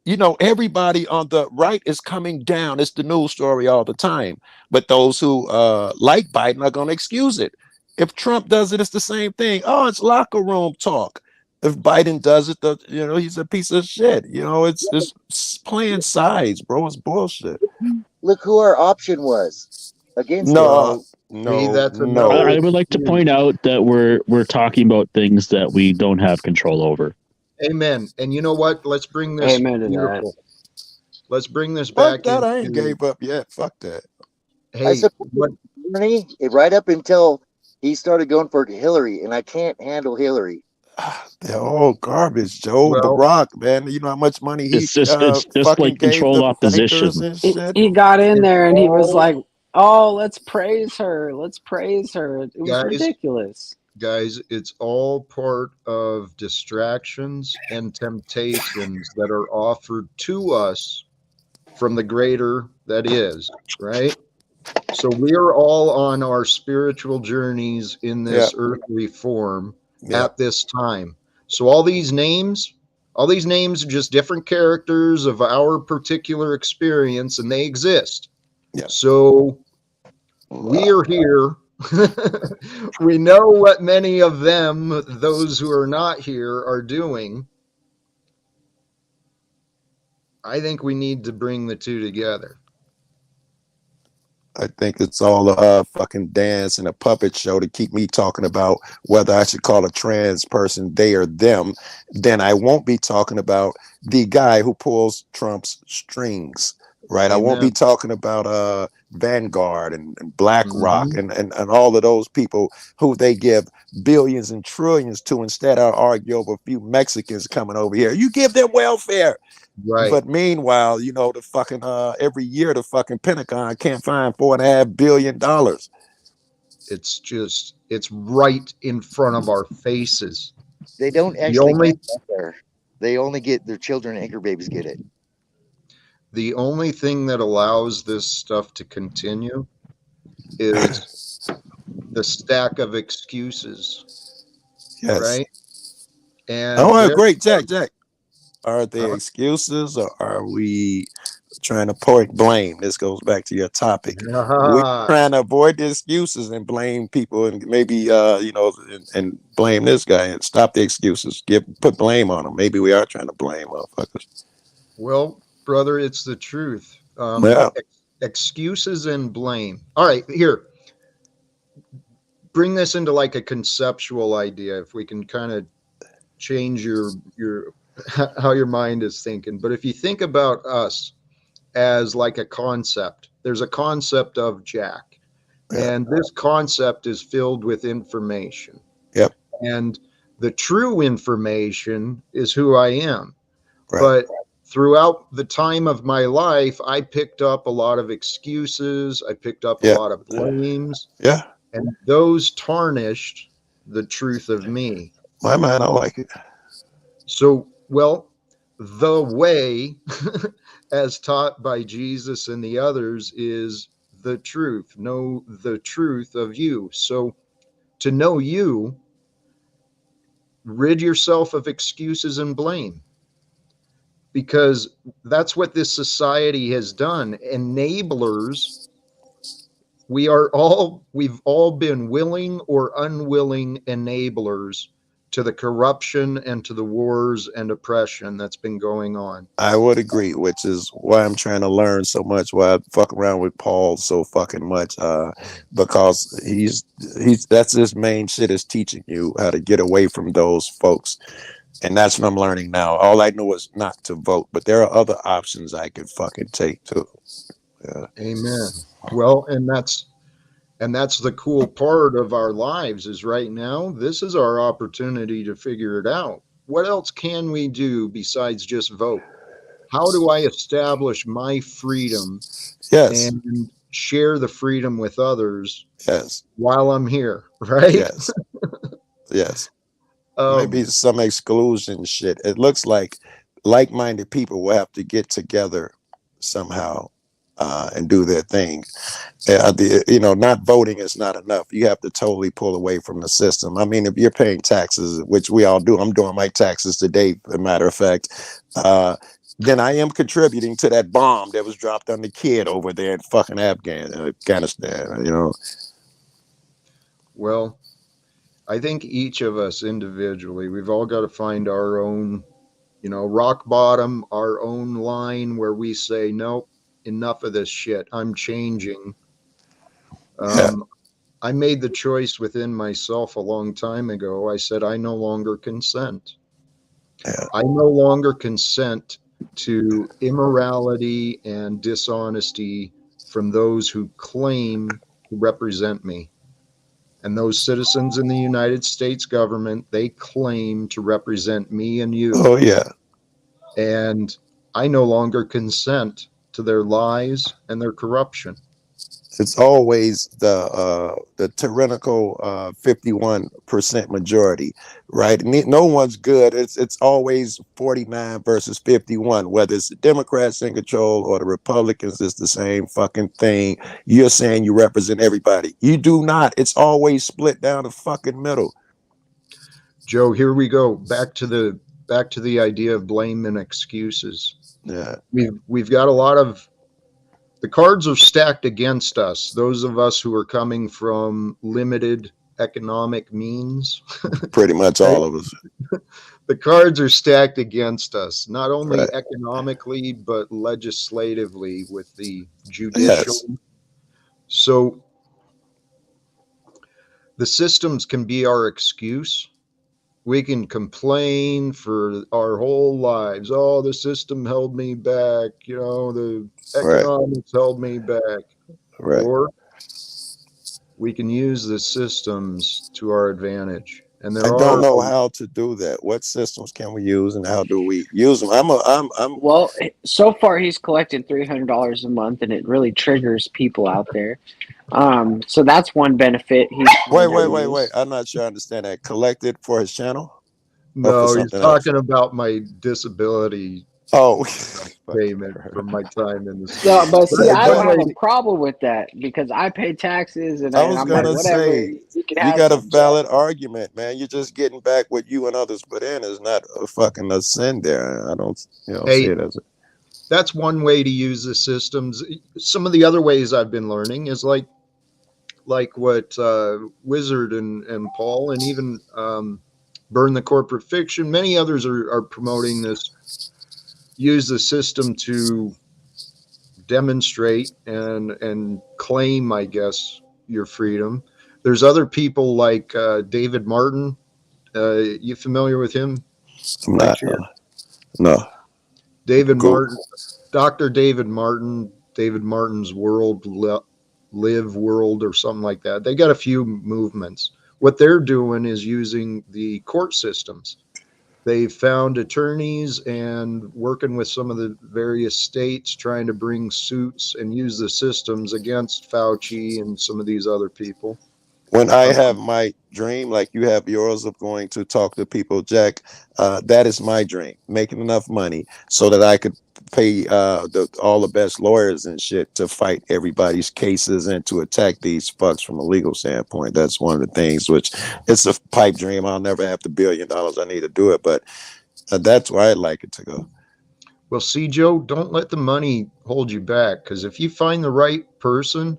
Everybody on the right is coming down. It's the news story all the time. But those who like Biden are going to excuse it. If Trump does it, it's the same thing. Oh, it's locker room talk. If Biden does it, he's a piece of shit. It's playing sides, bro. It's bullshit. Look who our option was against I would like to point out that we're talking about things that we don't have control over. Amen. And you know what? Let's bring this. Amen to that. Let's bring this back. Fuck that! I ain't gave up yet. Fuck that. Hey, I support Bernie right up until he started going for Hillary, and I can't handle Hillary. They're all garbage, Joe. Barack, man, you know how much money he it's just like controlled opposition. He got in there and he was like, "Oh, let's praise her. Let's praise her." It was ridiculous. Guys, it's all part of distractions and temptations that are offered to us from the greater that is, right? So we are all on our spiritual journeys in this earthly form at this time. So all these names are just different characters of our particular experience, and they exist. So we are here. We know what many of them, those who are not here, are doing. I think we need to bring the two together. I think it's all a fucking dance and a puppet show to keep me talking about whether I should call a trans person they or them. Then I won't be talking about the guy who pulls Trump's strings, right? Amen. I won't be talking about Vanguard and BlackRock and all of those people who they give billions and trillions to. Instead, I'll argue over a few Mexicans coming over here. You give them welfare. Right. But meanwhile, the fucking every year the fucking Pentagon can't find $4.5 billion. It's just, it's right in front of our faces. They don't The actually only, get that there. They only get their children and anchor babies get it. the only thing that allows this stuff to continue is the stack of excuses, Yes. right? And Oh, there, great, Jack. Are they excuses or are we trying to point blame? This goes back to your topic. We're trying to avoid the excuses and blame people and maybe and blame this guy and stop the excuses. Put blame on them. Maybe we are trying to blame motherfuckers. well, brother, it's the truth. Yeah. Excuses and blame. All right, here. Bring this into like a conceptual idea, if we can kind of change your how your mind is thinking. But if you think about us as like a concept, there's a concept of Jack, and this concept is filled with information. Yep. And the true information is who I am. Right. But throughout the time of my life, I picked up a lot of excuses. I picked up a lot of blames. Yeah. And those tarnished the truth of me. My man, I like it. So, well, the way, as taught by Jesus and the others, is the truth. Know the truth of you. So, to know you, rid yourself of excuses and blame. Because that's what this society has done. Enablers. We've all been willing or unwilling enablers to the corruption and to the wars and oppression that's been going on. I would agree, which is why I'm trying to learn so much, why I fuck around with Paul so fucking much, because he's that's his main shit, is teaching you how to get away from those folks. And that's what I'm learning now. All I know is not to vote, but there are other options I could fucking take too. Yeah. Amen. Well, and that's the cool part of our lives, is right now, this is our opportunity to figure it out. What else can we do besides just vote? How do I establish my freedom and share the freedom with others while I'm here, right? Yes. Yes. Maybe some exclusion shit. It looks like-minded people will have to get together somehow and do their thing. Not voting is not enough. You have to totally pull away from the system. I mean, if you're paying taxes, which we all do, I'm doing my taxes today, as a matter of fact, then I am contributing to that bomb that was dropped on the kid over there in fucking Afghanistan, Well, I think each of us individually, we've all got to find our own, rock bottom, our own line where we say, nope, enough of this shit. I'm changing. I made the choice within myself a long time ago. I said, I no longer consent. I no longer consent to immorality and dishonesty from those who claim to represent me. And those citizens in the United States government, they claim to represent me and you. Oh, yeah. And I no longer consent to their lies and their corruption. It's always the tyrannical 51% majority, right? No one's good. It's always 49 versus 51. Whether it's the Democrats in control or the Republicans, it's the same fucking thing. You're saying you represent everybody. You do not. It's always split down the fucking middle. Joe, here we go. Back to the idea of blame and excuses. Yeah. We've got a lot of, the cards are stacked against us, those of us who are coming from limited economic means. Pretty much all of us. The cards are stacked against us, not only economically, but legislatively with the judicial. Yes. So the systems can be our excuse. We can complain for our whole lives. Oh, the system held me back. The economics held me back. Right. Or we can use the systems to our advantage. And I there don't are know how to do that. What systems can we use, and how do we use them? Well, so far he's collected $300 a month, and it really triggers people out there. So that's one benefit. Wait. I'm not sure I understand that. Collected for his channel or for no, he's something else? talking about my disability Oh, payment from my time in the So, States. but see, I don't One have way a problem with that because I pay taxes, and I was I'm like, gonna whatever, say, you can you have got a some, Jack. valid argument, man. You're just getting back what you and others put in is not a fucking a sin there. I don't see Hey, it as a. that's one way to use the systems. Some of the other ways I've been learning is like what Wizard and Paul and even Burn the Corporate Fiction. Many others are promoting this. Use the system to demonstrate and claim, I guess, your freedom. There's other people like David Martin. You familiar with him? I'm By not. chance? No. David Cool. Martin, Dr. David Martin, David Martin's World, Live World, or something like that. They got a few movements. What they're doing is using the court systems. They found attorneys and working with some of the various states trying to bring suits and use the systems against Fauci and some of these other people. When I have my dream, like you have yours, of going to talk to people, Jack, that is my dream. Making enough money so that I could pay all the best lawyers and shit to fight everybody's cases and to attack these fucks from a legal standpoint. That's one of the things which it's a pipe dream. I'll never have the $1 billion I need to do it, but that's where I'd like it to go. Well, see, Joe, don't let the money hold you back, because if you find the right person,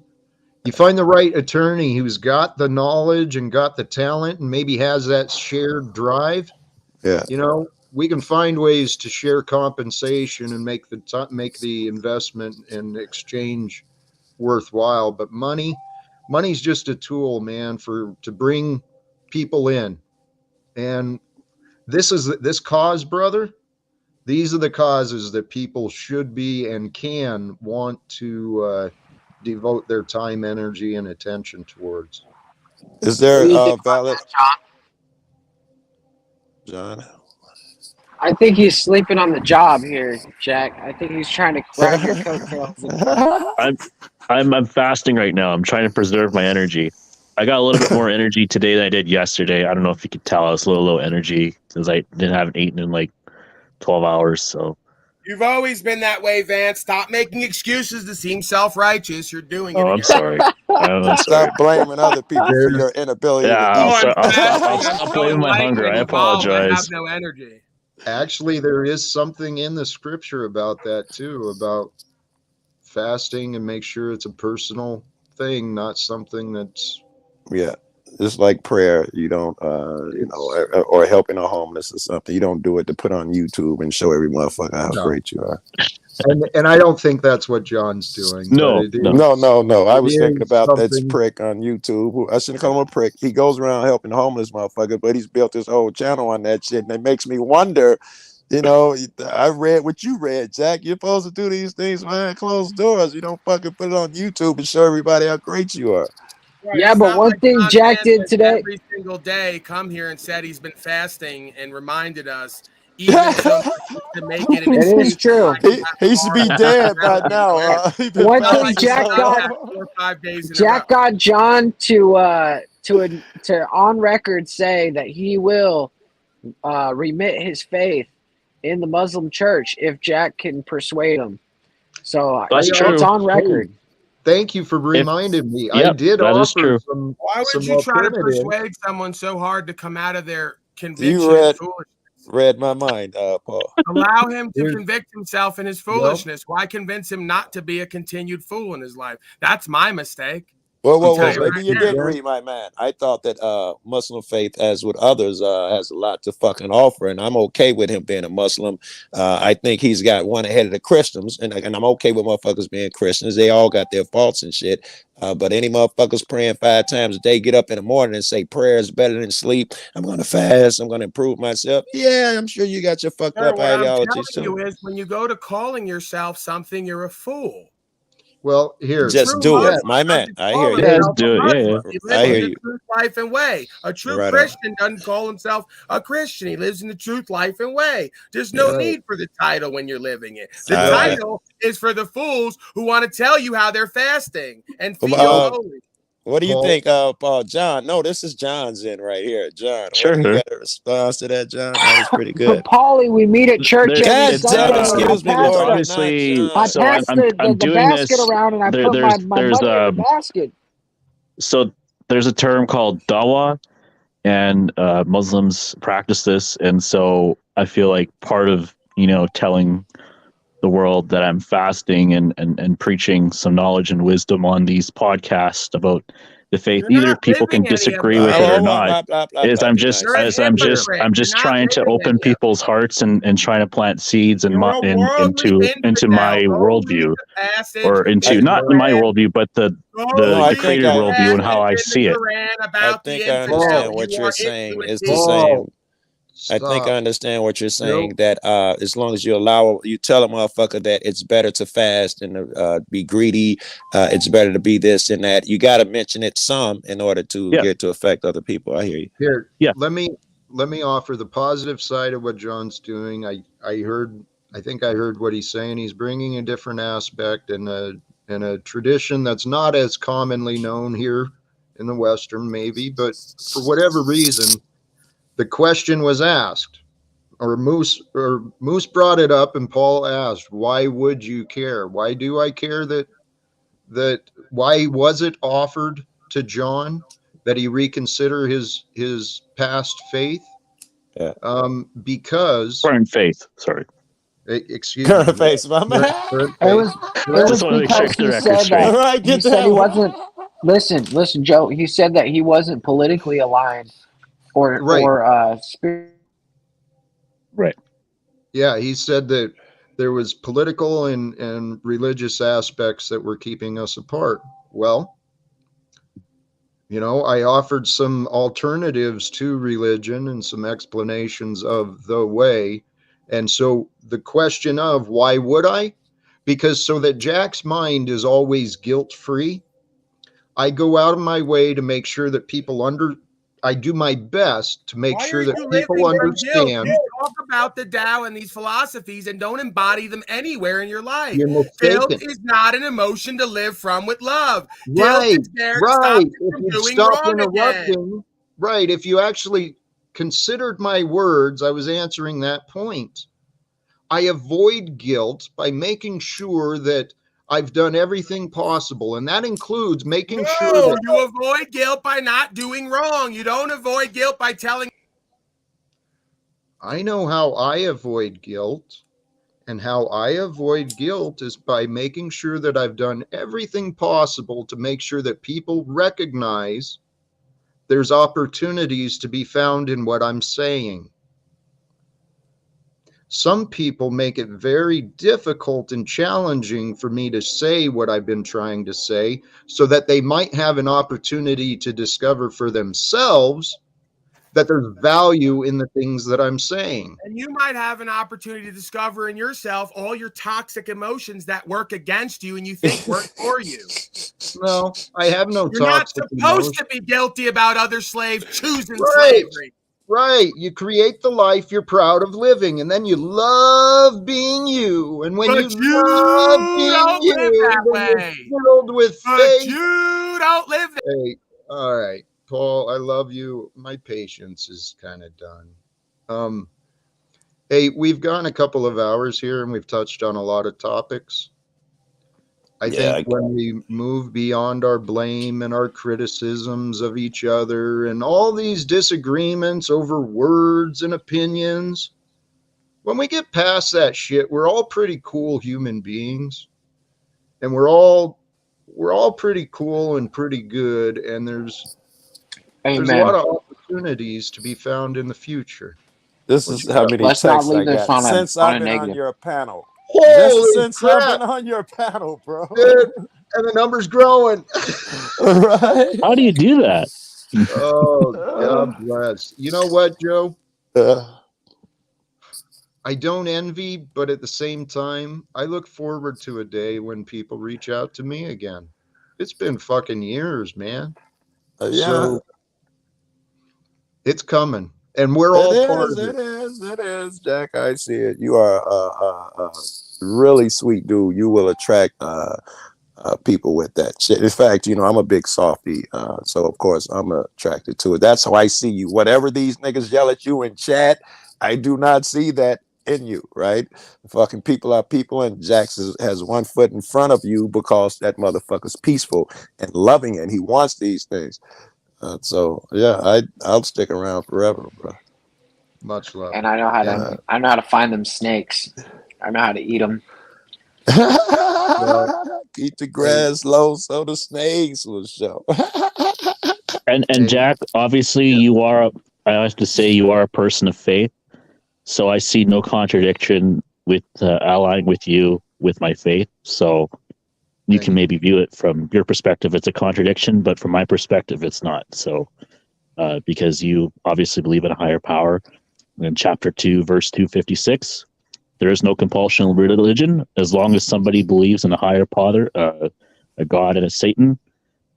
you find the right attorney who's got the knowledge and got the talent and maybe has that shared drive. Yeah. We can find ways to share compensation and make the investment and exchange worthwhile. But money's just a tool, man, to bring people in. And this cause, brother. These are the causes that people should be and can want to devote their time, energy, and attention towards. Is there What do you think about valid, that, John? I think he's sleeping on the job here, Jack. I think he's trying to ride your coattails. I'm fasting right now. I'm trying to preserve my energy. I got a little bit more energy today than I did yesterday. I don't know if you could tell. I was a little low energy because I haven't eaten in like 12 hours. So You've always been that way, Vance. Stop making excuses to seem self-righteous. You're doing it. I'm sorry. I'm sorry. Stop blaming other people for your inability to eat. I'll stop blaming my hunger. I apologize. I have no energy. Actually, there is something in the scripture about that too, about fasting, and make sure it's a personal thing, not something that's just like prayer. You don't or helping a homeless or something. You don't do it to put on YouTube and show every motherfucker how great you are. And I don't think that's what John's doing. No. I was thinking about that something- prick on YouTube. I shouldn't call him a prick. He goes around helping homeless motherfuckers, but he's built his whole channel on that shit, and it makes me wonder. I read what you read, Jack. You're supposed to do these things behind closed doors. You don't fucking put it on YouTube and show everybody how great you are. Right, Yeah, but one thing John Jack did today. Every single day, come here and said he's been fasting and reminded us, even so to make it. It is true. He should be dead by now. One thing Jack got 4 or 5 days. Jack got John to on record say that he will remit his faith in the Muslim church if Jack can persuade him. So That's true. It's on record. Thank you for reminding me. Yep, I did that offer is true. some. Why would some you try to alternative. persuade someone so hard to come out of their conviction You and foolishness? read my mind, Paul. Allow him to convict himself in his foolishness. Why convince him not to be a continued fool in his life? That's my mistake. Whoa. tell you Maybe right you now. didn't read my mind. I thought that Muslim faith, as with others, has a lot to fucking offer, and I'm okay with him being a Muslim. I think he's got one ahead of the Christians, and I'm okay with motherfuckers being Christians. They all got their faults and shit. But any motherfuckers praying 5 times a day, get up in the morning and say prayer is better than sleep. I'm going to fast. I'm going to improve myself. Yeah, I'm sure you got your fucked Sir, up what I'm ideologies telling too. you is when you go to calling yourself something, you're a fool. Well, here. Just True do it, Muslim my man. doesn't I call hear you. Yeah, himself do a it. Yeah, Muslim. yeah. He I lives in hear the you. truth, life, and way. A true Right on. Christian doesn't call himself a Christian. He lives in the truth, life, and way. There's no Yeah. need for the title when you're living it. The I bet. title is for the fools who want to tell you how they're fasting and feel holy. What do you Paul- think, John? No, this is John's in right here. John, Sure. what do you got a response to that, John? That was pretty good. Paulie, we meet at church There- every God damn it, Sunday. excuse me, it's Lord. obviously I so. pass I'm the doing basket this. around and I There, put my there's money in the basket. So there's a term called dawa, and Muslims practice this, and so I feel like part of telling the world that I'm fasting and preaching some knowledge and wisdom on these podcasts about the faith. You're Either not people can living any of disagree the with it faith. or not. Is I'm just You're a I'm just hypocrite. I'm just You're not trying to living open any of it. people's hearts and trying to plant seeds in You're my a worldly into my infidel. Go read worldview, the passage or in into the not in my Quran. worldview, but the Go No, I the read think created the worldview and how I passage in see the it. Quran I about think the I infidel. understand what You you're are saying. into it It's too. the same. I think Stop. I understand what you're saying. That as long as you tell a motherfucker that it's better to fast and to be greedy, it's better to be this and that. You got to mention it some in order to Yeah. get to affect other people. I hear you. Here, Yeah. let me offer the positive side of what John's doing. I think I heard what he's saying. He's bringing a different aspect and a tradition that's not as commonly known here in the Western, maybe, but for whatever reason, the question was asked, or Moose brought it up, and Paul asked, "Why would you care? Why do I care that why was it offered to John that he reconsider his past faith?" Yeah. Because Current faith. Sorry. Excuse me. Current face, my man. It was Just want to make sure I because get the he record said straight. that All right, he get said that he one. wasn't. Listen, Joe. He said that he wasn't politically aligned or Right. Right. Yeah, he said that there was political and religious aspects that were keeping us apart. Well, I offered some alternatives to religion and some explanations of the way. And so the question of why would I? Because so that Jack's mind is always guilt-free, I go out of my way to make sure that I do my best to make Why sure are that you people living from guilt? understand. You talk about the Tao and these philosophies and don't embody them anywhere in your life. You're mistaken. Guilt is not an emotion to live from with love. Right, Guilt is there to stop you If from you'd doing stop wrong again. interrupting, right, if you actually considered my words, I was answering that point. I avoid guilt by making sure that I've done everything possible, and that includes making sure No, that you avoid guilt by not doing wrong. You don't avoid guilt by telling. I know how I avoid guilt. And how I avoid guilt is by making sure that I've done everything possible to make sure that people recognize there's opportunities to be found in what I'm saying. Some people make it very difficult and challenging for me to say what I've been trying to say so that they might have an opportunity to discover for themselves that there's value in the things that I'm saying. And you might have an opportunity to discover in yourself all your toxic emotions that work against you and you think work for you. No, I have no You're not toxic supposed emotion. to be guilty about other slaves choosing Right. slavery. Right. You create the life you're proud of living, and then you love being you. And when But you love being don't you, live that then way. you're filled with But faith. you don't live that Hey, all right, Paul, I love you. My patience is kind of done. Hey, we've gone a couple of hours here, and we've touched on a lot of topics. I think when we move beyond our blame and our criticisms of each other and all these disagreements over words and opinions, when we get past that shit, we're all pretty cool human beings, and we're all pretty cool and pretty good, and there's a lot of opportunities to be found in the future. This is how many Let's not texts I leave this got on since a I've been on negative. your panel. Holy Just since I've crap, been on your panel, bro. dude, and the number's growing. Right? How do you do that? Oh, God bless. You know what, Joe? I don't envy, but at the same time, I look forward to a day when people reach out to me again. It's been fucking years, man. Yeah. So it's coming, and we're all part of it. It is, Jack. I see it. You are a really sweet dude. You will attract people with that shit. In fact, you know, I'm a big softie, so of course I'm attracted to it. That's how I see you. Whatever these niggas yell at you in chat, I do not see that in you, right? Fucking people are people, and Jax has one foot in front of you because that motherfucker's peaceful and loving, and he wants these things. So yeah, I'll stick around forever, bro. Much love. And I know how to I know how to find them snakes. I know how to eat them. Keep the grass low so the snakes will show. And Jack, obviously you are, I have to say, you are a person of faith. So I see no contradiction with allying with you with my faith. So you can maybe view it from your perspective, it's a contradiction, but from my perspective, it's not. So because you obviously believe in a higher power. In chapter 2, verse 256, there is no compulsion in religion. As long as somebody believes in a higher power, a God and a Satan,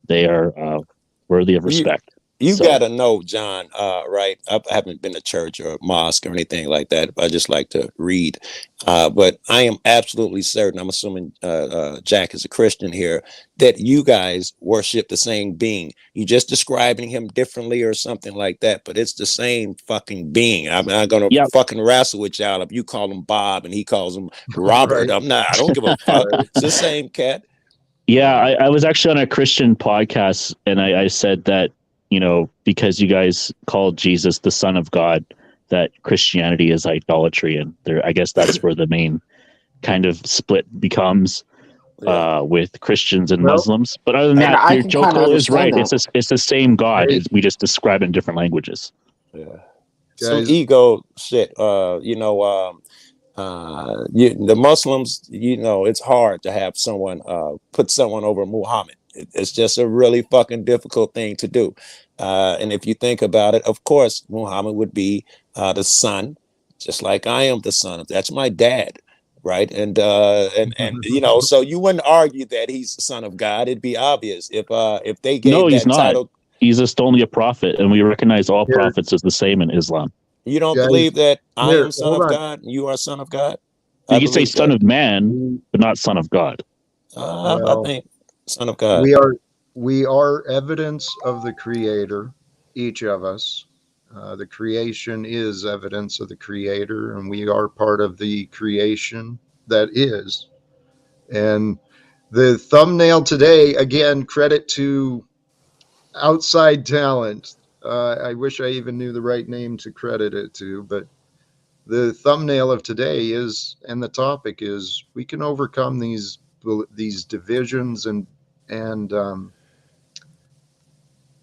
they are worthy of respect. You gotta know, John, right? I haven't been to church or a mosque or anything like that. I just like to read. But I am absolutely certain, I'm assuming Jack is a Christian here, that you guys worship the same being. You're just describing him differently or something like that, but it's the same fucking being. I'm not gonna fucking wrestle with y'all if you call him Bob and he calls him Robert. Right. I don't give a fuck. It's the same cat. Yeah, I was actually on a Christian podcast, and I said that, you know, because you guys called Jesus the Son of God, that Christianity is idolatry, and I guess that's where the main kind of split becomes with Christians and Muslims. But other than that, your Joko is right. That. It's the same God. We just describe it in different languages. Yeah, some ego shit. You know, the Muslims. You know, it's hard to have someone put someone over Muhammad. It's just a really fucking difficult thing to do. And if you think about it, of course, Muhammad would be the son, just like I am the son. That's my dad, right? And you know, so you wouldn't argue that he's the son of God. It'd be obvious if they gave no, he's that not. title. He's just only a prophet, and we recognize all prophets as the same in Islam. You don't believe that I am son of God and you are son of God? You can say son of man, but not son of God. I think son of God. We are evidence of the Creator, each of us. The creation is evidence of the Creator, and we are part of the creation that is. And the thumbnail today, again, credit to outside talent. I wish I even knew the right name to credit it to, but the thumbnail of today is, and the topic is, we can overcome these divisions and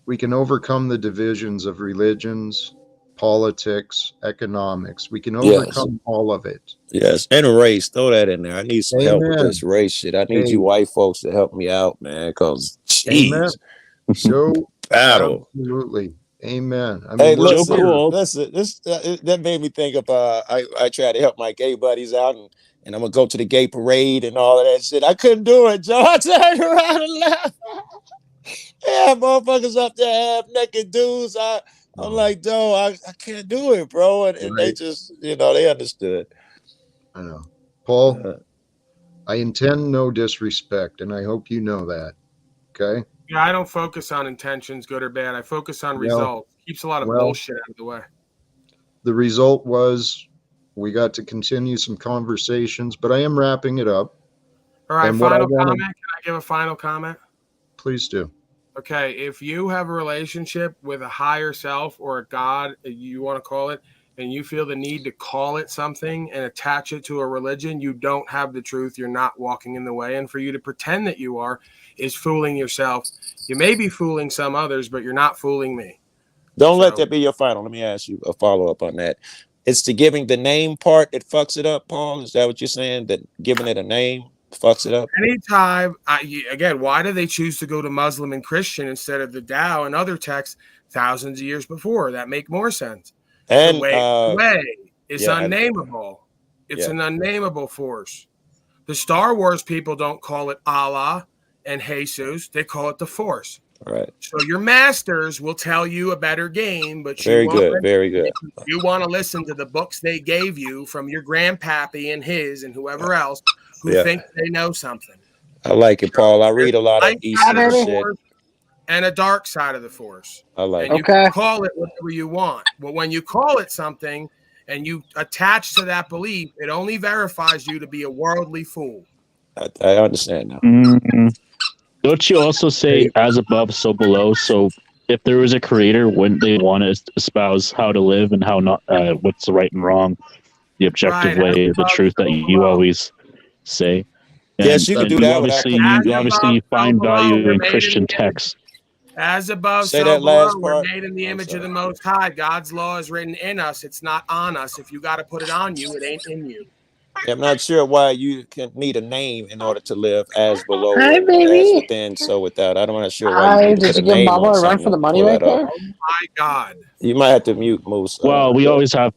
we can overcome the divisions of religions, politics, economics. We can overcome all of it. Yes, and race. Throw that in there. I need some help with this race shit. I need you white folks to help me out, man. Because jeez, so battle. Absolutely, amen. I mean, hey, listen, this that made me think of. I try to help my gay buddies out, and I'm gonna go to the gay parade and all of that shit. I couldn't do it, Joe. I turned around and left. Yeah, motherfuckers up there, half naked dudes. I'm like, Joe, I can't do it, bro. And they just, you know, they understood. I know. Paul, I intend no disrespect, and I hope you know that. Okay? Yeah, I don't focus on intentions, good or bad. I focus on results. Keeps a lot of bullshit out of the way. The result was we got to continue some conversations, but I am wrapping it up. All right, final comment. Can I give a final comment? Please do. Okay, if you have a relationship with a higher self or a God, you want to call it, and you feel the need to call it something and attach it to a religion, you don't have the truth. You're not walking in the way. And for you to pretend that you are is fooling yourself. You may be fooling some others, but you're not fooling me. Don't let that be your final. Let me ask you a follow-up on that. It's the giving the name part that fucks it up, Paul? Is that what you're saying? That giving it a name fucks it up? Anytime, again, why do they choose to go to Muslim and Christian instead of the Tao and other texts thousands of years before? That make more sense. And the way is unnameable. It's an unnameable force. The Star Wars people don't call it Allah and Jesus. They call it the Force. Right. So your masters will tell you a better game, but Very you won't good. Very good. You want to listen to the books they gave you from your grandpappy and his and whoever else who think they know something. I like it, Paul. I read a lot of Eastern shit. And a dark side of the Force. I like and you can call it whatever you want. But when you call it something and you attach to that belief, it only verifies you to be a worldly fool. I understand now. Don't you also say as above, so below? So if there was a creator, wouldn't they want to espouse how to live and how not, what's the right and wrong, the objective way, the truth that you always say? And, yes, you can do that. You obviously find value in Christian texts. As above, say so that below. last part. We're made in the image of the Most High. God's law is written in us. It's not on us. If you got to put it on you, it ain't in you. I'm not sure why you can need a name in order to live as below, Hi, as baby. within, so without. I'm not sure why you need to Did put you a give name Bubba on a run something for the to money pull right that off. there? Oh my God! You might have to mute Moose. Well, we always have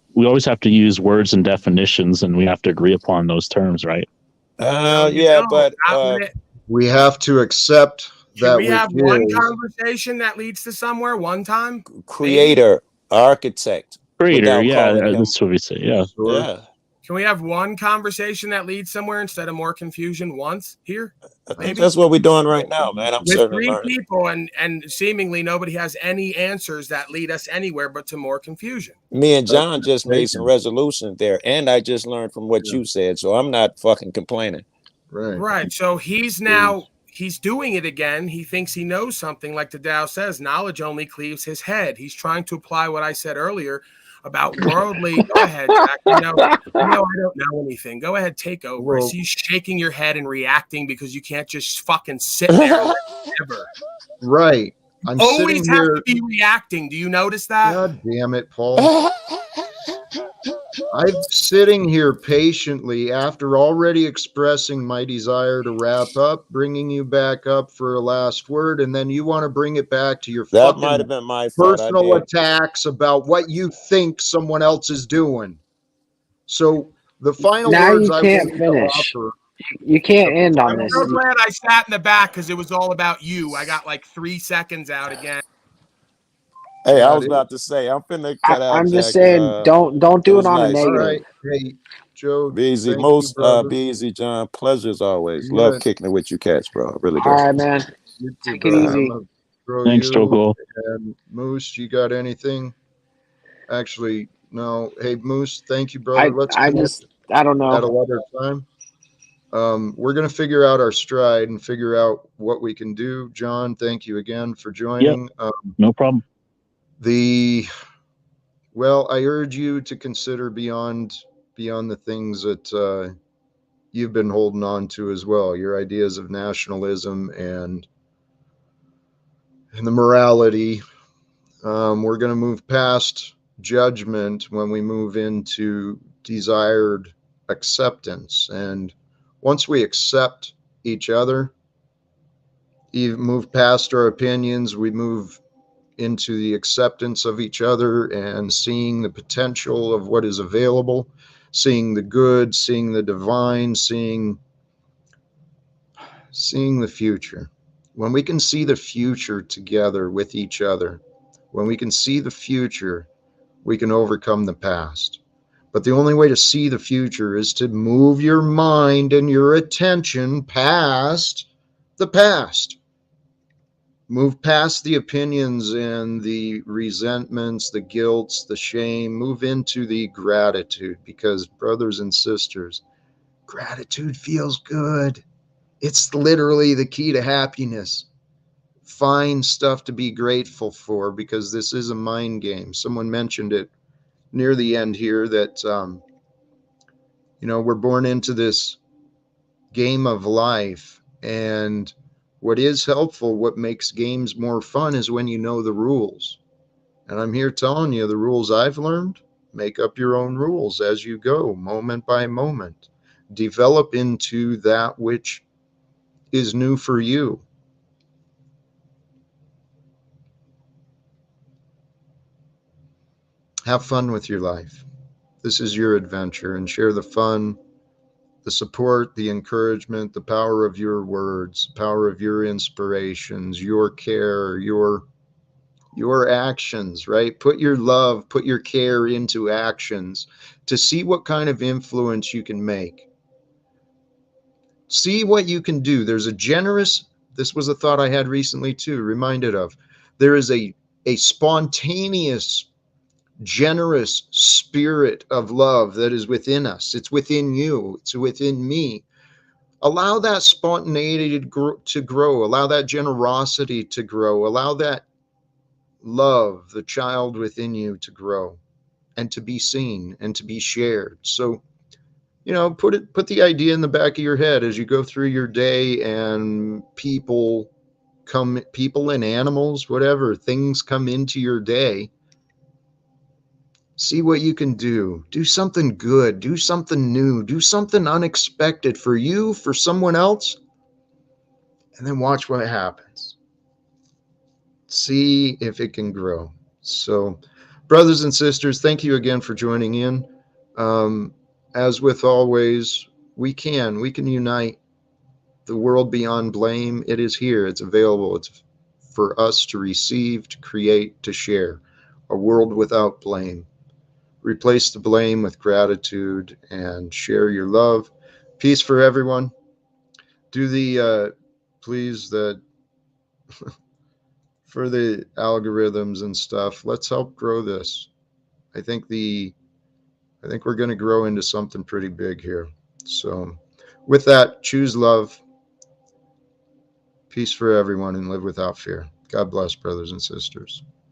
to use words and definitions, and we have to agree upon those terms, right? But we have to accept Can that we which have one is. conversation that leads to somewhere one time? Creator, architect. Creator, without calling him. That's what we say. Yeah. Yeah. Can we have one conversation that leads somewhere instead of more confusion once here? I think that's what we're doing right now, man. I'm With certainly 3 learning. people and seemingly nobody has any answers that lead us anywhere but to more confusion. Me and John just made some resolutions there, and I just learned from what you said, so I'm not fucking complaining. Right. So he's doing it again. He thinks he knows something, like the Tao says, knowledge only cleaves his head. He's trying to apply what I said earlier about worldly. Go ahead, Jack. I don't know anything. Go ahead, take over. Well, See you shaking your head and reacting because you can't just fucking sit there and ever. Right. I'm always sitting have here. to be reacting. Do you notice that? God damn it, Paul. I'm sitting here patiently after already expressing my desire to wrap up, bringing you back up for a last word, and then you want to bring it back to your That might fucking have been my fault. personal attacks about what you think someone else is doing. So the final now words you I can't want finish. to offer. You can't end on I'm this. so glad I sat in the back because it was all about you. I got like 3 seconds out again. Hey, I was about to say, I'm finna cut out. I'm just Jack. saying, don't do it on a negative. All right. Hey, Joe. Be easy, thank most. you, brother. Be easy, John. Pleasure as always. Yeah. Love kicking it with you, cats, bro. Really do. All right, man. You too, Take brother. it easy. I'm gonna throw Thanks, you Joe. and Moose. You got anything? Actually, no. Hey, Moose. Thank you, brother. Let's I don't know. at a later time. We're gonna figure out our stride and figure out what we can do. John, thank you again for joining. No problem. Well, I urge you to consider beyond the things that you've been holding on to as well. Your ideas of nationalism and the morality. We're going to move past judgment when we move into desired acceptance. And once we accept each other, even move past our opinions, we move into the acceptance of each other and seeing the potential of what is available, seeing the good, seeing the divine, seeing the future. When we can see the future together with each other, when we can see the future, we can overcome the past. But the only way to see the future is to move your mind and your attention past the past. Move past the opinions and the resentments, the guilts, the shame. Move into the gratitude, because brothers and sisters, gratitude feels good. It's literally the key to happiness. Find stuff to be grateful for, because this is a mind game. Someone mentioned it near the end here that, we're born into this game of life. And what is helpful, what makes games more fun, is when you know the rules. And I'm here telling you the rules I've learned. Make up your own rules as you go, moment by moment. Develop into that which is new for you. Have fun with your life. This is your adventure, and share the fun, the support, the encouragement, the power of your words, power of your inspirations, your care, your actions, right? Put your love, put your care into actions to see what kind of influence you can make. See what you can do. There's a generous, this was a thought I had recently too, reminded of. There is a spontaneous, generous spirit of love that is within us. It's within you. It's within me. Allow that spontaneity to grow. Allow that generosity to grow. Allow that love, the child within you, to grow and to be seen and to be shared. So, put the idea in the back of your head as you go through your day, and people and animals, whatever, things come into your day. See what you can do. Do something good. Do something new. Do something unexpected for you, for someone else, and then watch what happens. See if it can grow. So, brothers and sisters, thank you again for joining in. As with always, we can unite the world beyond blame. It is here. It's available. It's for us to receive, to create, to share. A world without blame. Replace the blame with gratitude and share your love. Peace for everyone. Do the, please, that for the algorithms and stuff. Let's help grow this. I think we're going to grow into something pretty big here. So with that, choose love, peace for everyone, and live without fear. God bless, brothers and sisters.